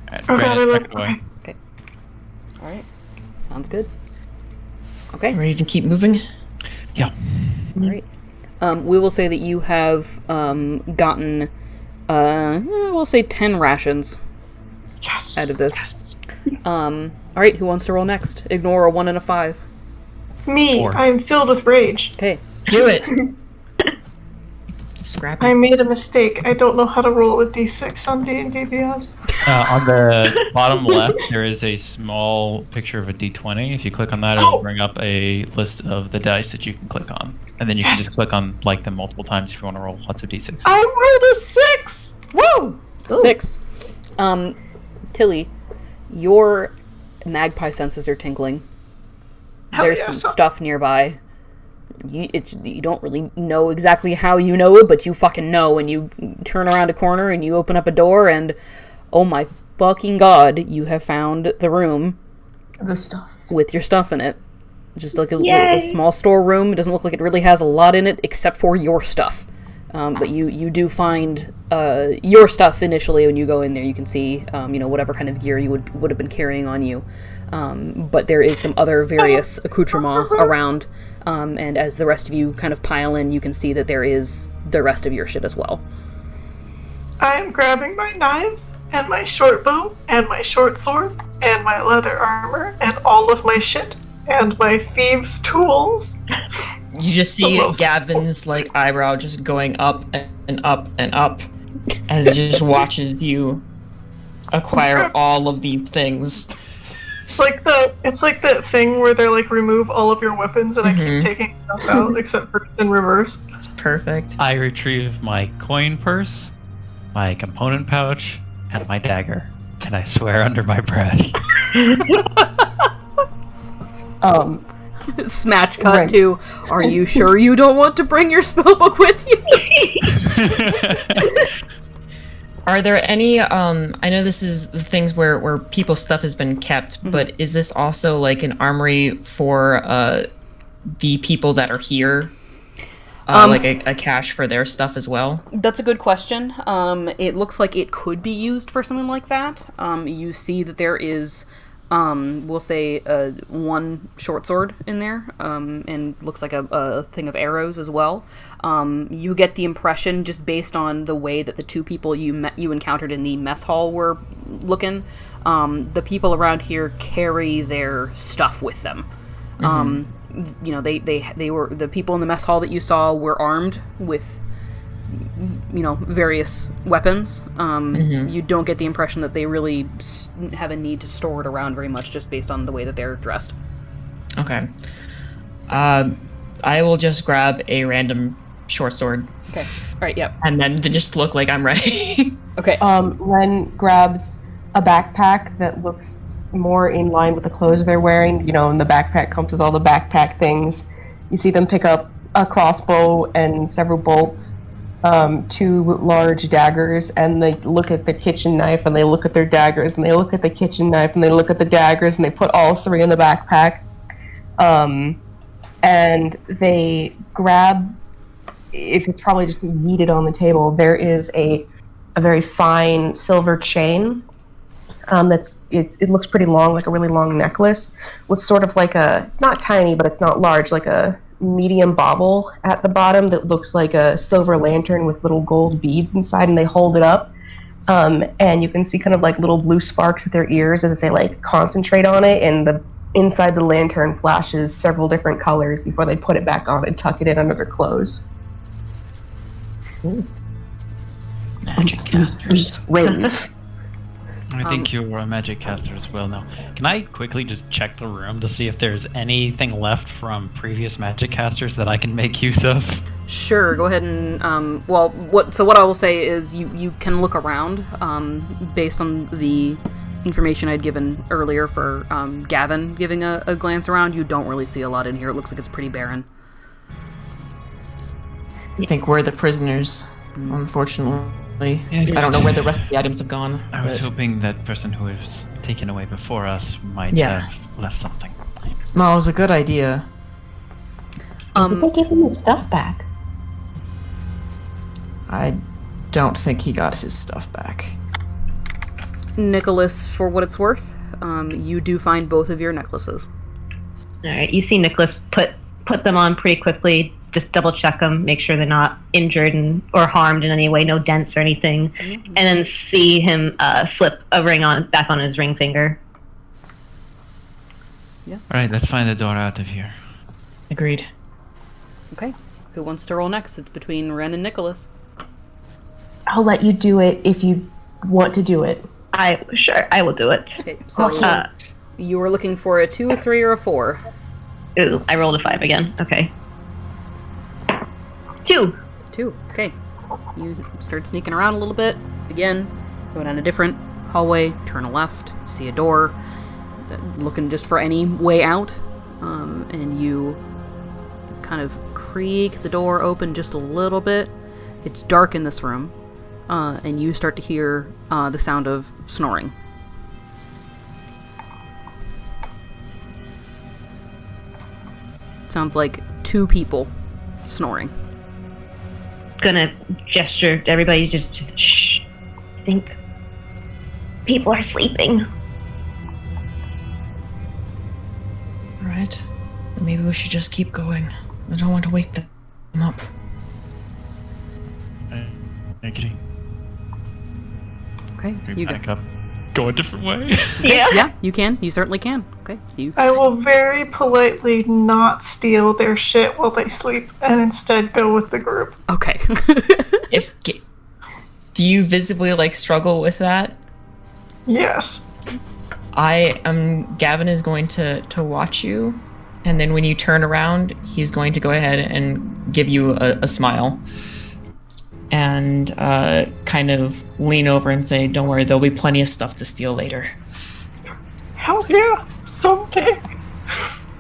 Right, Oh drain god, it, I tuck love... it away. Okay. All right. Sounds good. Okay. Ready to keep moving? Yeah. All right. We will say that you have gotten, we'll say 10 rations Yes. out of this. All right, who wants to roll next? Ignore a 1 and a 5. Me, 4. I'm filled with rage. Okay. Do it! Scrappy. I made a mistake. I don't know how to roll with D6 on D&D Beyond. On the bottom left, there is a small picture of a D20. If you click on that, it'll bring up a list of the dice that you can click on. And then you can just click on like them multiple times if you want to roll lots of D6. I rolled a 6! Woo! 6. Tilly, your magpie senses are tingling. Hell There's yeah, some so- stuff nearby. You don't really know exactly how you know it, but you fucking know, and you turn around a corner and you open up a door and oh my fucking god, you have found the room The stuff. with your stuff in it. Just like a small storeroom. It doesn't look like it really has a lot in it except for your stuff. But you do find your stuff initially when you go in there. You can see whatever kind of gear you would have been carrying on you. But there is some other various accoutrement around. And as the rest of you kind of pile in, you can see that there is the rest of your shit as well. I am grabbing my knives, and my short bow, and my short sword, and my leather armor, and all of my shit, and my thieves' tools. You just see Almost. Gavin's like eyebrow just going up and up and up. as it just watches you acquire all of these things. It's like that thing where they like remove all of your weapons and I keep taking stuff out except for it's in reverse. It's perfect. I retrieve my coin purse, my component pouch, and my dagger, and I swear under my breath. Smash cut Right. to, are you sure you don't want to bring your spellbook with you? Are there any, I know this is the things where people's stuff has been kept, but is this also like an armory for the people that are here? Like a cache for their stuff as well? That's a good question. It looks like it could be used for something like that. You see that there is, we'll say, one short sword in there, and looks like a thing of arrows as well. You get the impression, just based on the way that the two people you encountered in the mess hall were looking, the people around here carry their stuff with them. You know, they were, the people in the mess hall that you saw were armed with, you know, various weapons. You don't get the impression that they really have a need to store it around very much, just based on the way that they're dressed. Okay. I will just grab a random short sword. Okay. All right. Yep. And then to just look like I'm ready. Okay. Ren grabs a backpack that looks more in line with the clothes they're wearing. You know, and the backpack comes with all the backpack things. You see them pick up a crossbow and several bolts, 2 large daggers, and they look at the kitchen knife, and they look at their daggers, and they look at the kitchen knife, and they look at the daggers, and they put all 3 in the backpack. And they grab, if it's probably just yeeted on the table, there is a very fine silver chain. It looks pretty long, like a really long necklace, with sort of like it's not tiny, but it's not large, like a medium bauble at the bottom that looks like a silver lantern with little gold beads inside, and they hold it up. And you can see kind of like little blue sparks at their ears as they like concentrate on it, and the inside the lantern flashes several different colors before they put it back on and tuck it in under their clothes. Magic casters. Rave. I think you're a magic caster as well now. Can I quickly just check the room to see if there's anything left from previous magic casters that I can make use of? Sure. Go ahead and what I will say is you can look around, based on the information I'd given earlier for Gavin giving a glance around. You don't really see a lot in here. It looks like it's pretty barren. I think we're the prisoners, unfortunately. I don't know where the rest of the items have gone. I was hoping that person who was taken away before us might have left something. No, it was a good idea. People give him his stuff back. I don't think he got his stuff back. Nicholas, for what it's worth, you do find both of your necklaces. All right, you see Nicholas put them on pretty quickly. Just double check them, make sure they're not injured or harmed in any way, no dents or anything, and then see him slip a ring back on his ring finger. Yeah. All right, let's find a door out of here. Agreed. Okay. Who wants to roll next? It's between Ren and Nicholas. I'll let you do it if you want to do it. I will do it. Okay. So you were looking for a 2, a 3, or a 4. Ooh, I rolled a 5 again. Okay. 2. 2. Okay. You start sneaking around a little bit. Again, go down a different hallway, turn a left, see a door, looking just for any way out, and you kind of creak the door open just a little bit. It's dark in this room, and you start to hear the sound of snoring. Sounds like 2 people snoring. Gonna gesture to everybody, just shh. I think people are sleeping. Alright. Then maybe we should just keep going. I don't want to wake them up. I agree. Okay, We you back up. Go a different way. Yeah, you can. You certainly can. Okay, so you... I will very politely not steal their shit while they sleep and instead go with the group. Okay. Do you visibly struggle with that? Yes. Gavin is going to watch you, and then when you turn around, he's going to go ahead and give you a smile. And kind of lean over and say, "Don't worry, there'll be plenty of stuff to steal later." Hell yeah! Someday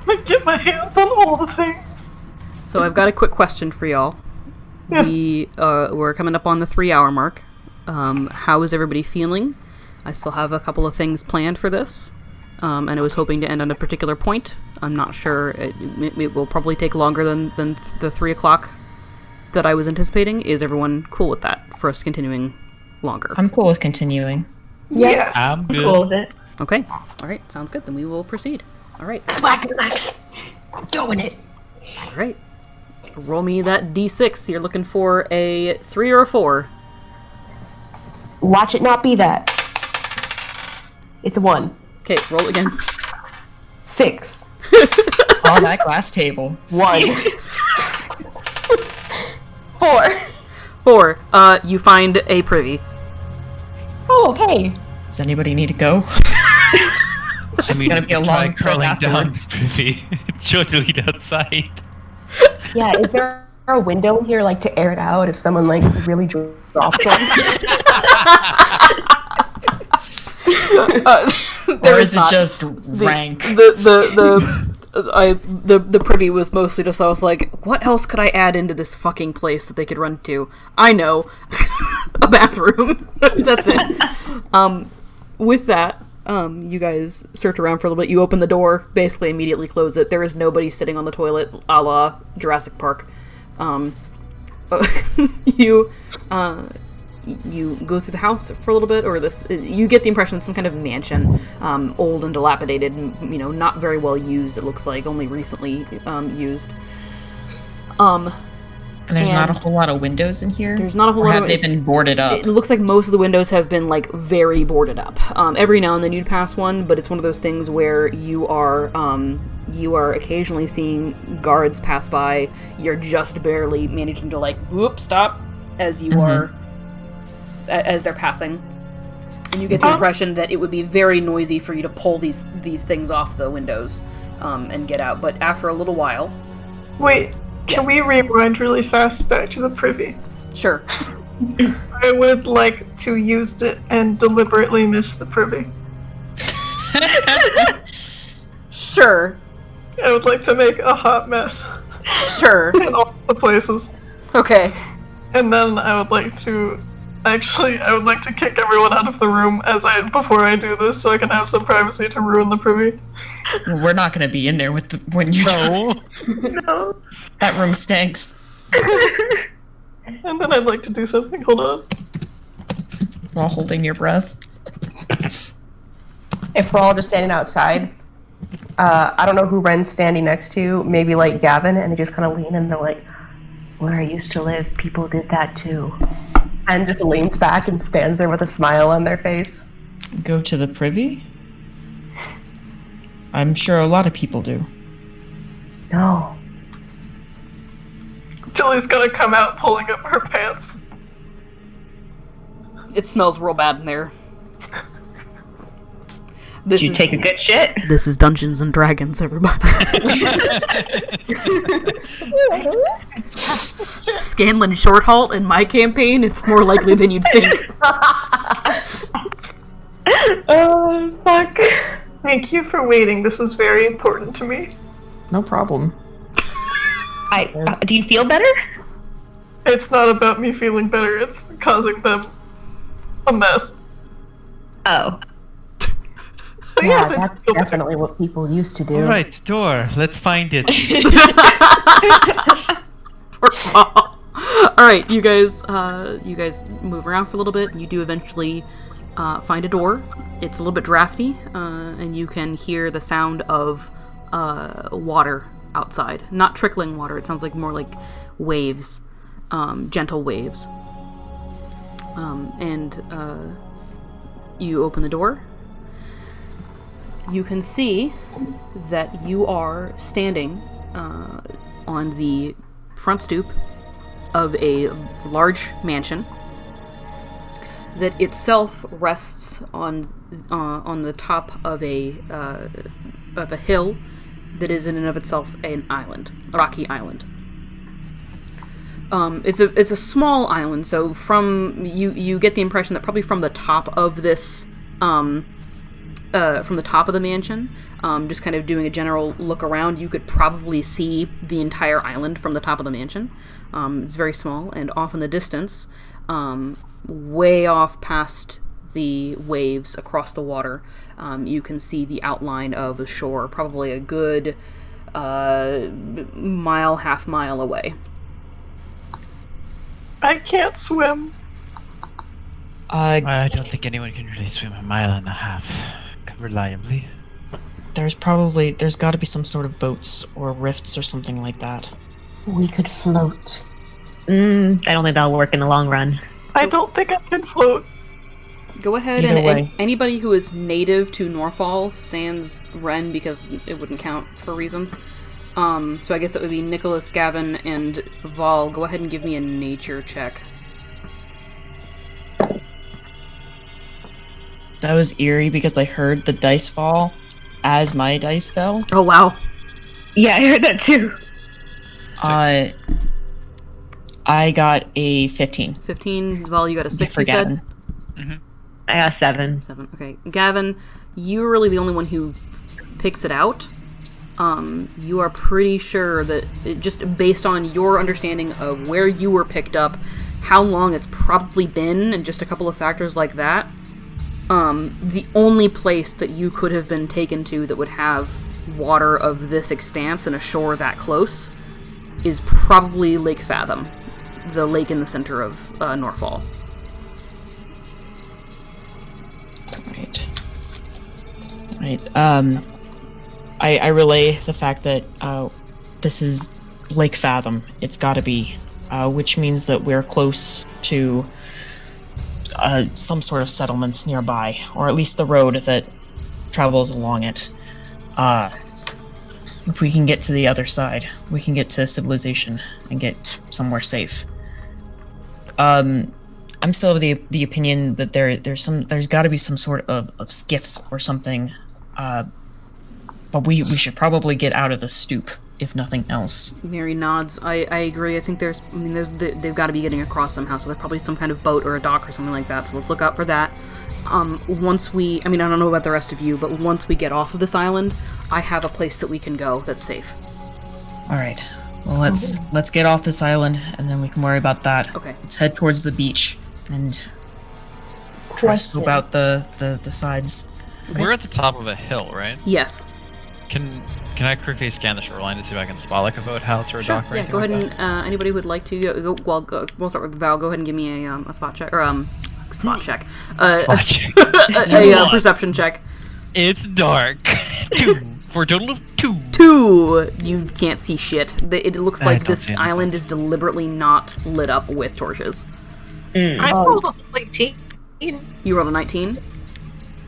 I get my hands on all the things. So I've got a quick question for y'all. Yeah. We're coming up on the 3-hour mark. How is everybody feeling? I still have a couple of things planned for this, and I was hoping to end on a particular point. I'm not sure. It will probably take longer than the 3 o'clock that I was anticipating. Is everyone cool with that for us continuing longer? I'm cool with continuing. Yes. I'm good. Cool with it. Okay. All right. Sounds good. Then we will proceed. All right. Swag to the max. Doing it. All right. Roll me that d6. You're looking for a 3 or a 4. Watch it not be that. It's a 1. Okay. Roll again. 6. Oh, that glass table. 1. 4. 4. You find a privy. Oh, okay. Does anybody need to go? I mean, gonna be a try long trip crawling down afterwards. the privy. It's sure to lead outside. Yeah, is there a window in here, to air it out if someone, really drops one? Or is it just rank? The privy was mostly just, I was like, what else could I add into this fucking place that they could run to? I know. A bathroom. That's it. With that, you guys search around for a little bit. You open the door, basically immediately close it. There is nobody sitting on the toilet, a la Jurassic Park. You go through the house for a little bit, or you get the impression it's some kind of mansion, old and dilapidated, and, not very well used, it looks like, only recently used. And there's not a whole lot of windows in here? There's not a whole or lot have of... they been boarded up? It looks like most of the windows have been, very boarded up. Every now and then you'd pass one, but it's one of those things where you are occasionally seeing guards pass by. You're just barely managing to, whoop, stop, as you are... as they're passing. And you get the impression that it would be very noisy for you to pull these things off the windows and get out. But after a little while... Wait, can we rewind really fast back to the privy? Sure. I would like to use it and deliberately miss the privy. Sure. I would like to make a hot mess Sure. in all the places. Okay. And then I would like to kick everyone out of the room before I do this, so I can have some privacy to ruin the privy. We're not going to be in there when you No. No. That room stinks. And then I'd like to do something. Hold on. While holding your breath. If we're all just standing outside, I don't know who Ren's standing next to, maybe Gavin, and they just kind of lean and they're like, "Where I used to live, people did that too." And just leans back and stands there with a smile on their face. Go to the privy? I'm sure a lot of people do. No. Tilly's gonna come out pulling up her pants. It smells real bad in there. Did you take a good shit? This is Dungeons and Dragons, everybody. Scanlan Shorthalt in my campaign, it's more likely than you'd think. Oh, fuck. Thank you for waiting. This was very important to me. No problem. Do you feel better? It's not about me feeling better, it's causing them a mess. Oh. But Yeah, yes, I that's feel better. definitely what people used to do. Alright, door. Let's find it. Alright, you guys move around for a little bit, and you do eventually find a door. It's a little bit drafty, and you can hear the sound of water outside. Not trickling water, it sounds like more like waves, gentle waves. And you open the door. You can see that you are standing on the front stoop of a large mansion. that itself rests on the top of a hill that is in and of itself an island, a rocky island. It's a small island, so from you get the impression that probably from the top of this from the top of the mansion, just kind of doing a general look around, you could probably see the entire island from the top of the mansion. It's very small, and off in the distance, way off past the waves across the water, you can see the outline of the shore, probably a good half mile away. I can't swim. I don't think anyone can really swim 1.5 miles reliably. There's got to be some sort of boats or rifts or something like that. We could float. I don't think that'll work in the long run. I don't think I can float. Go ahead and anybody who is native to Norfall, sans Ren, because it wouldn't count for reasons. So I guess it would be Nicholas, Gavin, and Vol. Go ahead and give me a nature check. That was eerie because I heard the dice fall as my dice fell. Oh, wow. Yeah, I heard that too. I got a 15. 15. Vol, you got a 6, For you Gavin. said? Mm-hmm. I got 7. 7. Okay. Gavin, you're really the only one who picks it out. You are pretty sure that, just based on your understanding of where you were picked up, how long it's probably been, and just a couple of factors like that, the only place that you could have been taken to that would have water of this expanse and a shore that close is probably Lake Fathom, the lake in the center of Norfall. Right. I relay the fact that this is Lake Fathom. It's got to be, which means that we're close to some sort of settlements nearby, or at least the road that travels along it. If we can get to the other side, we can get to civilization and get somewhere safe. I'm still of the opinion that there's got to be some sort of skiffs or something. But we should probably get out of the stoop, if nothing else. Mary nods. I agree. I think they've got to be getting across somehow, so there's probably some kind of boat or a dock or something like that, so let's look out for that. I don't know about the rest of you, but once we get off of this island, I have a place that we can go that's safe. Alright. Well, let's get off this island, and then we can worry about that. Okay. Let's head towards the beach, and try to scope out the sides. Okay. We're at the top of a hill, right? Yes. Can I quickly scan the shoreline to see if I can spot like a boathouse or a dock or Yeah, anything go like ahead that? and anybody who would like to we'll start with Val. Go ahead and give me a spot check or spot check. Spot check. a perception check. It's dark. 2 for a total of 2. 2. You can't see shit. It looks like don't this see anything. island is deliberately not lit up with torches. I rolled a 18. You rolled a 19?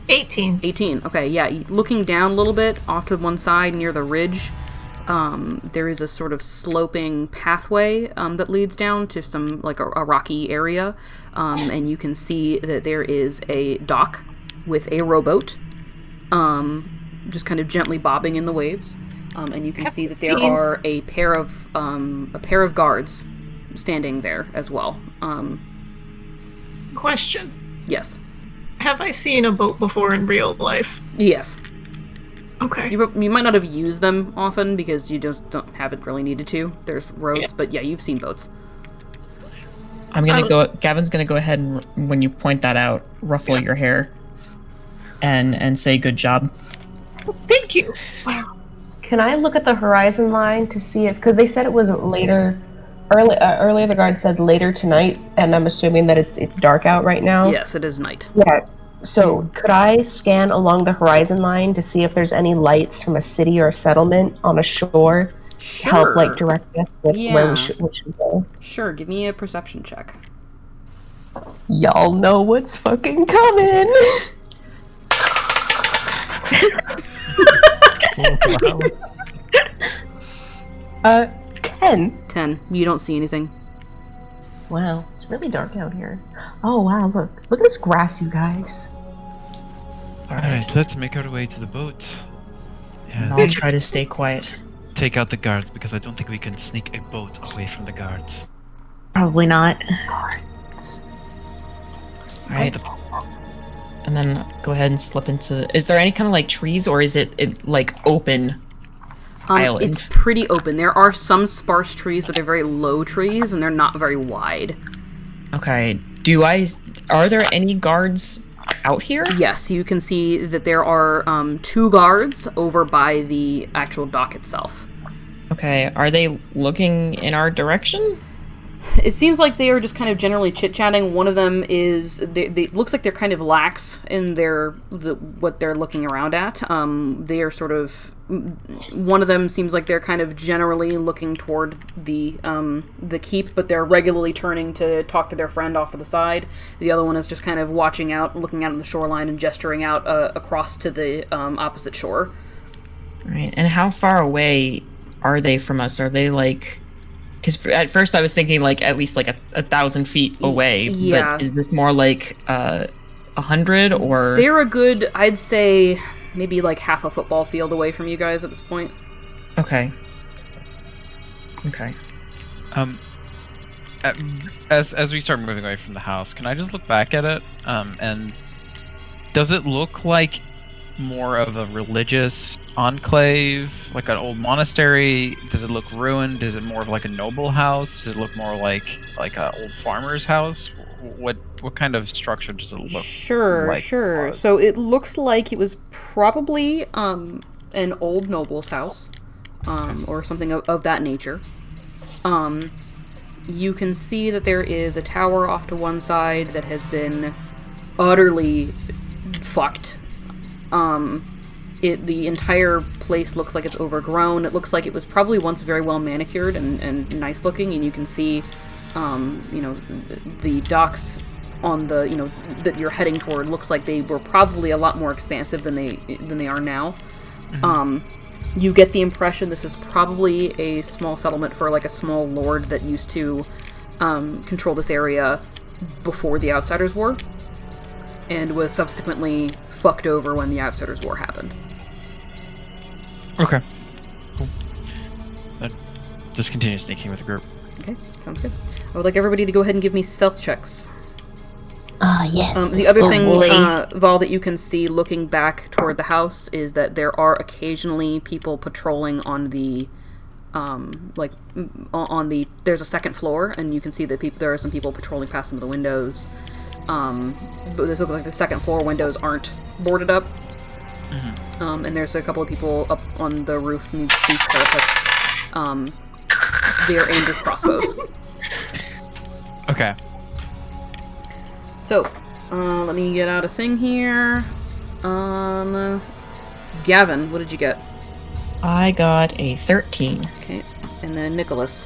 18. 18. Okay, yeah. Looking down a little bit off to one side near the ridge, there is a sort of sloping pathway that leads down to some like a rocky area, and you can see that there is a dock with a rowboat, just kind of gently bobbing in the waves, and you can see that there are a pair of guards standing there as well. Question. Yes. Have I seen a boat before in real life? Yes. Okay. You might not have used them often because you haven't really needed to. There's roads, but yeah, you've seen boats. Gavin's gonna go ahead and, when you point that out, ruffle your hair and say good job. Thank you. Wow. Can I look at the horizon line to see if, because they said it was later. Earlier the guard said later tonight, and I'm assuming that it's dark out right now. Yes, it is night. Yeah. So could I scan along the horizon line to see if there's any lights from a city or a settlement on a shore to help like direct us with where we should go? Sure, give me a perception check. Y'all know what's fucking coming. Wow. 10. 10. You don't see anything. Wow, it's really dark out here. Oh wow, look at this grass, you guys. Alright, let's make our way to the boat. And Yeah, I'll try to stay quiet. take out the guards, because I don't think we can sneak a boat away from the guards. Probably not. Alright. And then go ahead and slip into... Is there any kind of, like, trees, or is it like, open island? It's pretty open. There are some sparse trees, but they're very low trees, and they're not very wide. Okay. Are there any guards out here? Yes, you can see that there are 2 guards over by the actual dock itself. Okay. Are they looking in our direction? It seems like they are just kind of generally chit-chatting. One of them is... They looks like they're kind of lax in what they're looking around at. They are sort of... One of them seems like they're kind of generally looking toward the keep, but they're regularly turning to talk to their friend off to the side. The other one is just kind of watching out, looking out on the shoreline, and gesturing out across to the opposite shore. Right. And how far away are they from us? Are they, like... Because at first I was thinking, like, at least, like, 1,000 feet away. Yeah. But is this more like 100, or... They're a good, I'd say, maybe, like, half a football field away from you guys at this point. Okay. Okay. As we start moving away from the house, can I just look back at it? And does it look like more of a religious enclave, like an old monastery? Does it look ruined? Is it more of like a noble house? Does it look more like an old farmer's house? What kind of structure does it look Sure. So it looks like it was probably an old noble's house, or something of that nature. You can see that there is a tower off to one side that has been utterly fucked. The entire place looks like it's overgrown. It looks like it was probably once very well manicured and nice looking, and you can see, the docks on the, that you're heading toward looks like they were probably a lot more expansive than they are now. Mm-hmm. You get the impression this is probably a small settlement for, like, a small lord that used to control this area before the Outsiders War, and was subsequently fucked over when the Outsiders War happened. Okay. Cool. Just continue sneaking with the group. Okay, sounds good. I would like everybody to go ahead and give me stealth checks. Yes. The other thing, Vol, that you can see looking back toward the house is that there are occasionally people patrolling on the, there's a second floor, and you can see that there are some people patrolling past some of the windows. But this looks like the second floor windows aren't boarded up. Mm-hmm. And there's a couple of people up on the roof in these parapets. They're aimed with crossbows. Okay. So, let me get out a thing here. Gavin, what did you get? I got a 13. Okay, and then Nicholas.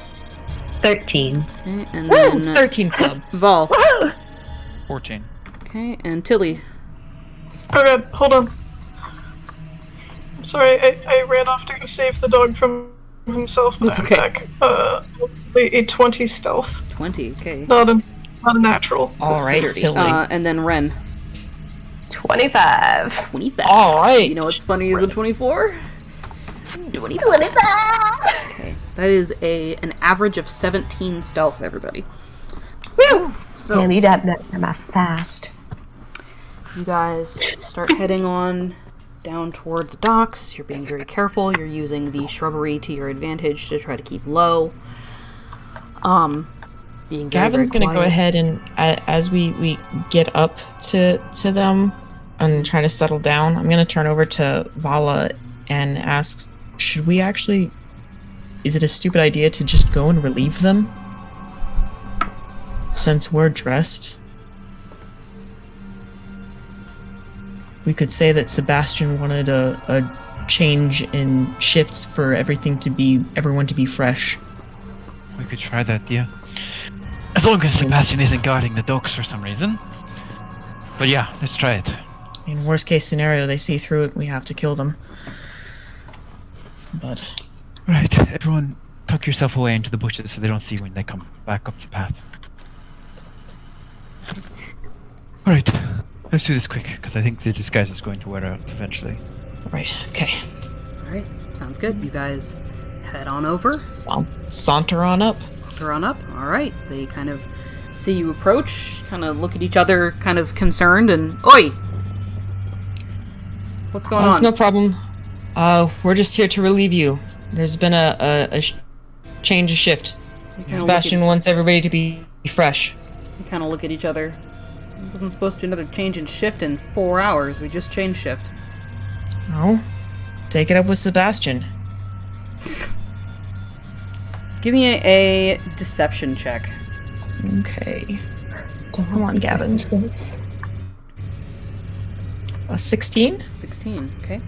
13. Okay, and Woo! then 13 club. Vol. 14. Okay, and Tilly. Okay, hold on. Sorry, I ran off to go save the dog from himself, but That's I'm okay. back. A 20 stealth. 20, okay. Not a natural. Alright, Tilly. And then Ren. 25. 25. Alright. You know what's funnier than 24? 25. Okay, that is an average of 17 stealth, everybody. Woo! So, I need that math fast. you guys start heading on down toward the docks. You're being very careful. You're using the shrubbery to your advantage to try to keep low. Being very, Gavin's very gonna go quiet. ahead and, as we get up to them and try to settle down, I'm gonna turn over to Vala and ask, should we actually... Is it a stupid idea to just go and relieve them? Since we're dressed? We could say that Sebastian wanted a change in shifts for everyone to be fresh. We could try that, yeah. As long as Sebastian isn't guarding the docks for some reason. But yeah, let's try it. In worst case scenario, they see through it, we have to kill them. But... Right, everyone tuck yourself away into the bushes so they don't see when they come back up the path. All right, let's do this quick because I think the disguise is going to wear out eventually. Right. Okay. All right, sounds good. You guys head on over. Saunter on up. Saunter on up. All right. They kind of see you approach, kind of look at each other, kind of concerned, and oi, what's going It's on? no problem. We're just here to relieve you. There's been a change of shift. Sebastian wants everybody to be fresh. We kind of look at each other. It wasn't supposed to be another change in shift in 4 hours. We just changed shift. Oh, take it up with Sebastian. Give me a deception check. Okay. Come on, Gavin. A 16? 16, okay.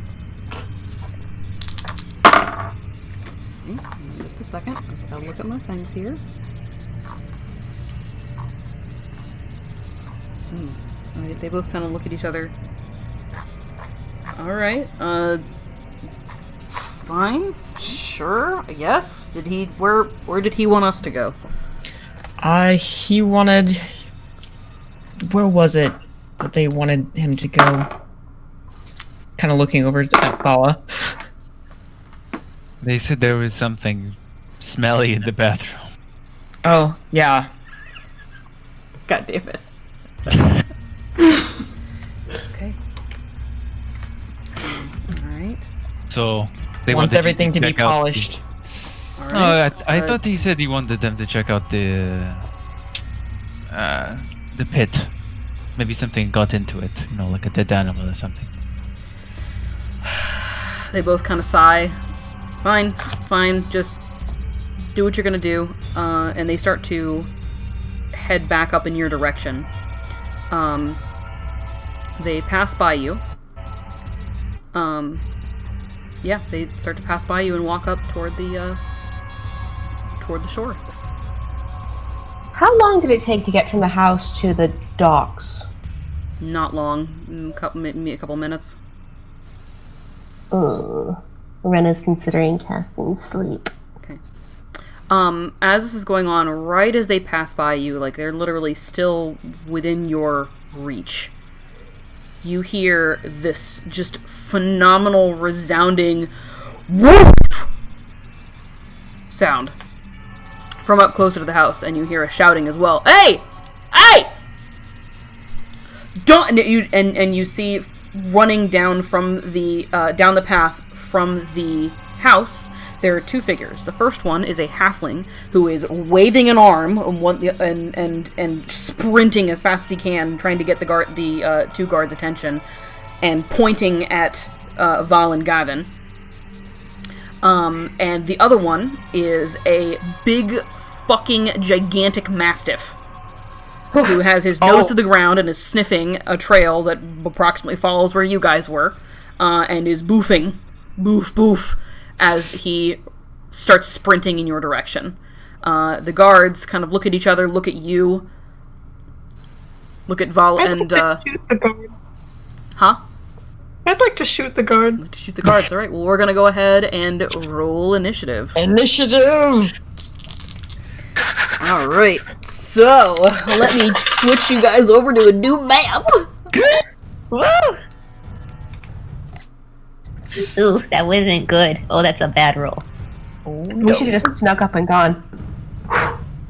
Just a second. Just gotta look at my things here. Alright, they both kind of look at each other. Alright, fine. Sure, I guess. Where did he want us to go? He wanted... Where was it that they wanted him to go? Kind of looking over at Vala. They said there was something smelly in the bathroom. Oh, yeah. God damn it. Okay. Alright. So they Wants wanted everything to be check out polished. Alright. I thought he said he wanted them to check out the pit. Maybe something got into it, like a dead animal or something. They both kind of sigh. Fine, just do what you're gonna do. And they start to head back up in your direction. They pass by you. Yeah, they start to pass by you and walk up toward the shore. How long did it take to get from the house to the docks? Not long, maybe a couple minutes. Rena's considering casting sleep. Okay. As this is going on, right as they pass by you, like they're literally still within your reach, you hear this just phenomenal, resounding woof sound from up closer to the house, and you hear a shouting as well. Hey! Don't! And you see running down from the down the path from the house. There are two figures. The first one is a halfling who is waving an arm and sprinting as fast as he can, trying to get the two guards' attention, and pointing at Val and Gavin. And the other one is a big, fucking gigantic mastiff who has his nose to the ground and is sniffing a trail that approximately follows where you guys were, and is boofing, boof, as he starts sprinting in your direction. The guards kind of look at each other, look at you, look at Val, and shoot the guard. Huh? I'd like to shoot the guard. To shoot the guards. All right. Well, we're gonna go ahead and roll initiative. Initiative! All right. So let me switch you guys over to a new map. Woo! Ooh, that wasn't good. Oh, that's a bad roll. Oh, We should have just snuck up and gone.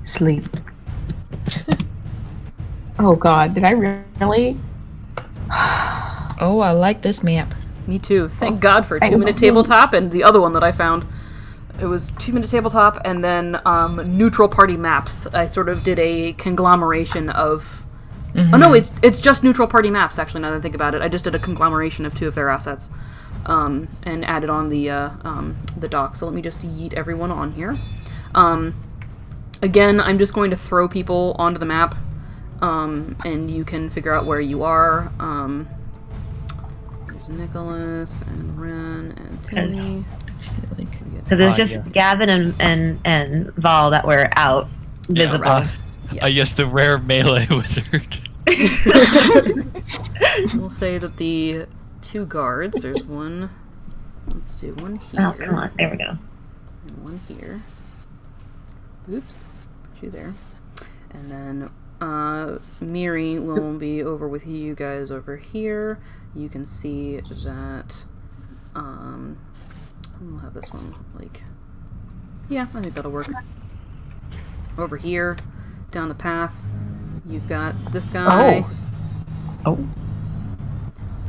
Sleep. Oh god, did I really? Oh, I like this map. Me too. Thank God for 2-minute tabletop and the other one that I found. It was 2-minute tabletop and then neutral party maps. I sort of did a conglomeration of... Mm-hmm. Oh no, it's just neutral party maps, actually, now that I think about it. I just did a conglomeration of 2 of their assets. And added on the dock. So let me just yeet everyone on here. Again, I'm just going to throw people onto the map, and you can figure out where you are. There's Nicholas and Ren and Timmy. Because it was just Gavin and Val that were out visible. Right. Yes. I guess the rare melee wizard. We'll say that the 2 guards, there's one, let's do one here. Oh, come on. There we go. And one here. Oops. Put you there. And then Miri will be over with you guys over here. You can see that, we'll have this one, like, yeah, I think that'll work. Over here, down the path, you've got this guy. Oh.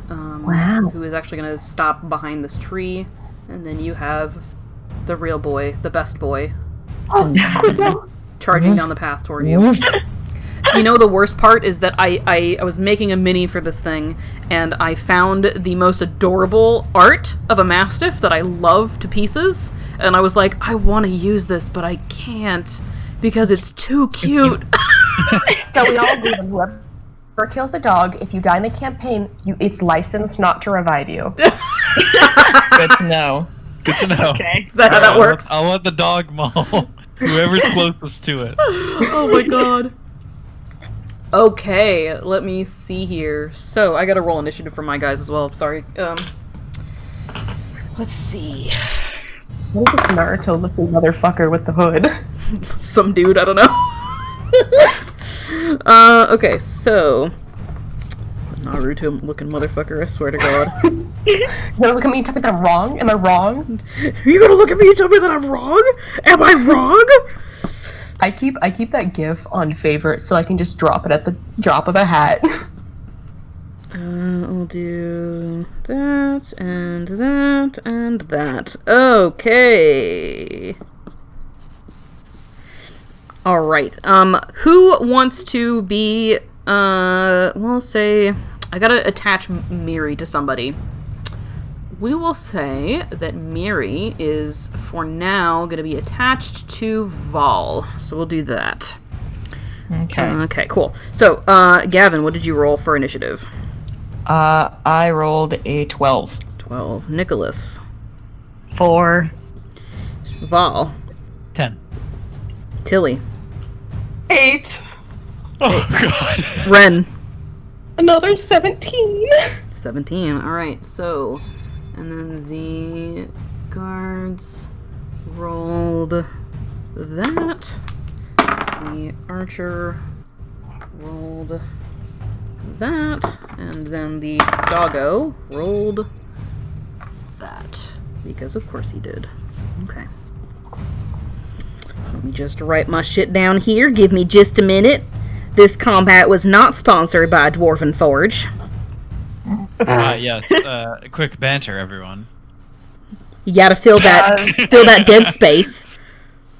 Wow. Who is actually going to stop behind this tree. And then you have the real boy, the best boy, charging down the path toward you. You know, the worst part is that I was making a mini for this thing, and I found the most adorable art of a Mastiff that I love to pieces, and I was like, I want to use this, but I can't, because it's too cute. So we all agree that whoever kills the dog, if you die in the campaign, it's licensed not to revive you. Good to know. Good to know. Okay. Is that how that works? I'll let the dog maul whoever's closest to it. Oh my god. Okay, let me see here. So, I gotta roll initiative for my guys as well. Sorry. Let's see. What is this Naruto-looking motherfucker with the hood? Some dude, I don't know. Okay, so... Naruto-looking motherfucker, I swear to God. You're gonna look at me and tell me that I'm wrong? Am I wrong? Are you gonna look at me and tell me that I'm wrong? Am I wrong? I keep that GIF on favorite so I can just drop it at the drop of a hat. I'll do that, and that, and that. Okay. Alright, who wants to be, we'll say, I gotta attach Miri to somebody. We will say that Miri is, for now, gonna be attached to Vol. So we'll do that. Okay. Okay, cool. So, Gavin, what did you roll for initiative? I rolled a 12. 12. Nicholas. 4. Vol. 10. Tilly. 8. Oh god. Ren. Another 17. 17. Alright, so... And then the guards rolled that. The archer rolled that. And then the doggo rolled that. Because of course he did. Okay. Let me just write my shit down here. Give me just a minute. This combat was not sponsored by Dwarven Forge. Yes, quick banter, everyone. You gotta fill that dead space.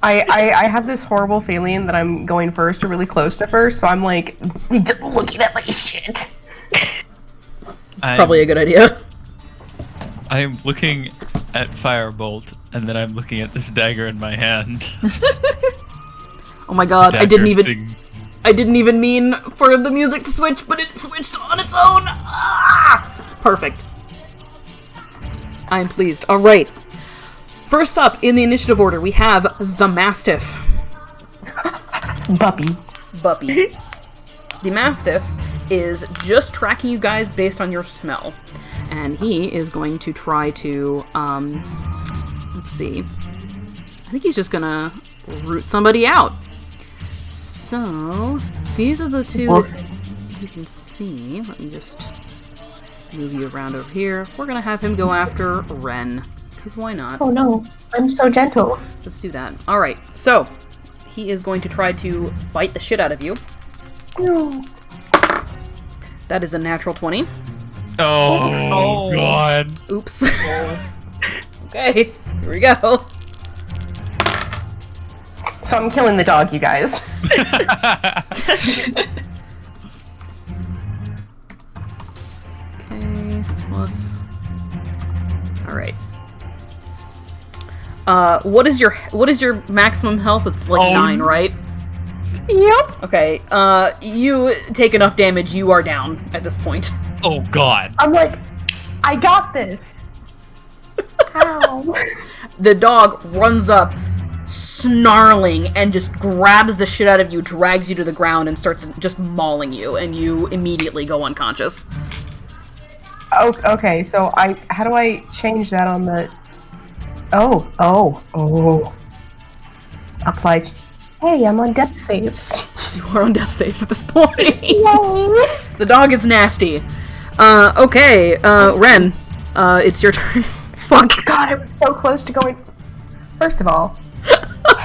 I have this horrible feeling that I'm going first or really close to first, so I'm like looking at my shit. It's probably a good idea. I'm looking at Firebolt, and then I'm looking at this dagger in my hand. Oh my god, I didn't even Sings. mean for the music to switch, but it switched on its own. Ah! Perfect. I am pleased. Alright. First up in the initiative order, we have the Mastiff. Buppy. The Mastiff is just tracking you guys based on your smell. And he is going to try to, let's see. I think he's just gonna root somebody out. So, these are the two that you can see. Let me just move you around over here. We're gonna have him go after Ren. Because why not? Oh no, I'm so gentle. Let's do that. Alright, so, he is going to try to bite the shit out of you. No. That is a natural 20. Oh god. Oops. Okay, here we go. So I'm killing the dog, you guys. Okay, plus... Alright. What is your maximum health? It's like 9, right? Yep. Okay, you take enough damage, you are down at this point. Oh god. I'm like, I got this. How? The dog runs up, snarling, and just grabs the shit out of you, drags you to the ground, and starts just mauling you, and you immediately go unconscious. Oh, okay, so how do I change that on the... Oh. Apply... Hey, I'm on death saves. You are on death saves at this point. The dog is nasty. Okay, Ren, it's your turn. Fuck. God, I was so close to going. First of all,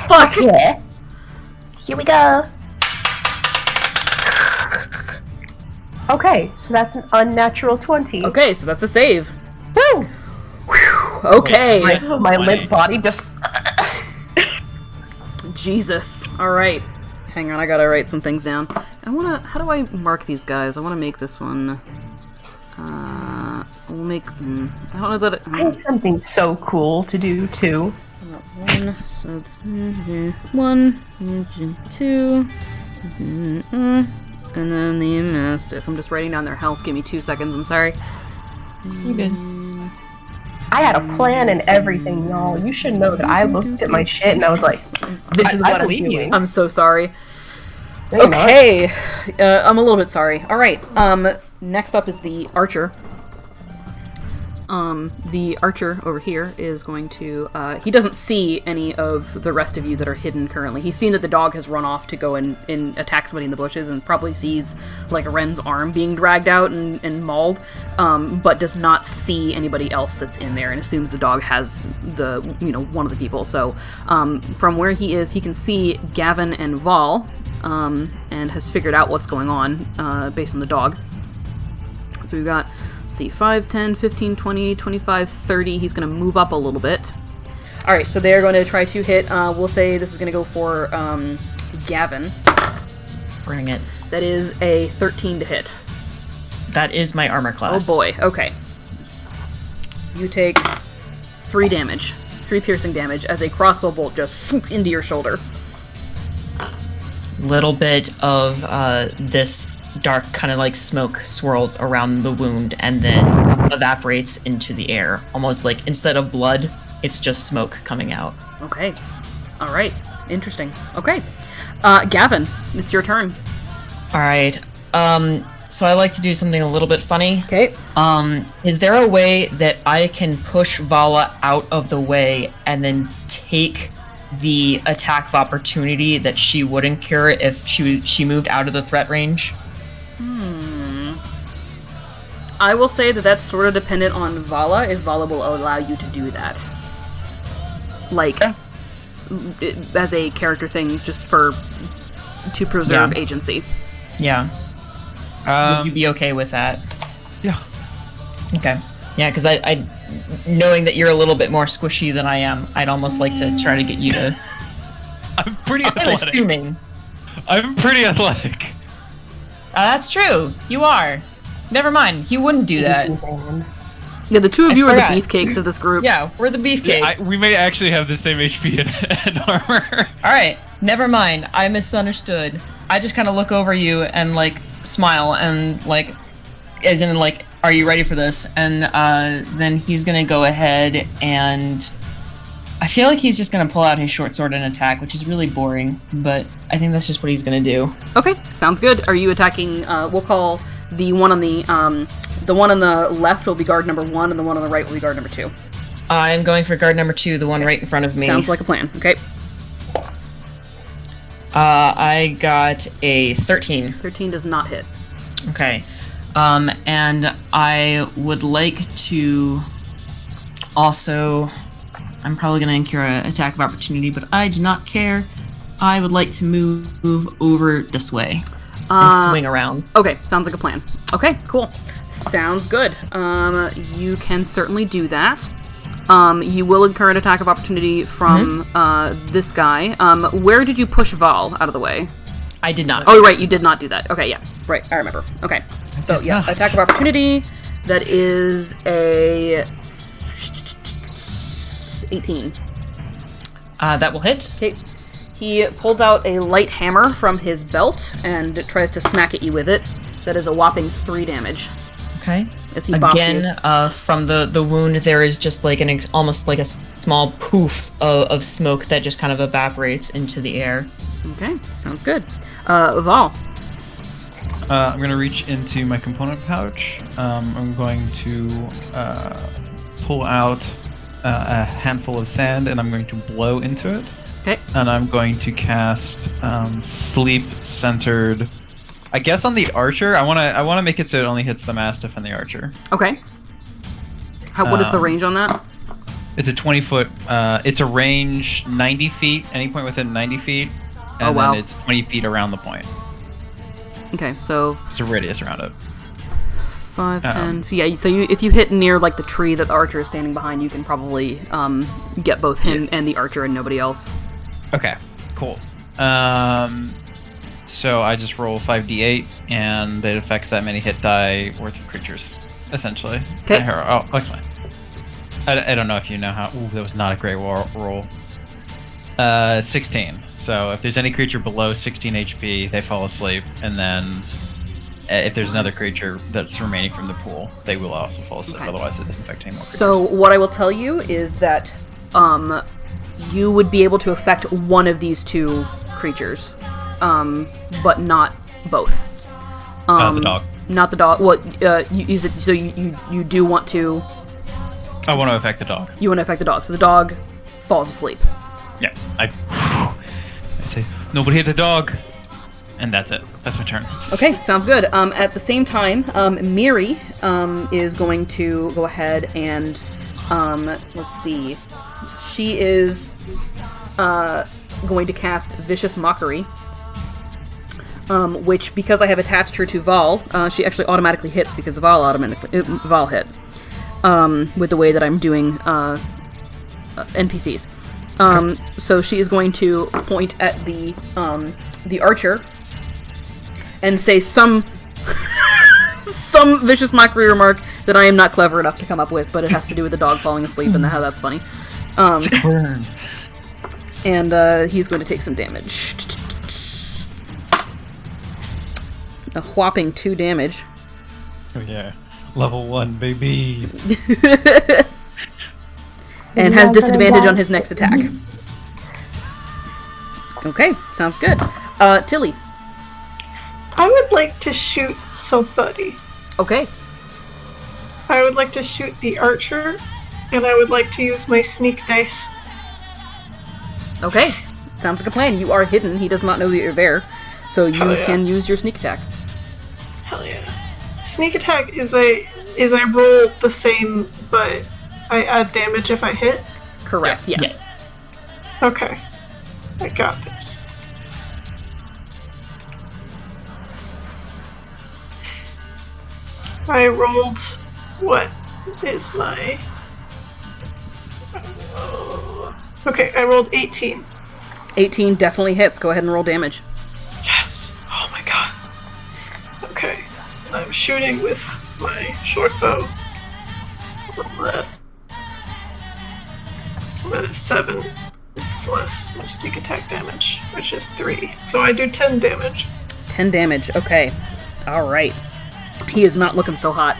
Fuck. yeah. Here we go. Okay, so that's an unnatural 20. Okay, so that's a save. Woo! Whew, okay. My limp body just. Jesus. Alright. Hang on, I gotta write some things down. How do I mark these guys? I wanna make this one... we'll make... I don't know that... I have something so cool to do, too. One, so it's... 1, 2... And then the Mastiff. I'm just writing down their health. Give me 2 seconds, I'm sorry. You good? I had a plan and everything, y'all. You should know that I looked at my shit and I was like, this is what I'm doing. I'm so sorry. No, you're Okay. I'm a little bit sorry. Alright, next up is the Archer. The Archer over here is going to, he doesn't see any of the rest of you that are hidden currently. He's seen that the dog has run off to go and attack somebody in the bushes and probably sees, like, Ren's arm being dragged out and mauled, but does not see anybody else that's in there and assumes the dog has one of the people. So, from where he is, he can see Gavin and Val, and has figured out what's going on, based on the dog. So we've got... see, 5, 10, 15, 20, 25, 30. He's going to move up a little bit. Alright, so they're going to try to hit, we'll say this is going to go for Gavin. Bring it. That is a 13 to hit. That is my armor class. Oh boy, okay. You take 3 damage. 3 piercing damage as a crossbow bolt just into your shoulder. Little bit of this dark kind of like smoke swirls around the wound and then evaporates into the air. Almost like instead of blood, it's just smoke coming out. Okay. Alright. Interesting. Okay. Gavin, it's your turn. Alright. So I like to do something a little bit funny. Okay. Is there a way that I can push Vala out of the way and then take the attack of opportunity that she would incur if she moved out of the threat range? I will say that that's sort of dependent on Vala, if Vala will allow you to do that. Like, as a character thing, just to preserve agency. Yeah. Would you be okay with that? Yeah. Okay. Yeah, because I knowing that you're a little bit more squishy than I am, I'd almost like to try to get you to... I'm pretty athletic. I'm assuming. I'm pretty athletic. That's true. You are. Never mind. He wouldn't do that. Yeah, the two of you are the forgot. beefcakes of this group. Yeah, we're the beefcakes. We may actually have the same HP and armor. Alright, never mind. I misunderstood. I just kind of look over you and, like, smile and, like, as in, like, are you ready for this? And then he's gonna go ahead and... I feel like he's just gonna pull out his short sword and attack, which is really boring, but I think that's just what he's gonna do. Okay, sounds good. Are you attacking, we'll call the one on the left will be guard number 1, and the one on the right will be guard number 2. I'm going for guard number 2, the one right in front of me. Sounds like a plan, okay. I got a 13. 13 does not hit. Okay. And I would like to also... I'm probably going to incur an attack of opportunity, but I do not care. I would like to move over this way and swing around. Okay, sounds like a plan. Okay, cool. Sounds good. You can certainly do that. You will incur an attack of opportunity from this guy. Where did you push Val out of the way? I did not. Oh, right, you did not do that. Okay, yeah. Right, I remember. Okay. So, yeah, attack of opportunity. That is a 18. That will hit. Okay. He pulls out a light hammer from his belt and tries to smack at you with it. That is a whopping 3 damage. Okay. As he bops Again, you. From the wound, there is just like almost like a small poof of smoke that just kind of evaporates into the air. Okay, sounds good. Val. I'm going to reach into my component pouch. I'm going to pull out a handful of sand, and I'm going to blow into it. Okay. And I'm going to cast sleep-centered. I guess on the archer. I wanna make it so it only hits the mastiff and the archer. Okay. What is the range on that? It's a 20-foot. It's a range 90 feet. Any point within 90 feet, and wow. then it's 20 feet around the point. Okay, so It's a radius around it. 5, 10. Yeah, so if you hit near like the tree that the archer is standing behind, you can probably get both him and the archer and nobody else. Okay, cool. So I just roll 5d8, and it affects that many hit die worth of creatures, essentially. Okay. I'll explain. I don't know if you know how. Ooh, that was not a great roll. 16. So if there's any creature below 16 HP, they fall asleep, and then if there's another creature that's remaining from the pool, they will also fall asleep. Okay. Otherwise, it doesn't affect any more creatures. So what I will tell you is that you would be able to affect one of these two creatures, but not both. The dog. Not the dog. Well, you said so. You do want to. I want to affect the dog. You want to affect the dog, so the dog falls asleep. Yeah. I say, nobody hit the dog. And that's it. That's my turn. Okay, sounds good. At the same time, Miri is going to go ahead and let's see. She is going to cast Vicious Mockery, which, because I have attached her to Val, she actually automatically hits because Val hit with the way that I'm doing NPCs. So she is going to point at the archer and say some vicious mockery remark that I am not clever enough to come up with, but it has to do with the dog falling asleep and how that's funny. And he's going to take some damage. A whopping 2 damage. Oh yeah, level 1, baby. And has disadvantage on his next attack. Okay, sounds good. Tilly. I would like to shoot somebody. Okay. I would like to shoot the archer, and I would like to use my sneak dice. Okay. Sounds like a plan. You are hidden. He does not know that you're there. So you can use your sneak attack. Hell yeah. Sneak attack is I roll the same, but I add damage if I hit? Correct, Yeah. yes. Okay. I got this. I rolled... What is my... Okay, I rolled 18. 18 definitely hits. Go ahead and roll damage. Yes! Oh my god. Okay. I'm shooting with my short bow. That is 7 plus my sneak attack damage, which is 3. So I do 10 damage. 10 damage. Okay. Alright. He is not looking so hot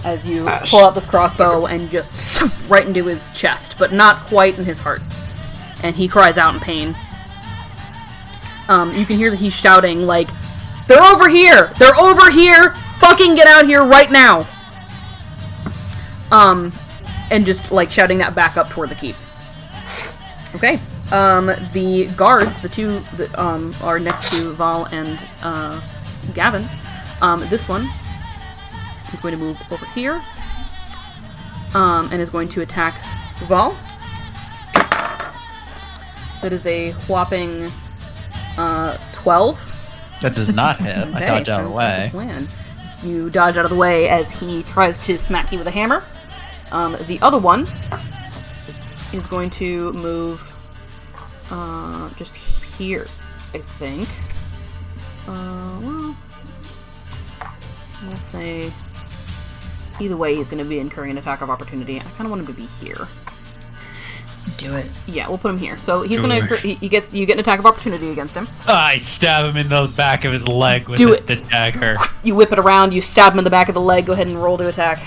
as you pull out this crossbow and just right into his chest, but not quite in his heart. And he cries out in pain. You can hear that he's shouting, like, "They're over here! They're over here! Fucking get out here right now!" And just, like, shouting that back up toward the keep. Okay. The guards, the two that are next to Val and Gavin, this one is going to move over here and is going to attack Val. That is a whopping 12. That does not hit. Okay, I dodge out of the sounds like a way. plan. You dodge out of the way as he tries to smack you with a hammer. The other one is going to move just here, I think. Well, we'll say either way he's going to be incurring an attack of opportunity. I kind of want him to be here. Do it. Yeah, we'll put him here. So he's going to you get an attack of opportunity against him. I stab him in the back of his leg with the dagger. You whip it around, you stab him in the back of the leg. Go ahead and roll to attack.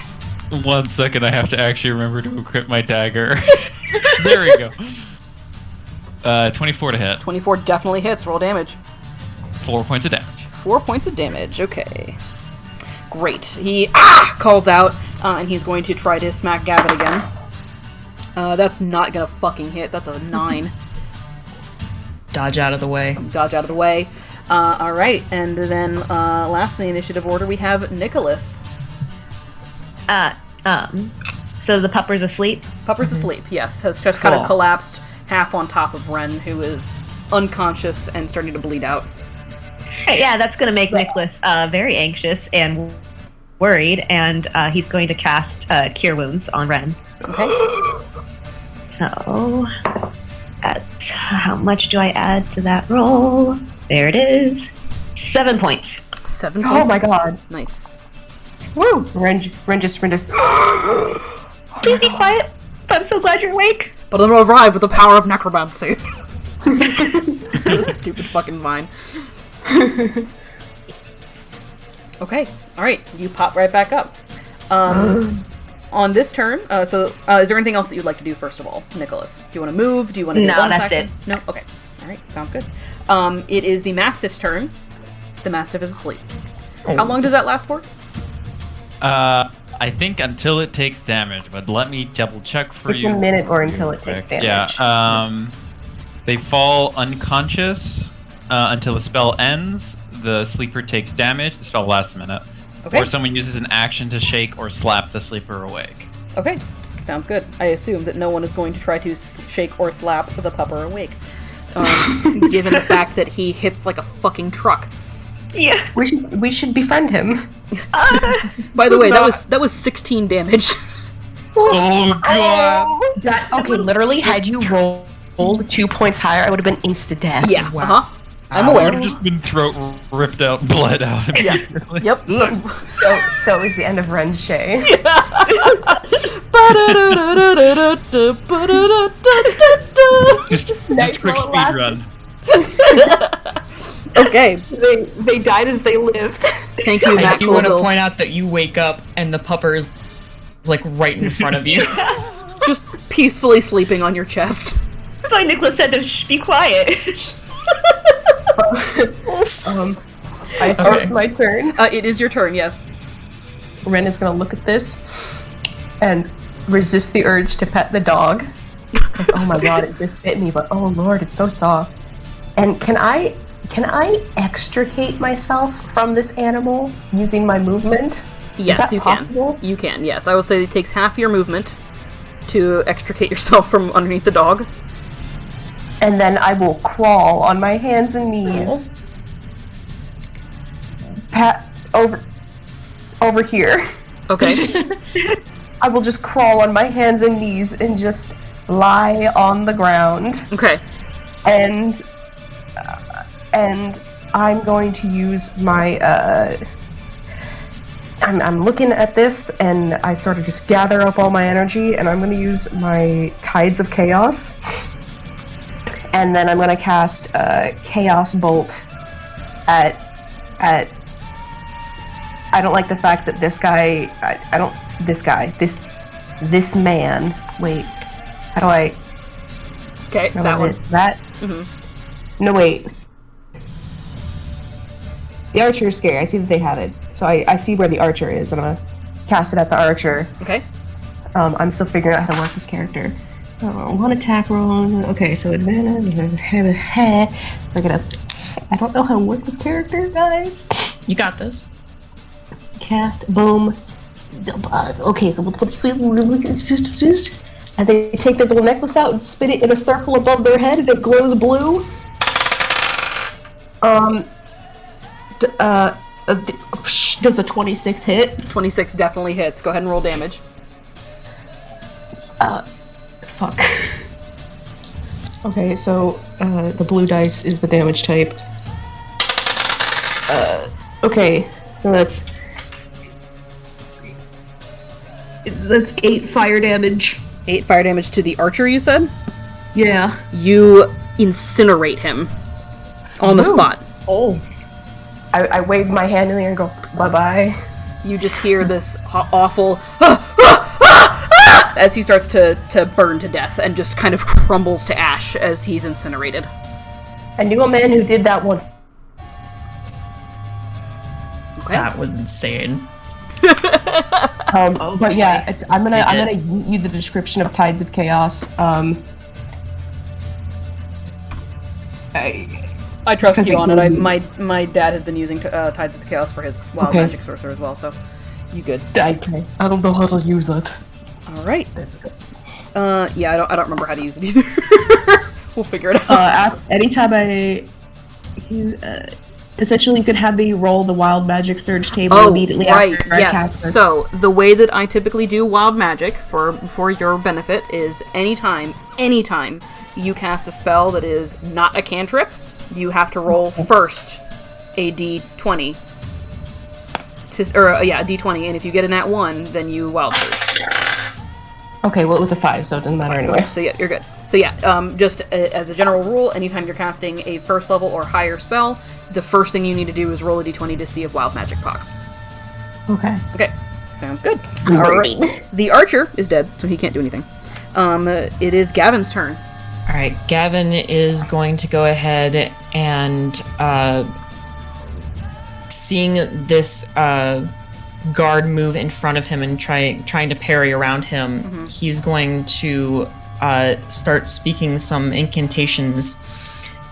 1 second, I have to actually remember to equip my dagger. There we go. 24 to hit. 24 definitely hits. Roll damage. 4 points of damage. 4 points of damage. Okay. Great. He calls out, and he's going to try to smack Gavin again. That's not gonna fucking hit. That's a 9. dodge out of the way. Dodge out of the way. All right, and then last in the initiative order, we have Nicholas. So the pupper's asleep? Pupper's asleep, yes. Has just kind of collapsed half on top of Ren, who is unconscious and starting to bleed out. Yeah, that's going to make Nicholas very anxious and worried, and he's going to cast Cure Wounds on Ren. Okay. So, that's how much do I add to that roll? There it is. 7 points. 7 points? Oh my god. Nice. Woo! Ren just... Please be quiet. I'm so glad you're awake. But I'm arrived with the power of necromancy. Stupid fucking vine. Okay, alright, you pop right back up. On this turn, is there anything else that you'd like to do first of all, Nicholas? Do you want to move? Do you want to do No, bonus that's action? it. No? Okay. Alright, sounds good. It is the Mastiff's turn. The Mastiff is asleep. How long does that last for? I think until it takes damage, but let me double check for It's you. a minute or until it takes damage. Yeah, they fall unconscious until the spell ends. The sleeper takes damage. The spell lasts a minute. Okay. Or someone uses an action to shake or slap the sleeper awake. Okay, sounds good. I assume that no one is going to try to shake or slap the pupper awake. Given the fact that he hits like a fucking truck. Yeah. We should befriend him. By the way, that was 16 damage. Oh god! Okay, literally, had you rolled 2 points higher, I would have been insta-death. Yeah, Wow. I'm I aware. would have just been throat ripped out, bled out. Yeah. Yep. So is the end of Ren's Shay. Just quick speed run. Okay. They died as they lived. Thank you, I Matt do want to Colville. point out that you wake up and the pupper is like right in front of you. Just peacefully sleeping on your chest. That's why Nicholas said to be quiet. I assume it's my turn. It is your turn, yes. Ren is gonna look at this and resist the urge to pet the dog. Because oh my god, it just bit me, but oh lord, it's so soft. And can I extricate myself from this animal using my movement? Yes, is that you possible? can. You can, yes. I will say it takes half your movement to extricate yourself from underneath the dog. And then I will crawl on my hands and knees. Pat over here. Okay. I will just crawl on my hands and knees and just lie on the ground. Okay. And I'm going to use my I'm looking at this and I sort of just gather up all my energy and I'm going to use my Tides of Chaos. And then I'm going to cast Chaos Bolt at I don't like the fact that this guy this man, wait, how do I Okay, no, that one. that no wait, the archer is scary. I see that they have it, so I see where the archer is and I'm gonna cast it at the archer. Okay. I'm still figuring out how to work this character. One attack roll. Okay, so advantage. I don't know how to work this character, guys. You got this. Cast, boom. Okay, so we'll and they take their little necklace out and spin it in a circle above their head, and it glows blue. Does a 26 hit? 26 definitely hits. Go ahead and roll damage. Fuck. Okay, so the blue dice is the damage type. Okay, so that's 8 fire damage. 8 fire damage to the archer, you said? Yeah. You incinerate him on the Ooh. spot. Oh. I wave my hand in the air and go, bye-bye. You just hear this awful as he starts to burn to death and just kind of crumbles to ash as he's incinerated. I knew a man who did that once. Okay. That was insane. But yeah, I'm gonna use the description of Tides of Chaos. I trust Because you it on it. can- My dad has been using Tides of the Chaos for his wild magic sorcerer as well, so you good. I don't know how to use it. All right. Yeah, I don't remember how to use it either. We'll figure it out. Anytime essentially you could have me roll the wild magic surge table immediately right, after I yes. cast it. So the way that I typically do wild magic for your benefit is anytime you cast a spell that is not a cantrip, you have to roll first a d20. A d20, and if you get a nat 1, then you wild surge. Okay, well it was a 5, so it doesn't matter anyway. So yeah, you're good. So yeah, just as a general rule, anytime you're casting a first level or higher spell, the first thing you need to do is roll a d20 to see if wild magic procs. Okay. Okay, sounds good. Alright. The archer is dead, so he can't do anything. It is Gavin's turn. All right, Gavin is going to go ahead and, seeing this guard move in front of him and trying to parry around him, he's going to start speaking some incantations,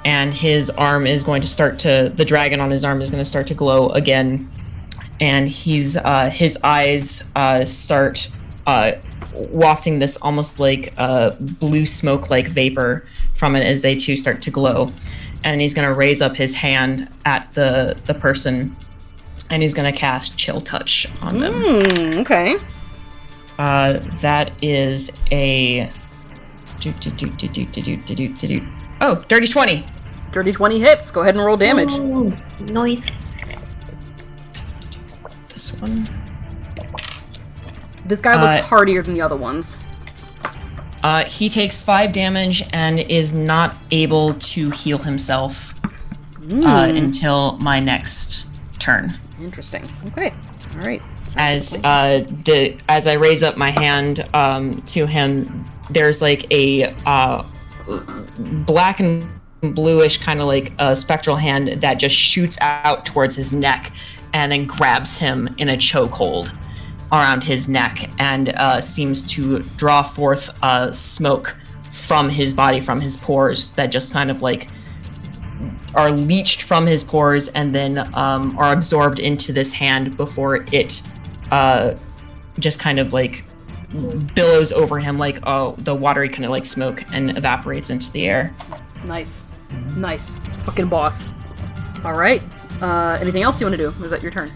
and his arm is going to the dragon on his arm is going to start to glow again, and his eyes start wafting this almost like blue smoke like vapor from it as they too start to glow. And he's going to raise up his hand at the person, and he's going to cast Chill Touch on them. Okay. That is a oh, dirty 20. Dirty 20 hits. Go ahead and roll damage. Oh, nice. This one. This guy looks hardier than the other ones. He takes 5 damage and is not able to heal himself until my next turn. Interesting. Okay. All right. As I raise up my hand to him, there's like a black and bluish kind of like a spectral hand that just shoots out towards his neck and then grabs him in a chokehold around his neck and seems to draw forth smoke from his body, from his pores, that just kind of like are leached from his pores and then are absorbed into this hand before it just kind of like billows over him like the watery kind of like smoke and evaporates into the air. Nice. Nice. Fucking boss. All right. Anything else you want to do? Or is that your turn?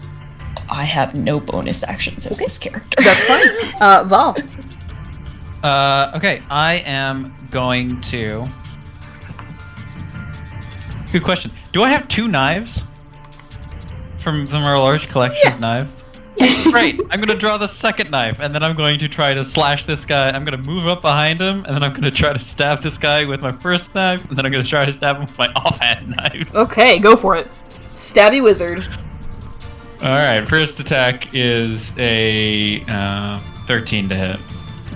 I have no bonus actions as this character. That's fine. Val. Okay, I am going to... Good question. Do I have 2 knives? From our large collection of knives? Great. I'm going to draw the second knife, and then I'm going to try to slash this guy. I'm going to move up behind him, and then I'm going to try to stab this guy with my first knife, and then I'm going to try to stab him with my offhand knife. Okay, go for it. Stabby wizard. Alright, first attack is a 13 to hit.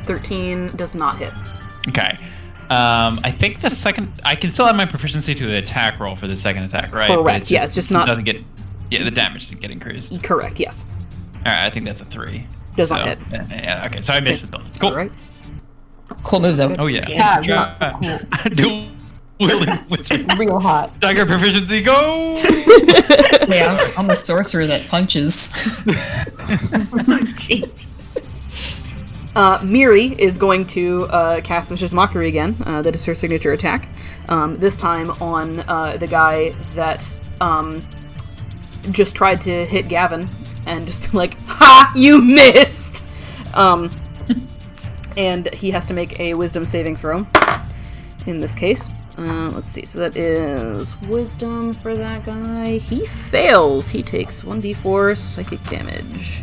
13 does not hit. Okay. I think the second... I can still add my proficiency to the attack roll for the second attack, right? Correct, yeah, it's just not... doesn't get... Yeah, the damage doesn't get increased. Correct, yes. Alright, I think that's a 3. Does not hit. Yeah, okay, so I missed with both. Cool. All right. Cool move though. Oh yeah. Yeah, Dual wielding wizard. Real hot. Dagger proficiency, go! Yeah, I'm a sorcerer that punches. Jeez. Miri is going to cast Vicious Mockery again. That is her signature attack. This time on the guy that just tried to hit Gavin and just be like, "Ha! You missed!" And he has to make a Wisdom saving throw. In this case, let's see. So that is Wisdom for that guy. He fails. He takes 1d4 psychic damage.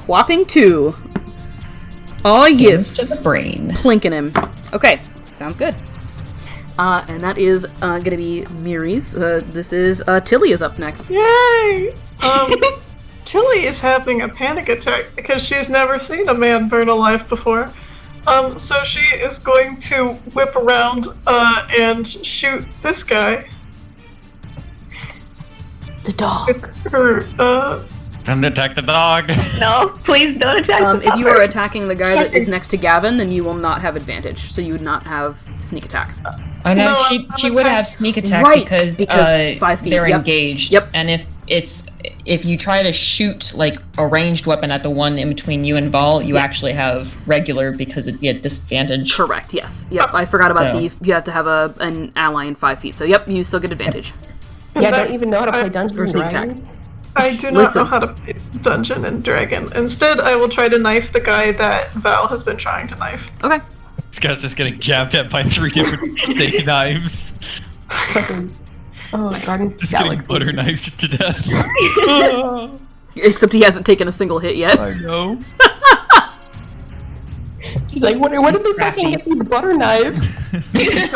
Whopping 2. Oh yes. To the brain. Plinking him. Okay, sounds good. And that is gonna be Miri's. This is Tilly is up next. Yay! Tilly is having a panic attack because she's never seen a man burn alive before. So she is going to whip around and shoot this guy. The dog. With her Time to attack the dog. No, please don't attack the If you are dog. attacking the guy that is next to Gavin, then you will not have advantage. So you would not have sneak attack. Oh no, No, she would have sneak attack Right, because 5 feet, they're yep. engaged. Yep. And if you try to shoot like a ranged weapon at the one in between you and Vol, you actually have regular because it'd be at disadvantage. Correct, yes. Yep, I forgot about So- you have to have an ally in 5 feet. So yep, you still get advantage. Yeah, I don't even know how to play Dungeons Or and sneak attack. Dragons. I do not Listen. know how to play Dungeon and Dragon. Instead, I will try to knife the guy that Val has been trying to knife. Okay. This guy's just getting jabbed at by 3 different steak knives. Oh, Guardians of Just the getting Galaxy. butter knifed to death. Except he hasn't taken a single hit yet. I know. She's like, what did they crafty. fucking get these butter knives? These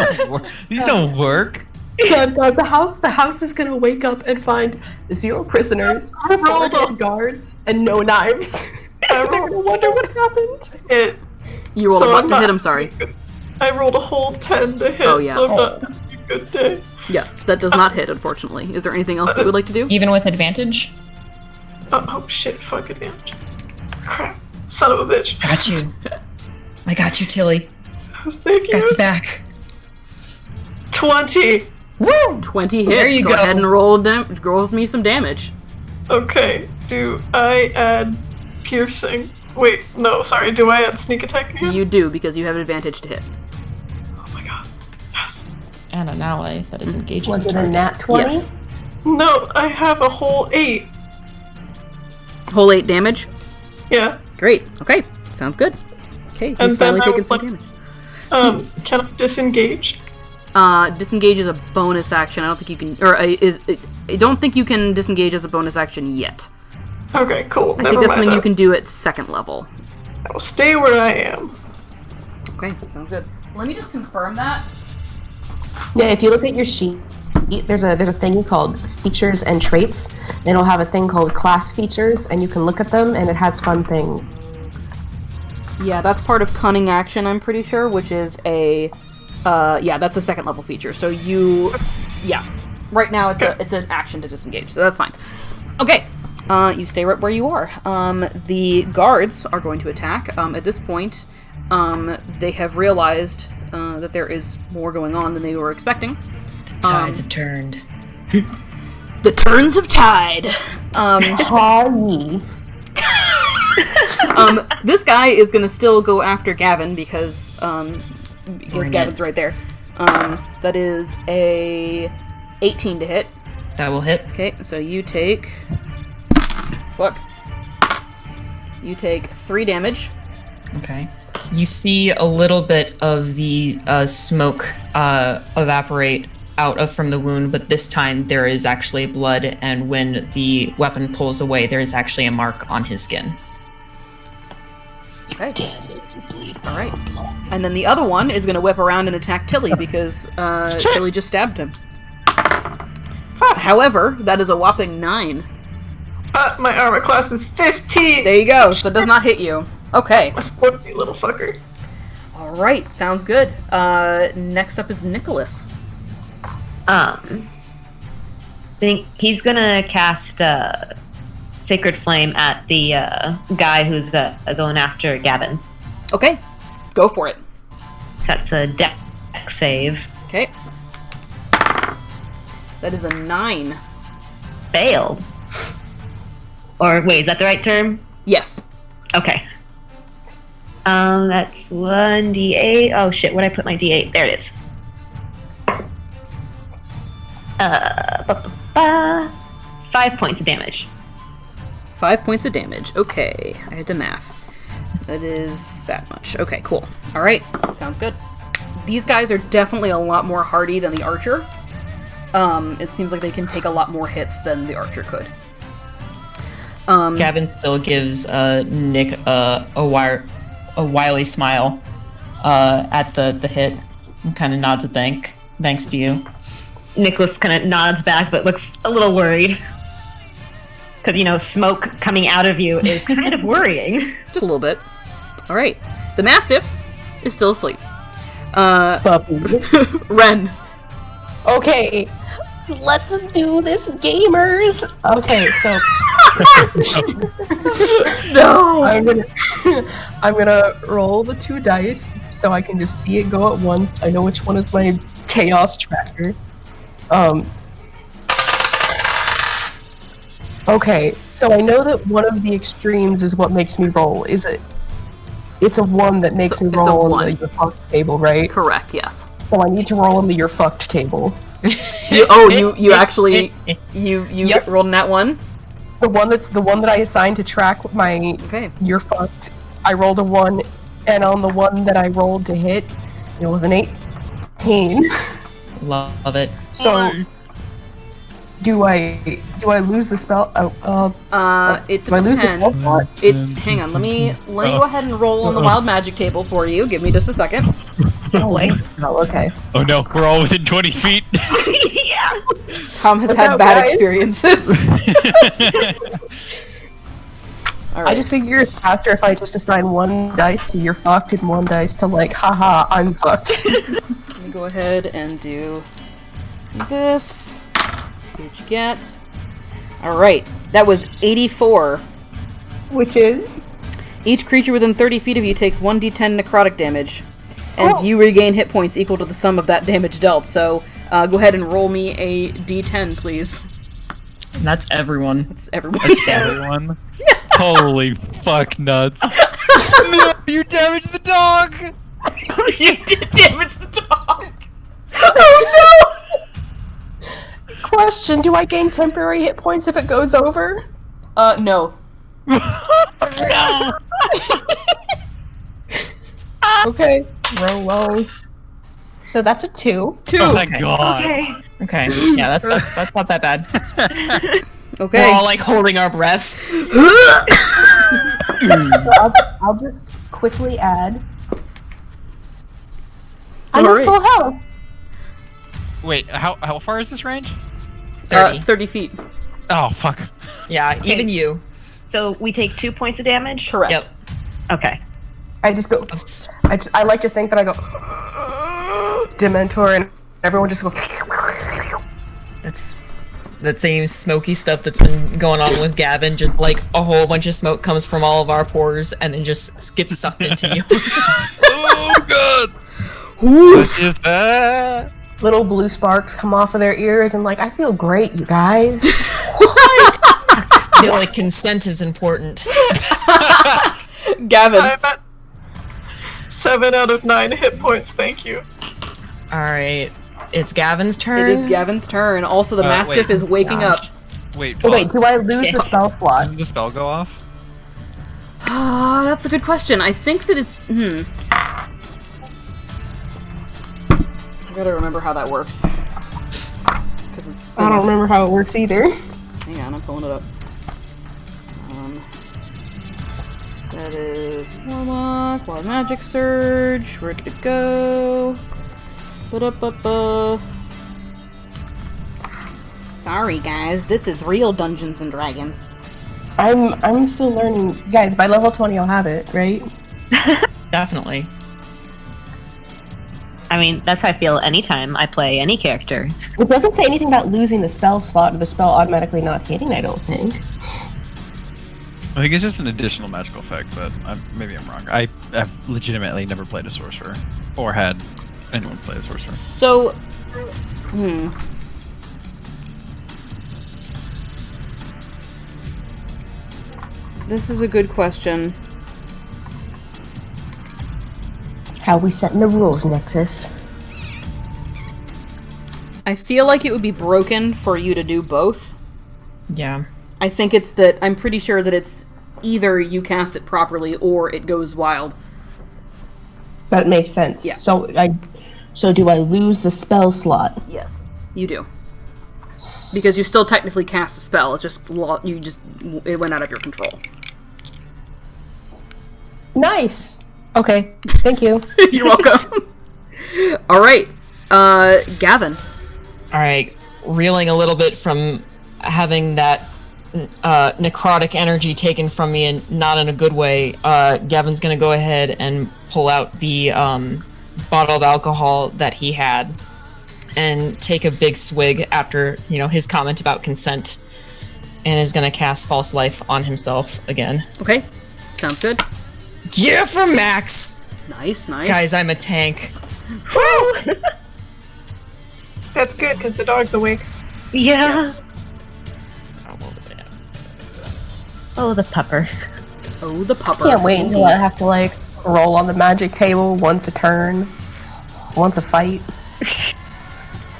don't work. The house is gonna wake up and find 0 prisoners, 4 dead guards, and no knives. They're gonna wonder what happened. It. You rolled So a buck I'm to hit not- him, sorry. I rolled a whole 10 to hit, Oh, yeah. so I'm not having a good day. Yeah, that does not hit, unfortunately. Is there anything else that we'd like to do? Even with advantage? Oh shit, fuck it, damage. Crap. Son of a bitch. Got you. I got you, Tilly. I was thinking Got it you was back. 20. Woo! 20 hits. There you go go. ahead and rolls me some damage. Okay, do I add piercing? Wait, no, sorry, do I add sneak attack again? You do, because you have advantage to hit. Oh my god. Yes. And an ally that is engaging Was the it a target. nat 20? Yes. No, I have a whole 8. Whole 8 damage? Yeah. Great. Okay, sounds good. Okay, he's And then finally I taking would some like- damage. Can I disengage? Disengage is a bonus action. I don't think you can, or I don't think you can disengage as a bonus action yet. Okay, cool. I think that's something you can do at 2nd level. I will stay where I am. Okay, sounds good. Let me just confirm that. Yeah, if you look at your sheet, there's a thing called features and traits. And it'll have a thing called class features, and you can look at them, and it has fun things. Yeah, that's part of cunning action, I'm pretty sure, which is a, that's a 2nd level feature. So right now it's an action to disengage, so that's fine. Okay, you stay right where you are. The guards are going to attack. At this point, they have realized that there is more going on than they were expecting. Tides have turned. The turns have tide. Hi. This guy is gonna still go after Gavin because Bring Gavin's it. right there. That is a 18 to hit. That will hit. Okay, so you take... Fuck. You take 3 damage. Okay. You see a little bit of the smoke evaporate out from the wound, but this time there is actually blood, and when the weapon pulls away, there is actually a mark on his skin. Okay. Alright. And then the other one is gonna whip around and attack Tilly because Tilly just stabbed him. However, that is a whopping 9. My armor class is 15! There you go, so it does not hit you. Okay. A sporty little fucker. Alright, sounds good. Next up is Nicholas. I think he's gonna cast Sacred Flame at the guy who's going after Gavin. Okay, go for it. That's a dex save. Okay. That is a 9. Failed. Or wait, is that the right term? Yes. Okay. That's 1d8. Oh shit, where'd I put my d8? There it is. 5 points of damage. 5 points of damage. Okay, I had to math. That is that much. Okay, cool. Alright, sounds good. These guys are definitely a lot more hardy than the archer. It seems like they can take a lot more hits than the archer could. Gavin still gives Nick a wily smile at the hit and kind of nods a thanks to you. Nicholas kind of nods back, but looks a little worried. Because, smoke coming out of you is kind of worrying. Just a little bit. Alright. The Mastiff is still asleep. Ren. Okay, let's do this, gamers. Okay, so No! I'm gonna roll the 2 dice so I can just see it go at once. I know which one is my chaos tracker. Okay, so I know that one of the extremes is what makes me roll. Is it? It's a 1 that makes me It's a roll on 1. the you're fucked table, right? Correct, yes. So I need to roll on the you're fucked table. You actually Yep. rolled in that one? The one that I assigned to track my Okay. you're fucked. I rolled a 1, and on the one that I rolled to hit, it was an 18. Love it. So do I lose the spell? It Do I lose the spell depends. slot? Hang on, let me go ahead and roll on the wild magic table for you. Give me just a second. Oh wait. Oh, okay. Oh no, we're all within 20 feet. Tom has Look had out, bad guys. experiences. All right. I just figure it's faster if I just assign 1 dice to you're fucked and 1 dice to like, haha, I'm fucked. Let me go ahead and do this. See what you get. Alright, that was 84. Which is? Each creature within 30 feet of you takes 1d10 necrotic damage, and you regain hit points equal to the sum of that damage dealt. So go ahead and roll me a d10, please. And that's everyone. It's everyone. Everyone. Holy fuck nuts. No, you damaged the dog! You did damage the dog! Oh Question, do I gain temporary hit points if it goes over? no! No. No! Okay, roll low. So that's a 2. 2! Oh thank god. Okay. Yeah, that's not that bad. Okay. We're all like holding our breath. So I'll just quickly add. I'm Alright. at full health. Wait, how far is this range? 30. 30 feet. Oh fuck. Yeah, even you. So we take 2 points of damage? Correct. Yep. Okay. I just go. I like to think that I go Dementor and everyone just go. That's that same smoky stuff that's been going on with Gavin. Just like a whole bunch of smoke comes from all of our pores and then just gets sucked into you. Oh god! What is that? Little blue sparks come off of their ears and like, I feel great, you guys. I feel like consent is important. Gavin. I'm at 7 out of 9 hit points, thank you. Alright. It's Gavin's turn. It is Gavin's turn. Also, the Mastiff wait. is waking up. Gosh. Wait, Oh, wait, do I lose the spell slot? Doesn't the spell go off? That's a good question. I think that it's... I gotta remember how that works. Because it's... I don't remember how it works either. Hang on, I'm pulling it up. That is Warlock, Wild Magic Surge. Where did it go? Ba-da-ba-ba. Sorry, guys. This is real Dungeons and Dragons. I'm still learning. Guys, by level 20 I'll have it, right? Definitely. I mean, that's how I feel anytime I play any character. It doesn't say anything about losing the spell slot or the spell automatically not hitting, I don't think. I think it's just an additional magical effect, but maybe I'm wrong. I've legitimately never played a sorcerer, or had anyone play a sorcerer. So... This is a good question. How we setting the rules, Nexus? I feel like it would be broken for you to do both. Yeah. I think it's that... I'm pretty sure that it's either you cast it properly or it goes wild. That makes sense. Yeah. So do I lose the spell slot? Yes, you do. Because you still technically cast a spell. It just it went out of your control. Nice. Okay. Thank you. You're welcome. All right, Gavin. Alright. Reeling a little bit from having that necrotic energy taken from me and not in a good way, Gavin's gonna go ahead and pull out the bottle of alcohol that he had and take a big swig after, his comment about consent. and is gonna cast False Life on himself again. Okay, sounds good. Yeah, for Max! Nice. Guys, I'm a tank. Woo! That's good because the dog's awake. Yeah. Yes. Oh, what was I at? Oh, the pupper. Oh, the pupper. Can't wait until I have to like roll on the magic table once a turn, once a fight.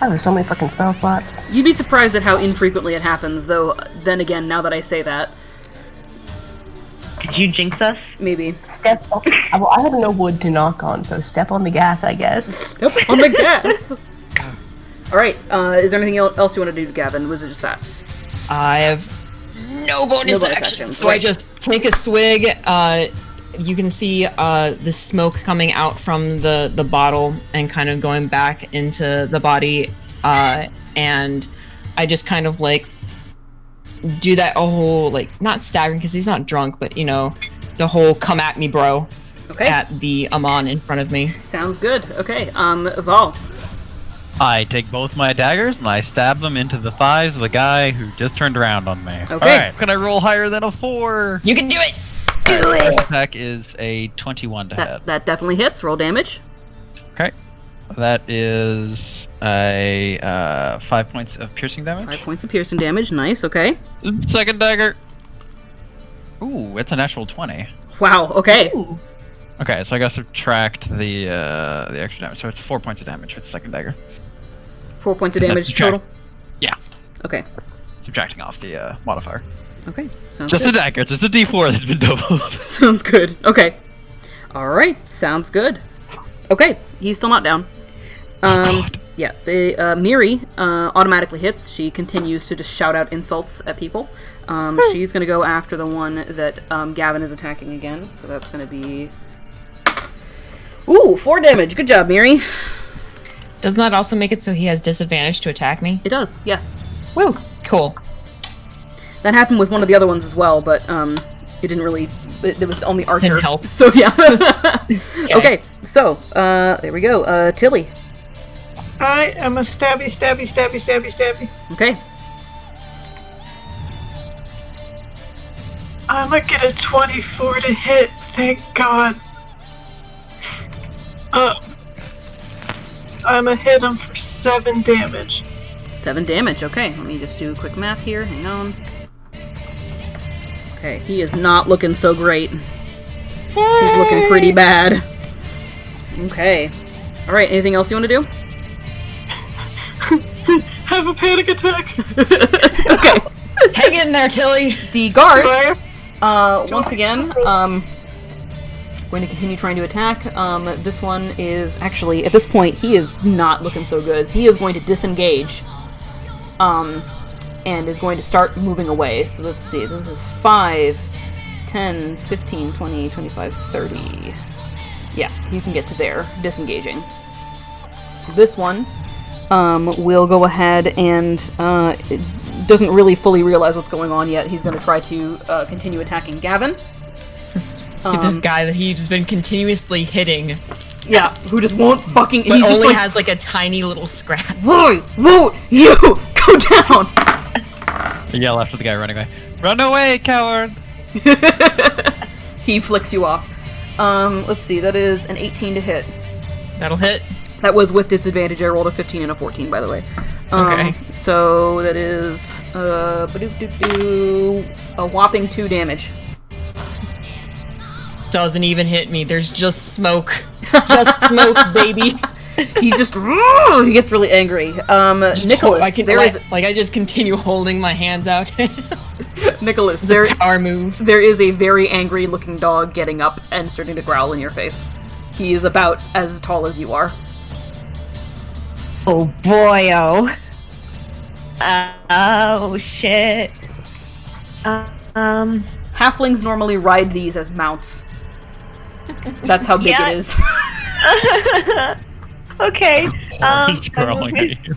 I have so many fucking spell slots. You'd be surprised at how infrequently it happens, though. Then again, now that I say that, Did you jinx us? maybe. Step. Oh, well, I have no wood to knock on, so step on the gas, I guess. Step on the gas. All right. Is there anything else you want to do, Gavin? Was it just that? I have no bonus action, so I just take a swig. You can see the smoke coming out from the bottle and kind of going back into the body, and I just kind of like do that whole like not staggering because he's not drunk, but you know the whole "come at me, bro" at the Amon in front of me. Sounds good. Okay. Val. I take both my daggers and I stab them into the thighs of the guy who just turned around on me. Okay. Alright, can I roll higher than a 4? You can do it. First attack is a 21 to hit. That definitely hits. Roll damage. Okay. That is a 5 points of piercing damage. 5 points of piercing damage. Nice. Okay. Second dagger. Ooh, it's a natural 20. Wow. Okay. Okay, so I gotta subtract the extra damage. So it's 4 points of damage with the second dagger. 4 points of Is that damage subtract- total. Yeah, Okay. subtracting off the modifier. Okay. Sounds Just good. a dagger. It's just a D4 that's been doubled. Sounds good. Okay. All right. Sounds good. Okay. He's still not down. God. Yeah. The Miri automatically hits. She continues to just shout out insults at people. She's gonna go after the one that Gavin is attacking again. So that's gonna be 4 damage. Good job, Miri. Doesn't that also make it so he has disadvantage to attack me? It does. Yes. Woo! Cool. That happened with one of the other ones as well, but it didn't really. It was only Archer. Didn't help. So yeah. Okay. So there we go. Tilly. I am a stabby. Okay. I'm gonna get a 24 to hit. Thank God. I'm gonna hit him for 7 damage. 7 damage. Okay. Let me just do a quick math here. Hang on. Okay. He is not looking so great. He's looking pretty bad. Okay. All right. Anything else you want to do? Have a panic attack. Okay. Hang in there, Tilly. The guards, once again, going to continue trying to attack. This one is actually, at this point, he is not looking so good. He is going to disengage, and is going to start moving away. So let's see, this is 5, 10, 15, 20, 25, 30. Yeah, you can get to there, disengaging. This one will go ahead and doesn't really fully realize what's going on yet. He's going to try to continue attacking Gavin. This guy that he's been continuously hitting, Yeah, who just won't fucking... but he just only like, has like a tiny little scratch. Whoa, you! Go down! You yell after the guy running away. Run away, coward! He flicks you off. Let's see, that is an 18 to hit. That'll hit. That was with disadvantage. I rolled a 15 and a 14, by the way. Okay. So that is a whopping 2 damage. Doesn't even hit me. There's just smoke. Just smoke, baby. He just he gets really angry. Nicholas, I can, there is I just continue holding my hands out. Nicholas. It's a power move. There is a very angry-looking dog getting up and starting to growl in your face. He is about as tall as you are. Oh boy, oh. Oh shit. Halflings normally ride these as mounts. That's how big Yeah. it is. Okay. Horse crawling at you.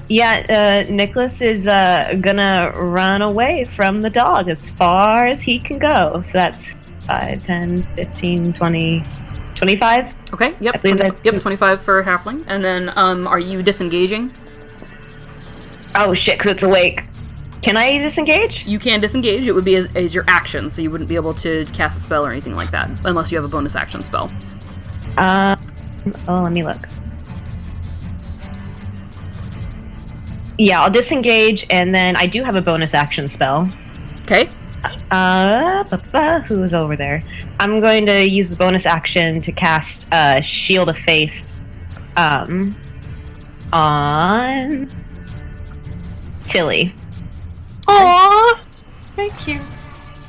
Yeah, Nicholas is gonna run away from the dog as far as he can go. So that's 5, 10, 15, 20, 25? Okay, yep. I believe 20 that's- yep, 25 for halfling. And then, are you disengaging? Oh shit, because it's awake. Can I disengage? You can disengage. It would be as your action, so you wouldn't be able to cast a spell or anything like that, unless you have a bonus action spell. Let me look. Yeah, I'll disengage, and then I do have a bonus action spell. Okay. Who is over there? I'm going to use the bonus action to cast Shield of Faith on Tilly. Aww! Thank you.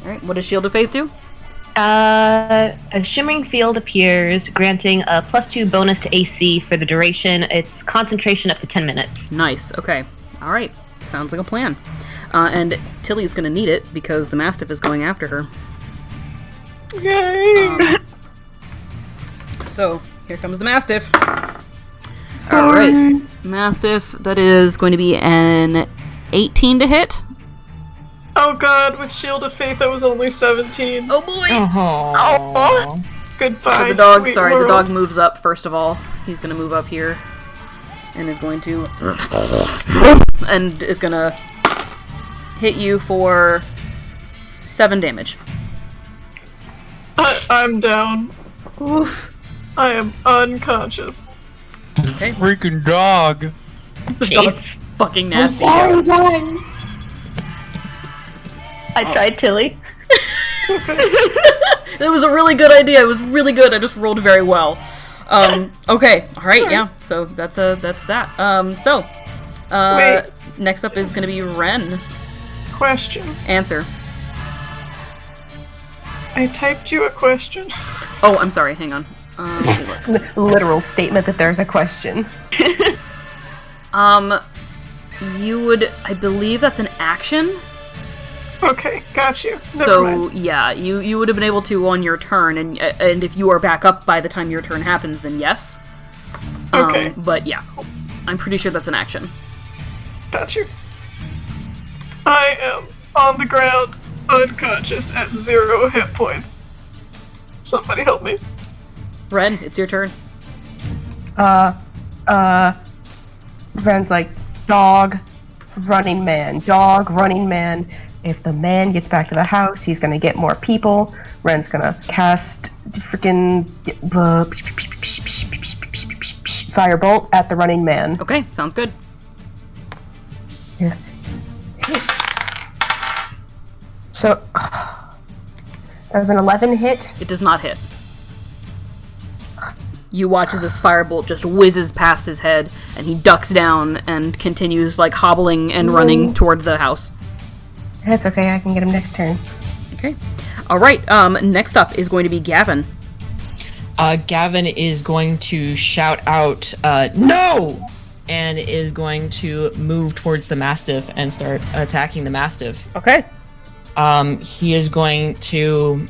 Alright, what does Shield of Faith do? A shimmering field appears, granting a +2 bonus to AC for the duration. It's concentration up to 10 minutes. Nice, okay. Alright, sounds like a plan. And Tilly's gonna need it, because the Mastiff is going after her. Yay! So, here comes the Mastiff. Alright, Mastiff, that is going to be an 18 to hit. Oh god, with Shield of Faith I was only 17. Oh boy! Oh. Goodbye, So the dog, sweet sorry, world. the dog moves up first of all. He's gonna move up here. And is going to... and is gonna hit you for 7 damage. I'm down. Oof. I am unconscious. Okay. Freaking dog. The dog's fucking nasty. guys. I tried Tilly. That was a really good idea. It was really good. I just rolled very well. Okay. All right. Yeah. So that's that. Wait. Next up is gonna be Ren. Question. Answer. I typed you a question. Oh, I'm sorry. Hang on. Let me look. Literal statement that there's a question. You would, I believe that's an action. Okay, got you. Never So mind. yeah, you would have been able to on your turn, and if you are back up by the time your turn happens, then yes. Okay. But yeah, I'm pretty sure that's an action. Got you. I am on the ground, unconscious, at 0 hit points. Somebody help me. Ren, it's your turn. Ren's like, dog, running man. If the man gets back to the house, he's gonna get more people. Ren's gonna cast freaking firebolt at the running man. Okay, sounds good. Yeah. So, that was an 11 hit. It does not hit. You watch as this firebolt just whizzes past his head, and he ducks down and continues, like, hobbling and running toward the house. That's okay, I can get him next turn. Okay. Alright, next up is going to be Gavin. Gavin is going to shout out, no! And is going to move towards the Mastiff and start attacking the Mastiff. Okay. He is going to...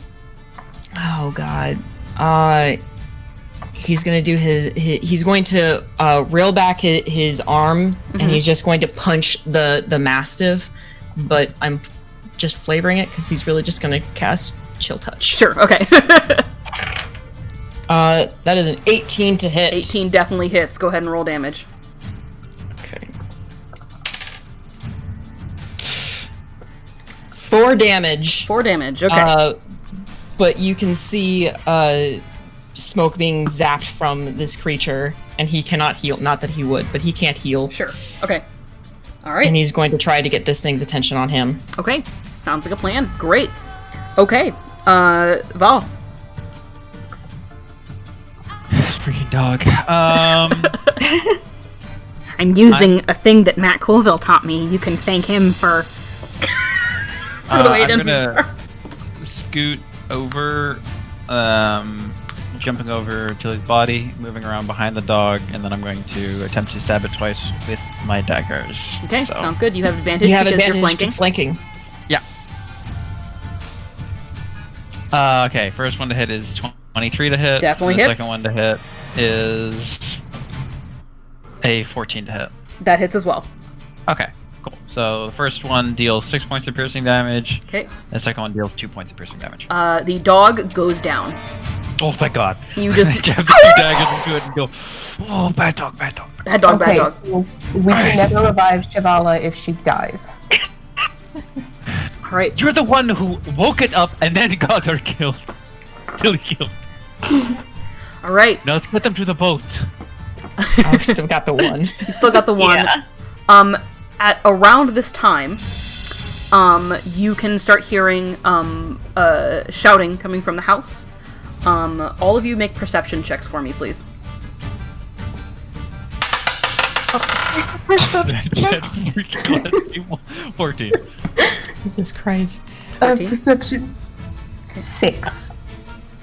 Oh, God. He's going to do he's going to reel back his arm, and he's just going to punch the Mastiff, but I'm just flavoring it because he's really just going to cast Chill Touch. Sure, okay. That is an 18 to hit. 18 definitely hits. Go ahead and roll damage. Okay. 4 damage. 4 damage, okay. But you can see smoke being zapped from this creature, and he cannot heal. Not that he would, but he can't heal. Sure, okay. Alright. And he's going to try to get this thing's attention on him. Okay, sounds like a plan. Great. Okay, Val. Freaking dog. I'm using a thing that Matt Colville taught me. You can thank him for the way it I'm is. gonna scoot over, jumping over Tilly's body, moving around behind the dog, and then I'm going to attempt to stab it twice with my daggers. Okay, So- sounds good. You have advantage You have because advantage you're flanking. to flanking. Yeah. Okay, first one to hit is 23 to hit. Definitely the hits. second one to hit is a 14 to hit. That hits as well. Okay, cool. So the first one deals 6 points of piercing damage. Okay. The second one deals 2 points of piercing damage. The dog goes down. Oh, thank God. You just Jab the 2 daggers into it and go, oh, bad dog, bad dog. bad dog, bad dog. So we can never revive Shivala if she dies. All right. You're the one who woke it up and then got her killed. Tilly killed. All right. Now let's get them to the boat. I've still got the one. You still got the one. Yeah. At around this time, you can start hearing shouting coming from the house. All of you make perception checks for me, please. Perception check. 14. Jesus Christ. 14. Perception. 6.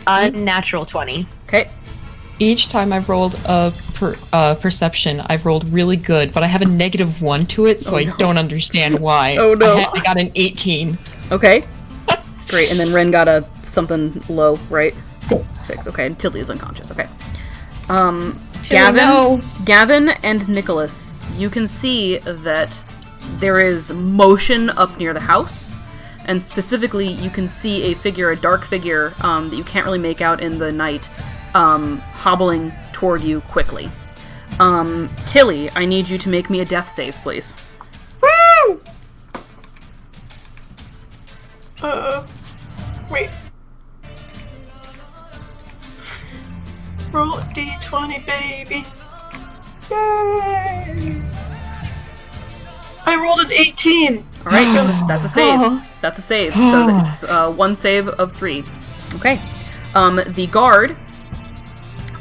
Unnatural 20. Okay. Each time I've rolled a perception, I've rolled really good, but I have a -1 to it, so I don't understand why. Oh, no. I got an 18. Okay. Great. And then Ren got a something low, right? 6. 6. Okay. And Tilly is unconscious. Okay. Tilly, no. Gavin and Nicholas, you can see that there is motion up near the house, and specifically you can see a figure, a dark figure, that you can't really make out in the night, hobbling toward you quickly. Tilly, I need you to make me a death save, please. Woo! Wait. Roll a d20, baby. Yay! I rolled an 18. All right, that's a save. That's a save. So it's 1 save of 3. Okay. The guard.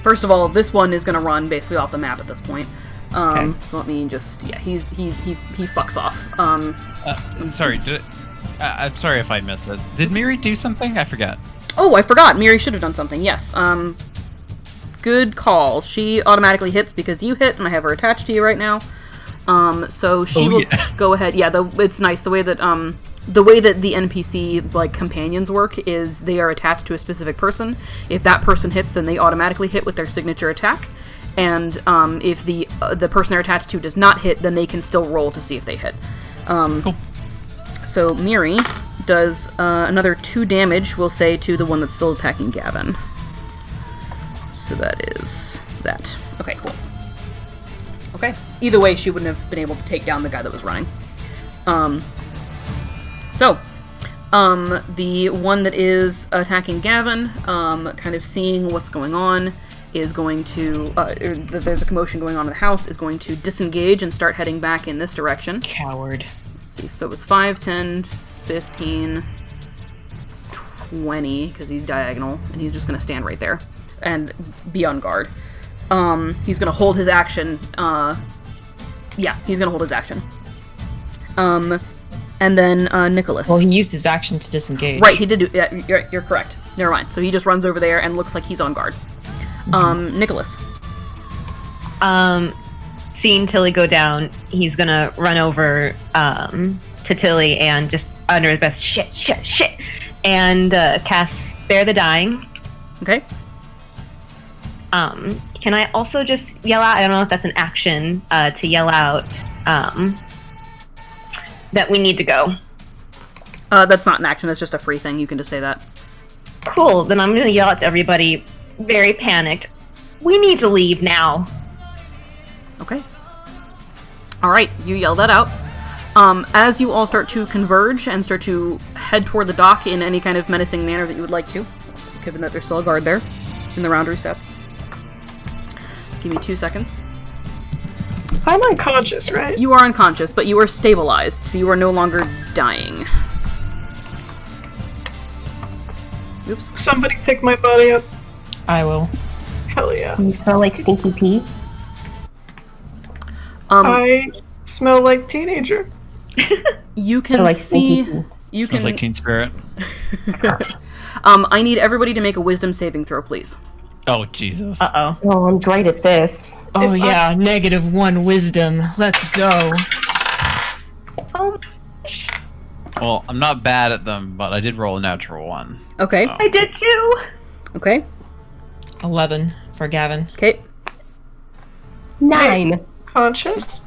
First of all, this one is going to run basically off the map at this point. Okay. So let me just he fucks off. I'm sorry. I'm sorry if I missed this. Did Miri do something? I forgot. Oh, I forgot. Miri should have done something. Yes. Good call. She automatically hits because you hit, and I have her attached to you right now. So she will go ahead. Yeah, it's nice the way that the NPC like companions work is they are attached to a specific person. If that person hits, then they automatically hit with their signature attack. And if the person they're attached to does not hit, then they can still roll to see if they hit. Cool. So Miri does another 2 damage, we'll say, to the one that's still attacking Gavin. So that is that. Okay, cool. Okay. Either way, she wouldn't have been able to take down the guy that was running. The one that is attacking Gavin, kind of seeing what's going on, is going to, there's a commotion going on in the house, is going to disengage and start heading back in this direction. Coward. Let's see if it was 5, 10, 15, 20, because he's diagonal, and he's just going to stand right there and be on guard. He's going to hold his action. He's going to hold his action. And then Nicholas. Well, he used his action to disengage. Right, he did do. Yeah, you're correct. Never mind. So he just runs over there and looks like he's on guard. Nicholas. Seeing Tilly go down, he's gonna run over to Tilly and just under his breath, shit, and cast Spare the Dying. Okay. Can I also just yell out? I don't know if that's an action to yell out that we need to go. That's not an action. That's just a free thing. You can just say that. Cool. Then I'm gonna yell out to everybody, very panicked. We need to leave now. Okay. All right. You yell that out. As you all start to converge and start to head toward the dock in any kind of menacing manner that you would like to, given that there's still a guard there, and the round resets. Give me 2 seconds. I'm unconscious, right? You are unconscious, but you are stabilized, so you are no longer dying. Oops. Somebody pick my body up. I will. Hell yeah. You smell like stinky pee. I smell like teenager. You can like see. stinky pee. You Smells can. like Teen Spirit. I need everybody to make a wisdom saving throw, please. Oh, Jesus. Uh-oh. Oh, I'm great at this. Oh yeah, -1 wisdom. Let's go. Well, I'm not bad at them, but I did roll a natural 1. Okay. So. I did too! Okay. 11 for Gavin. Okay. 9. Conscious.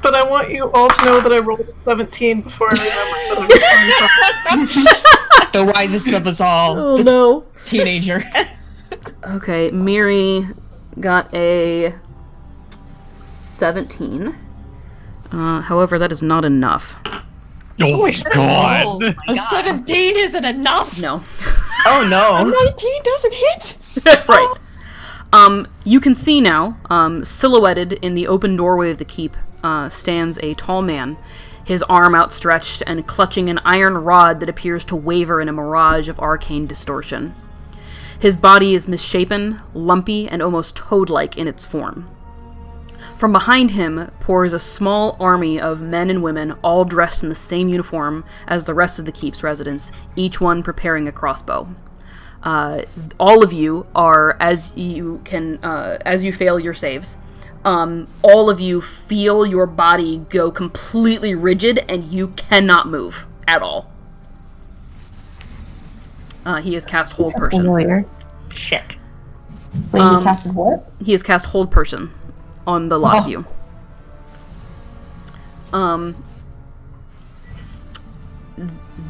But I want you all to know that I rolled a 17 before I remembered that I was unconscious. The wisest of us all. Oh the no. teenager. Okay, Miri got a 17. However, that is not enough. Oh my god! Oh my A god. 17 isn't enough. No. Oh A no. 19 doesn't hit. Right. You can see now, silhouetted in the open doorway of the keep, stands a tall man, his arm outstretched and clutching an iron rod that appears to waver in a mirage of arcane distortion. His body is misshapen, lumpy, and almost toad-like in its form. From behind him pours a small army of men and women, all dressed in the same uniform as the rest of the keep's residents, each one preparing a crossbow. All of you are, as you fail your saves, all of you feel your body go completely rigid and you cannot move at all. He has cast Hold Person. Familiar. Shit. Wait, you casted what? He has cast Hold Person on the lot of you.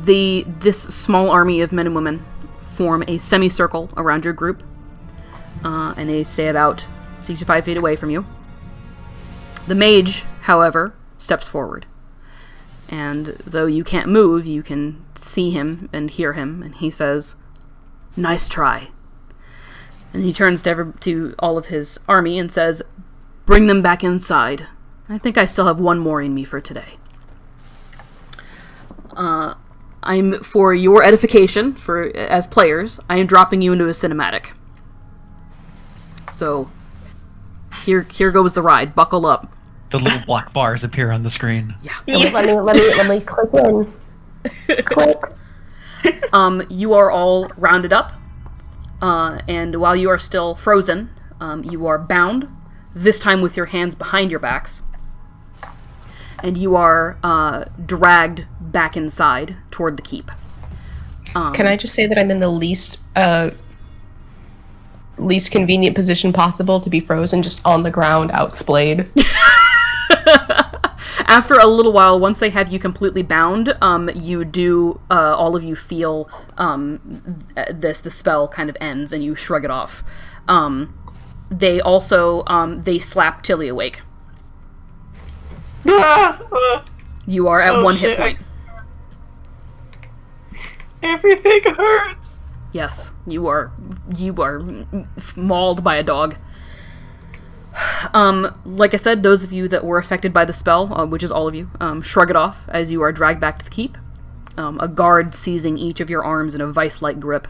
This small army of men and women form a semicircle around your group, and they stay about 65 feet away from you. The mage, however, steps forward, and though you can't move, you can see him and hear him, and he says, "Nice try." And he turns to all of his army and says, "Bring them back inside. I think I still have one more in me for today." For your edification, as players, I am dropping you into a cinematic. So, here goes the ride. Buckle up. The little black bars appear on the screen. Yeah. Let me click in. Click. You are all rounded up, and while you are still frozen, you are bound, this time with your hands behind your backs, and you are dragged back inside toward the keep. Can I just say that I'm in the least convenient position possible to be frozen, just on the ground, outsplayed? After a little while, once they have you completely bound, you do, all of you feel the spell kind of ends, and you shrug it off. They also, they slap Tilly awake. You are at one hit point. Everything hurts. Yes, you are mauled by a dog. Like I said, those of you that were affected by the spell, which is all of you, shrug it off as you are dragged back to the keep. A guard seizing each of your arms in a vice-like grip.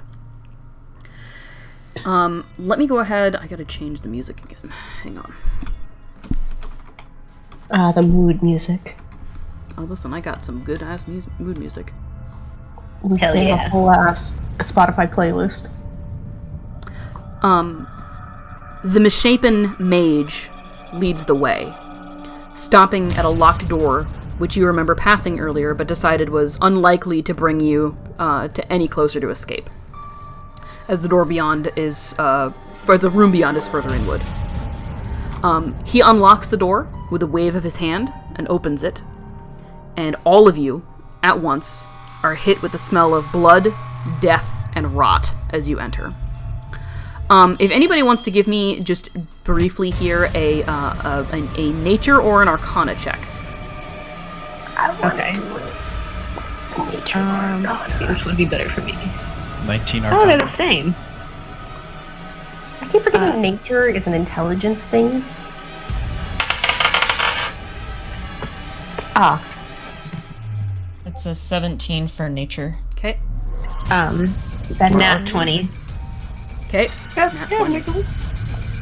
Let me go ahead. I gotta change the music again. Hang on. The mood music. Oh, listen, I got some good-ass mood music. We Hell stay yeah. a whole ass Spotify playlist. The misshapen mage leads the way, stopping at a locked door, which you remember passing earlier, but decided was unlikely to bring you to any closer to escape, as the door beyond is, for the room beyond is further inward. He unlocks the door with a wave of his hand and opens it, and all of you, at once, are hit with the smell of blood, death, and rot as you enter. If anybody wants to give me, just briefly here, a nature or an arcana check. Okay. Let's see which would be better for me. 19 Oh, they're arcana. the same. I keep forgetting nature is an intelligence thing. It's a 17 for nature. Okay. That nat 20. Okay. Yeah, Nat yeah, 20. Nicholas.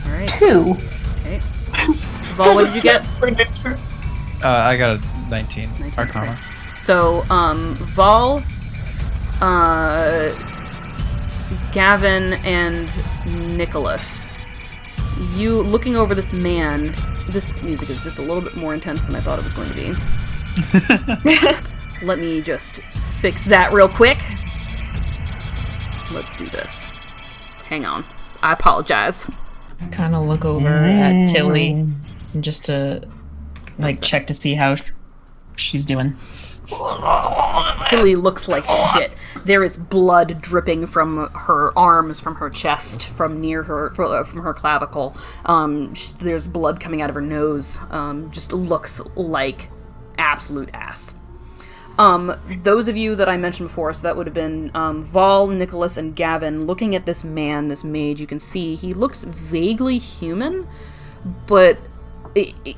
Alright. 2. Okay. Vol, what did you get? For nature. I got a 19 19, arcana. okay. So, Vol, Gavin, and Nicholas. You, looking over this man, this music is just a little bit more intense than I thought it was going to be. Let me just fix that real quick. Let's do this. Hang on. I apologize. Kind of look over at Tilly just to check to see how she's doing. Tilly looks like shit. There is blood dripping from her arms, from her chest, from near her, from her clavicle. There's blood coming out of her nose. Just looks like absolute ass. Those of you that I mentioned before, so that would have been Vol, Nicholas, and Gavin, looking at this man, this mage, you can see he looks vaguely human, but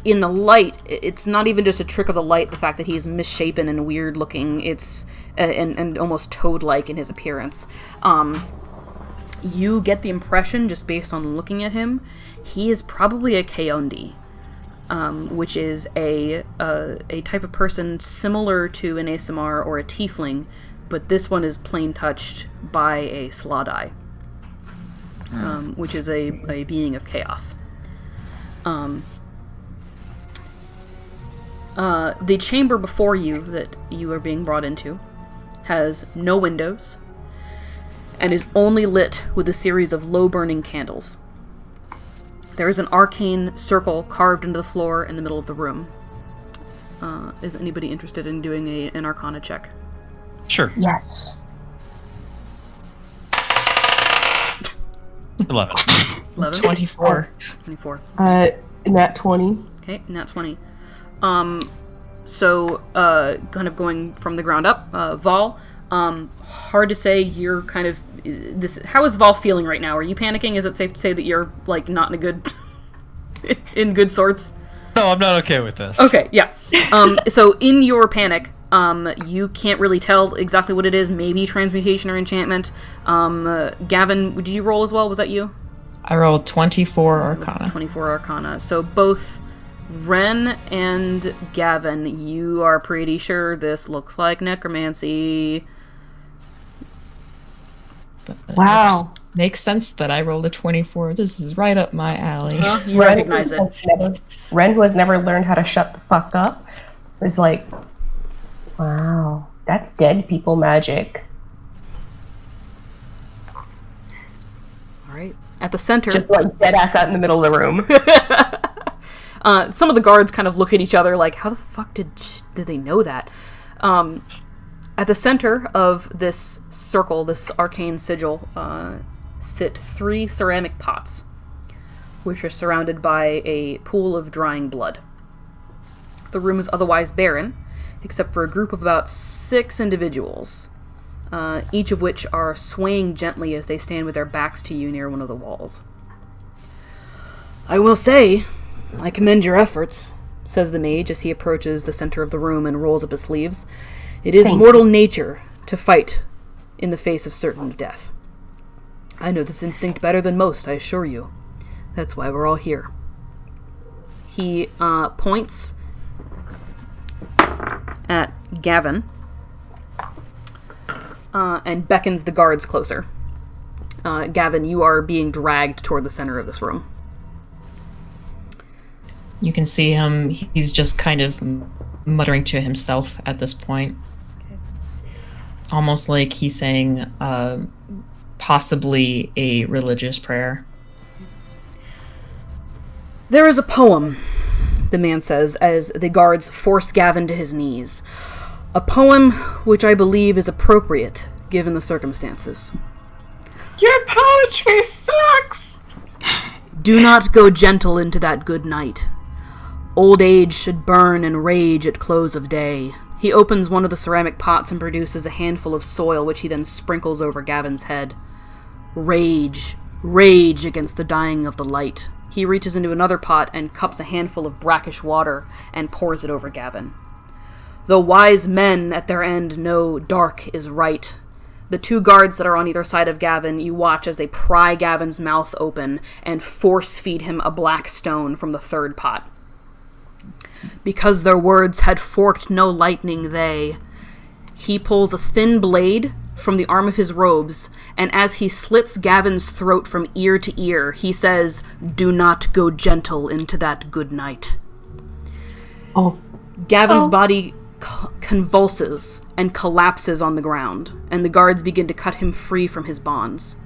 in the light, it's not even just a trick of the light, the fact that he's misshapen and weird looking, it's and almost toad-like in his appearance. You get the impression, just based on looking at him, he is probably a Keondi. Which is a type of person similar to an ASMR or a tiefling, but this one is plain touched by a Slaadai, which is a being of chaos. The chamber before you that you are being brought into has no windows and is only lit with a series of low-burning candles. There is an arcane circle carved into the floor in the middle of the room. Is anybody interested in doing an Arcana check? Sure. Yes. 11. 24. 24. Nat 20. Okay, nat 20. So, kind of going from the ground up, Vol, hard to say, you're kind of, how is Vol feeling right now? Are you panicking? Is it safe to say that you're, like, not in a good, in good sorts? No, I'm not okay with this. Okay, yeah. So in your panic, you can't really tell exactly what it is, maybe transmutation or enchantment. Gavin, did you roll as well? Was that you? I rolled 24 Arcana. 24 Arcana. So both Ren and Gavin, you are pretty sure this looks like necromancy. Wow. Makes sense that I rolled a 24. This is right up my alley. You recognize it. Ren, who has never learned how to shut the fuck up, is like, wow, that's dead people magic. All right. At the center. Just like dead ass out in the middle of the room. Some of the guards kind of look at each other like, how the fuck did they know that? At the center of this circle, this arcane sigil, sit 3 ceramic pots, which are surrounded by a pool of drying blood. The room is otherwise barren, except for a group of about 6 individuals, each of which are swaying gently as they stand with their backs to you near one of the walls. "I will say, I commend your efforts," says the mage as he approaches the center of the room and rolls up his sleeves. "It is mortal nature to fight in the face of certain death. I know this instinct better than most, I assure you. That's why we're all here." He points at Gavin and beckons the guards closer. Gavin, you are being dragged toward the center of this room. You can see him, he's just kind of muttering to himself at this point. Okay. Almost like he's saying possibly a religious prayer. "There is a poem," the man says as the guards force Gavin to his knees. "A poem which I believe is appropriate given the circumstances. Your poetry sucks! Do not go gentle into that good night. Old age should burn and rage at close of day." He opens one of the ceramic pots and produces a handful of soil, which he then sprinkles over Gavin's head. "Rage, rage against the dying of the light." He reaches into another pot and cups a handful of brackish water and pours it over Gavin. "Though wise men at their end know dark is right." The 2 guards that are on either side of Gavin, you watch as they pry Gavin's mouth open and force feed him a black stone from the 3rd pot. "Because their words had forked no lightning, they..." He pulls a thin blade from the arm of his robes, and as he slits Gavin's throat from ear to ear, he says, "Do not go gentle into that good night." Oh. Gavin's body convulses and collapses on the ground, and the guards begin to cut him free from his bonds.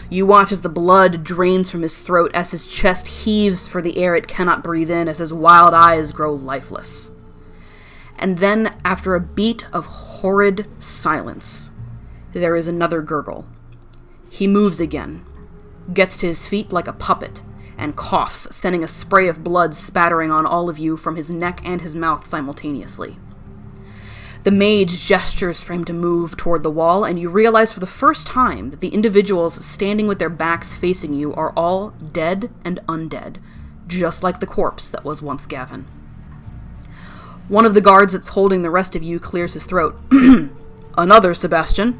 You watch as the blood drains from his throat, as his chest heaves for the air it cannot breathe in, as his wild eyes grow lifeless. And then, after a beat of horrid silence, there is another gurgle. He moves again, gets to his feet like a puppet, and coughs, sending a spray of blood spattering on all of you from his neck and his mouth simultaneously. The mage gestures for him to move toward the wall, and you realize for the first time that the individuals standing with their backs facing you are all dead and undead, just like the corpse that was once Gavin. One of the guards that's holding the rest of you clears his throat. Another, Sebastian.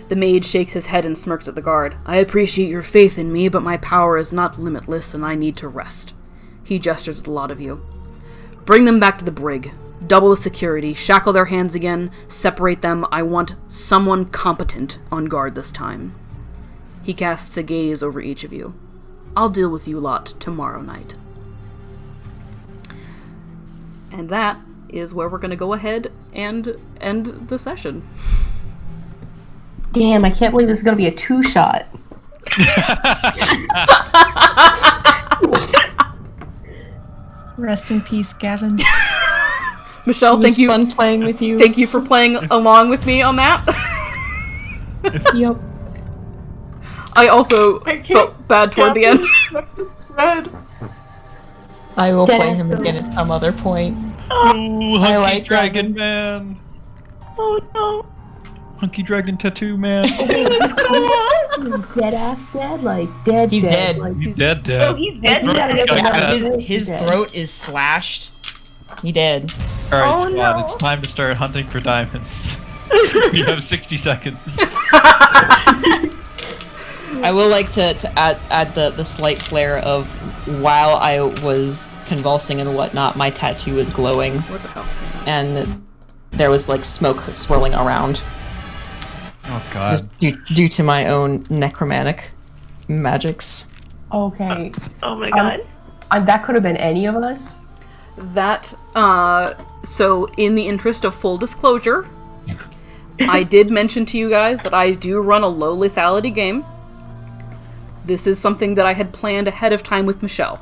The mage shakes his head and smirks at the guard. I appreciate your faith in me, but my power is not limitless, and I need to rest. He gestures at the lot of you. Bring them back to the brig. Double the security. Shackle their hands again. Separate them. I want someone competent on guard this time. He casts a gaze over each of you. I'll deal with you lot tomorrow night. And that is where we're going to go ahead and end the session. Damn, I can't believe this is going to be a 2-shot. Rest in peace, Gavin. Michelle, thank you. It was fun playing with you. Thank you for playing along with me on that. Yep. I also felt bad toward the end. Red. I will play him again at some other point. Ooh, I Hunky like Dragon Man. Oh no. Hunky Dragon Tattoo Man. Dead ass dead? Like, dead He's dead. Like, He's dead. Oh, he's dead. We gotta get Yeah, him his throat is slashed. He dead. Alright, Oh, squad, no. it's time to start hunting for diamonds. We have 60 seconds. I will like to add the slight flair of while I was convulsing and whatnot, my tattoo was glowing. What the hell? And there was like smoke swirling around. Oh god. Just due to my own necromantic magics. Okay. Oh my god. That could have been any of us. That, so in the interest of full disclosure, I did mention to you guys that I do run a low lethality game. This is something that I had planned ahead of time with Michelle.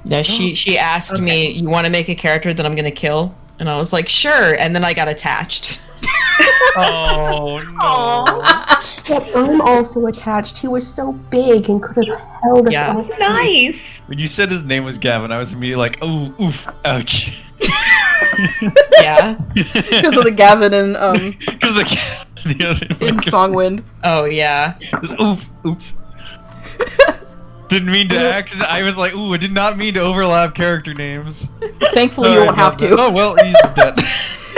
Yeah, she asked me, you want to make a character that I'm gonna kill? And I was like, sure, and then I got attached. Oh no. But I'm also attached. He was so big and could have held us Yeah. all. Nice. When you said his name was Gavin, I was immediately like, oh, oof, ouch. Yeah. Because of the Gavin and, Because the other in Songwind. Oh yeah. oof, oops. Didn't mean to act. I was like, ooh, I did not mean to overlap character names. Thankfully, you won't have to. Oh well, he's dead.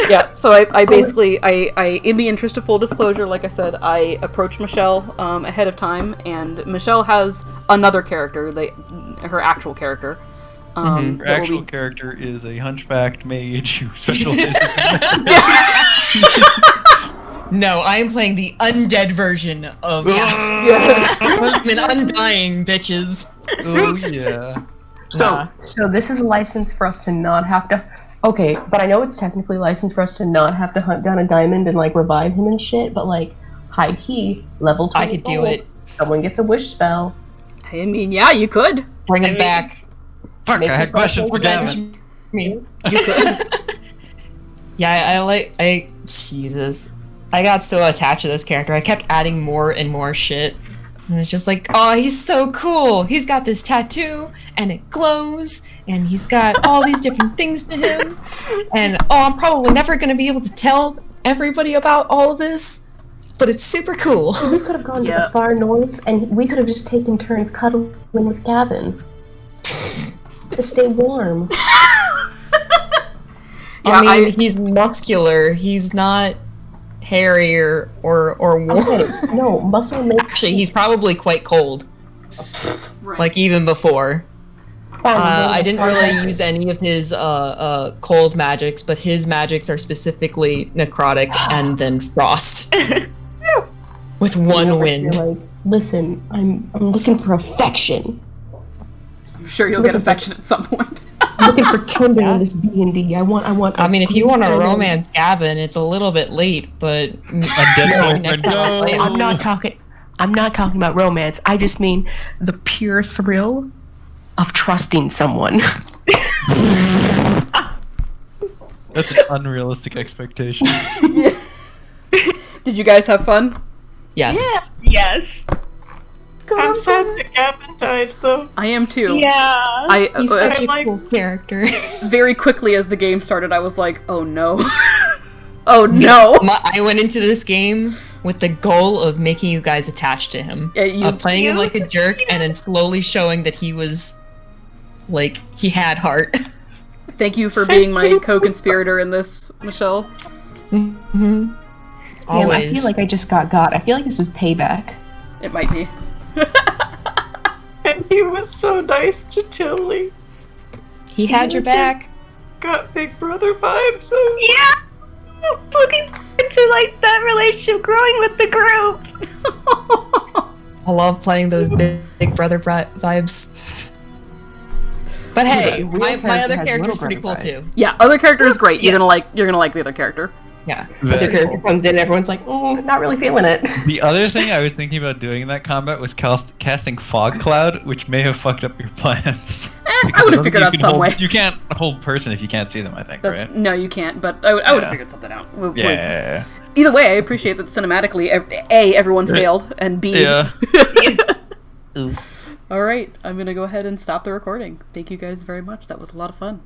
Yeah, so I basically, I in the interest of full disclosure, like I said, I approached Michelle ahead of time, and Michelle has another character, her actual character. Her that actual will be... character is a hunchbacked mage who specializes. No, I am playing the undead version of Gavin. Undying, bitches. Oh yeah. So this is a license for us to not have to. Okay, but I know it's technically licensed for us to not have to hunt down a diamond and like revive him and shit. But like, high key, level 20. I could do it. Someone gets a wish spell. I mean, yeah, you could. Bring him back. Fuck, Make I had it questions for possible. Gavin. Me. You could. Yeah, Jesus. I got so attached to this character. I kept adding more and more shit. And it's just like, oh, he's so cool. He's got this tattoo, and it glows, and he's got all these different things to him. And, oh, I'm probably never going to be able to tell everybody about all of this, but it's super cool. We could have gone to the far north, and we could have just taken turns cuddling with Gavin. To stay warm. I mean, he's muscular. He's not hairy or warm. Okay, no, muscle makes... Actually, he's probably quite cold. Right. Like, even before. I didn't really use any of his cold magics, but his magics are specifically necrotic and then frost. With one wind. You're like, listen, I'm looking for affection. I'm sure you'll get affection at some point. I'm looking for tender in this D&D. I want. I mean, if you want to romance Gavin, it's a little bit late, but next time I'll play him. I'm not talking about romance. I just mean the pure thrill of trusting someone. That's an unrealistic expectation. Did you guys have fun? Yes. Yes. I'm sad that Gavin died, though. I am too. Yeah. He's such a like- cool character. Very quickly as the game started, I was like, oh no. Oh no. I went into this game with the goal of making you guys attached to him. Of playing him like a jerk and then slowly showing that he was, like, he had heart. Thank you for being my co-conspirator in this, Michelle. Damn, I feel like I just got. I feel like this is payback. It might be. And he was so nice to Tilly. He had your back. Got Big Brother vibes. Yeah. Looking forward to like that relationship growing with the group. I love playing those big brother vibes. But hey, real my character other has character's little pretty cool brother too. Yeah, other character is great. You're gonna like the other character. Yeah. The character comes in, everyone's like, not really feeling it. The other thing I was thinking about doing in that combat was casting Fog Cloud, which may have fucked up your plans. I would have figured out some way. You can't hold person if you can't see them, I think, right? No, you can't, but I would have figured something out. Yeah. Either way, I appreciate that cinematically, A, everyone failed, and B... Yeah. Alright, I'm gonna go ahead and stop the recording. Thank you guys very much. That was a lot of fun.